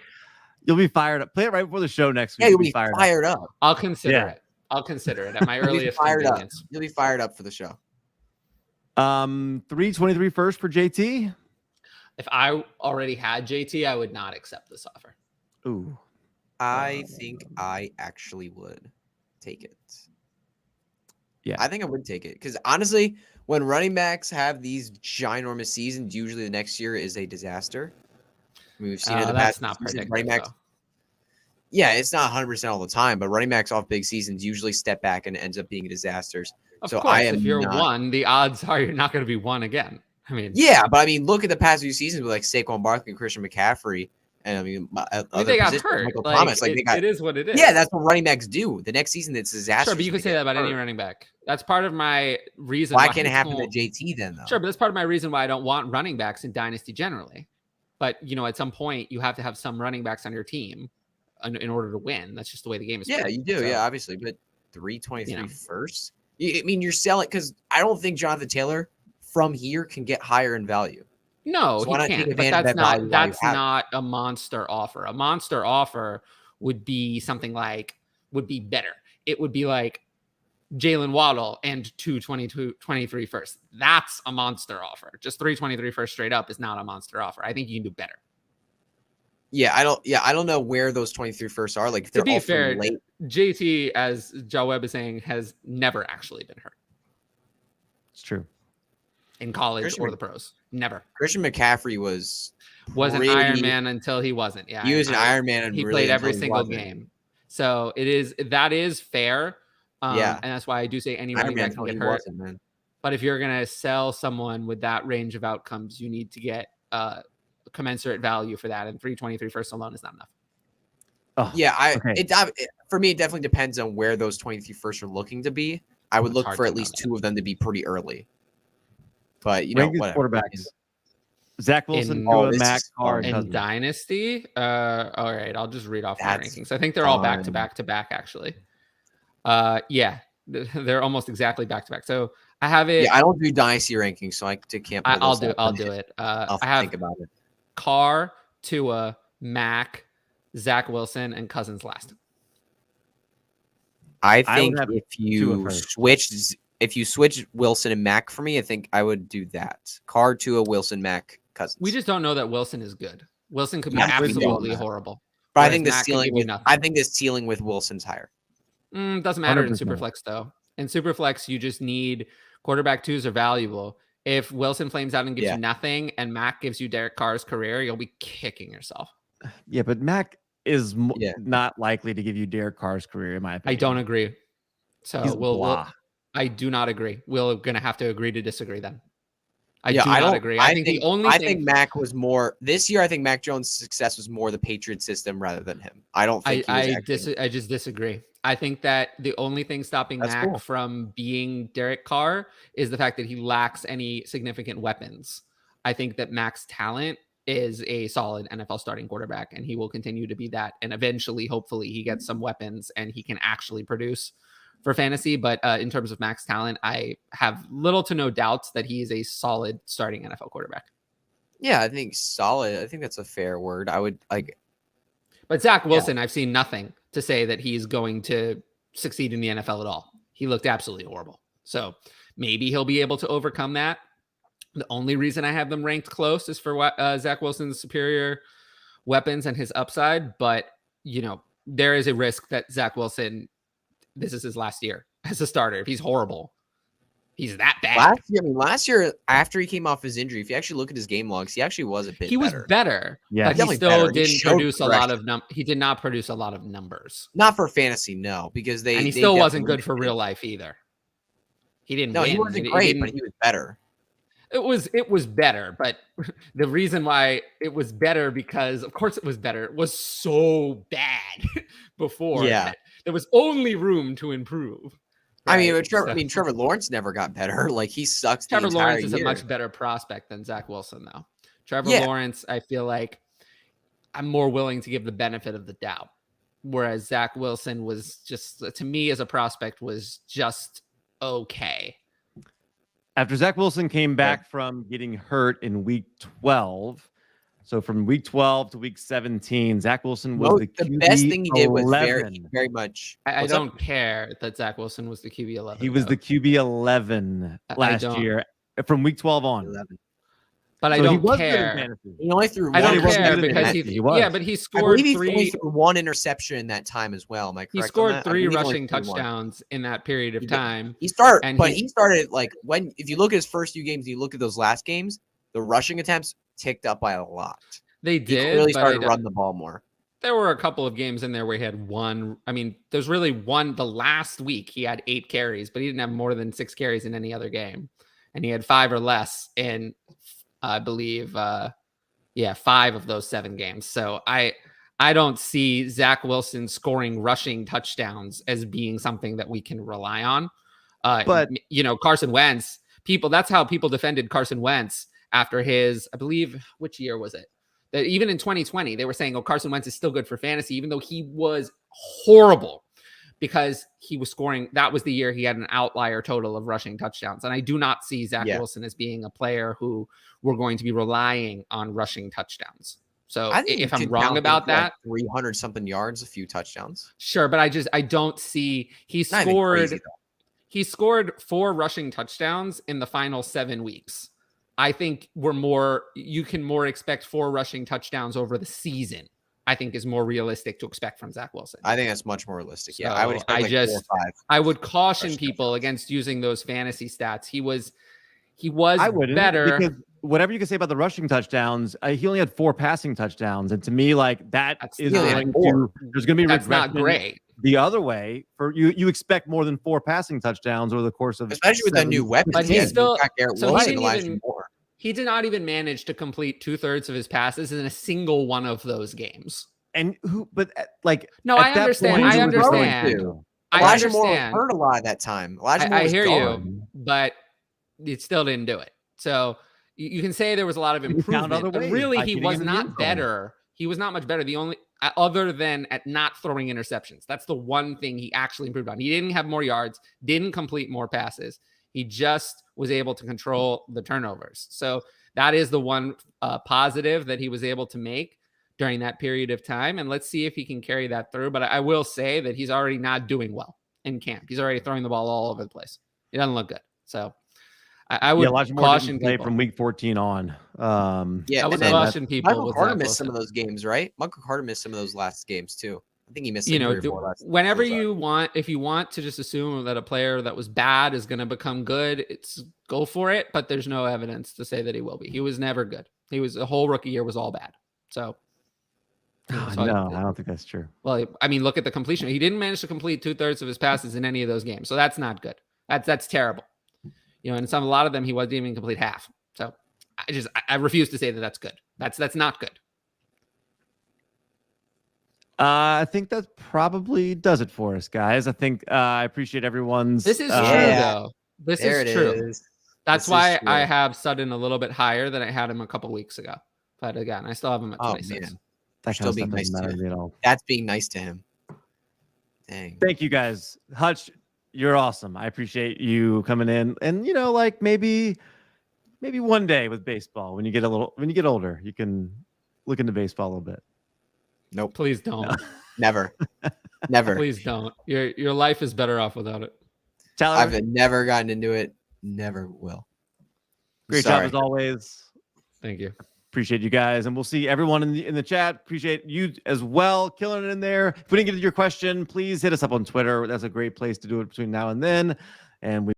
You'll be fired up. Play it right before the show next week. Yeah, you'll be fired up. fired up. I'll consider Yeah. it. I'll consider it at my You'll be earliest fired up. convenience. You'll be fired up for the show. 323 first for JT. If I already had JT, I would not accept this offer. Ooh. I think I actually would take it. Yeah. I think I would take it because honestly, when running backs have these ginormous seasons, usually the next year is a disaster. I mean, we've seen it in the That's past. not predictive, Running backs, though. yeah, it's not 100% all the time, but running backs off big seasons usually step back and ends up being disasters. Of So course, I am if you're not, one, the odds are you're not going to be one again. I mean, yeah, but I mean, look at the past few seasons with like Saquon Barkley and Christian McCaffrey, and I mean, other they got positions, hurt. Michael Like, Thomas, like they got. it is what it is. Yeah, that's what running backs do. The next season, it's disaster. Sure, but you could say that about any running back. That's part of my reason. Why can't it happen to JT then, though? Sure, but that's part of my reason why I don't want running backs in Dynasty generally. But, at some point, you have to have some running backs on your team in order to win. That's just the way the game is played. Yeah, you do. So, yeah, obviously. But 323 first? I mean, you're selling because I don't think Jonathan Taylor from here can get higher in value. No, So he can't. But that's not a monster offer. A monster offer would be something like, would be better. It would be like Jalen Waddle and 23 first. That's a monster offer. Just 323 first straight up is not a monster offer. I think you can do better. Yeah, I don't know where those 23 firsts are. Like, if to they're be all fair, late. JT, as Joe Webb is saying, has never actually been hurt. It's true. In college or the pros. Never. Christian McCaffrey was an Iron Man until he wasn't. Yeah. He was an Iron Man and he really played every single game. So that is fair. Yeah. And that's why I do say any running back can get hurt. But if you're gonna sell someone with that range of outcomes, you need to get commensurate value for that. And 323 first alone is not enough. Oh, yeah, for me, it definitely depends on where those 23 firsts are looking to be. I would look for at least two of them to be pretty early. But whatever. Quarterbacks. Zach Wilson, Mac, in Dynasty. All right, I'll just read off my rankings. I think they're all back to back actually. Yeah, they're almost exactly back to back. So I have it. Yeah, I don't do Dynasty rankings, so I can't. I'll do it. I'll think about it. Carr, Tua, Mac, Zach Wilson, and Cousins last. I think if you switch Wilson and Mac for me, I think I would do that. Carr, Tua, Wilson, Mac, Cousins. We just don't know that Wilson is good. Wilson could be absolutely horrible. But I think the ceiling with Wilson's higher. Doesn't matter 100%. In Superflex though. In Superflex, you just need quarterback twos are valuable. If Wilson flames out and gives you nothing, and Mac gives you Derek Carr's career, you'll be kicking yourself. Yeah, but Mac is not likely to give you Derek Carr's career, in my opinion. I don't agree. So I do not agree. We're gonna have to agree to disagree then. I do not agree. I think Mac was more this year. I think Mac Jones' success was more the Patriot system rather than him. I don't think I just disagree. I think that the only thing stopping Mac from being Derek Carr is the fact that he lacks any significant weapons. I think that Mac's talent is a solid NFL starting quarterback, and he will continue to be that. And eventually, hopefully, he gets some weapons and he can actually produce for fantasy. But in terms of Mac's talent, I have little to no doubts that he is a solid starting NFL quarterback. Yeah, I think solid. I think that's a fair word. I would like. But Zach Wilson, I've seen nothing to say that he's going to succeed in the NFL at all. He looked absolutely horrible. So maybe he'll be able to overcome that. The only reason I have them ranked close is for Zach Wilson's superior weapons and his upside. But, there is a risk that Zach Wilson, this is his last year as a starter. If he's horrible, he's that bad. Last year, after he came off his injury, if you actually look at his game logs, he actually was a bit better. He was better. Yeah, but he still didn't produce a lot of he did not produce a lot of numbers. Not for fantasy, no, because he still wasn't good for real life either. He didn't win. He wasn't great, but he was better. It was better, but the reason why it was better, because of course it was better. It was so bad before. Yeah. There was only room to improve. Right? Trevor Lawrence never got better. Like, he sucks. Trevor Lawrence is a much better prospect than Zach Wilson, though. Trevor Lawrence, I feel like I'm more willing to give the benefit of the doubt. Whereas Zach Wilson was just, to me as a prospect, was just okay. After Zach Wilson came back from getting hurt in week 12, so from week 12 to week 17, Zach Wilson was the best thing he did was 11. very much. I don't care that Zach Wilson was the QB 11. He was the QB 11 last year from week 12 on. 11. but I So he don't was good in care. fantasy. He only threw I one don't wasn't care good in because fantasy. he He was. yeah, but he I scored believe he only 3 threw one interception in that time as well. Am I correct? he on scored that? I 3 believe he only rushing threw one. touchdowns in that period of He did. time. He started, And but he- he started like when if you look at his first few games, you look at those last games, the rushing attempts ticked up by a lot. They He did, clearly but started to run the ball more. there were a couple of games in there where he had one. I mean, there's really one. The last week he had 8 carries, but he didn't have more than 6 carries in any other game, and he had 5 or less in, I believe, 5 of those 7 games. So I don't see Zach Wilson scoring rushing touchdowns as being something that we can rely on. But Carson Wentz. That's how people defended Carson Wentz after his, I believe, which year was it? That even in 2020, they were saying, Carson Wentz is still good for fantasy, even though he was horrible because he was scoring. That was the year he had an outlier total of rushing touchdowns. And I do not see Zach Wilson as being a player who we're going to be relying on rushing touchdowns. So if I'm wrong about that, 300 something yards, a few touchdowns. Sure. But I don't see he scored 4 rushing touchdowns in the final 7 weeks. I think you can more expect 4 rushing touchdowns over the season. I think is more realistic to expect from Zach Wilson. I think that's much more realistic. So yeah, I would expect 4 or 5. I would caution people against using those fantasy stats. He was I wouldn't, better. because whatever you can say about the rushing touchdowns, he only had 4 passing touchdowns, and to me, like there's going to be that's not great. The other way, for you expect more than 4 passing touchdowns over the course of, especially with that new weapon. But he's still he did not even manage to complete 2/3 of his passes in a single one of those games. And I understand. Elijah Moore hurt a lot at that time. I hear you, but it still didn't do it. So you can say there was a lot of improvement, but really he was not better. He was not much better. The only other than at not throwing interceptions. That's the one thing he actually improved on. He didn't have more yards, didn't complete more passes. He just was able to control the turnovers. So that is the one positive that he was able to make during that period of time. And let's see if he can carry that through. But I will say that he's already not doing well in camp. He's already throwing the ball all over the place. It doesn't look good. So I would caution people from week 14 on. I would caution people. Michael Carter missed some of those games, right? Michael Carter missed some of those last games too. I think he missed. Whenever if you want to just assume that a player that was bad is going to become good, go for it. But there's no evidence to say that he will be. He was never good. He was a whole rookie year was all bad. So. I don't think that's true. Well, I mean, look at the completion. He didn't manage to complete 2/3 of his passes in any of those games. So that's not good. That's terrible. And a lot of them he wasn't even complete half. So I refuse to say that that's good. That's not good. I think that probably does it for us, guys. I think I appreciate everyone's. This is true, though. This is true. That's why I have Sutton a little bit higher than I had him a couple weeks ago. But again, I still have him at 26. Man. That's still being nice to him. That's being nice to him. Dang. Thank you, guys. Hutch, you're awesome. I appreciate you coming in, and maybe one day with baseball, when you get older, you can look into baseball a little bit. Nope. Please don't. Never. Please don't. Your life is better off without it. Tyler, I've never gotten into it. Never will. Great job as always. Thank you. Appreciate you guys, and we'll see everyone in the chat. Appreciate you as well, killing it in there. If we didn't get to your question, please hit us up on Twitter. That's a great place to do it between now and then. And we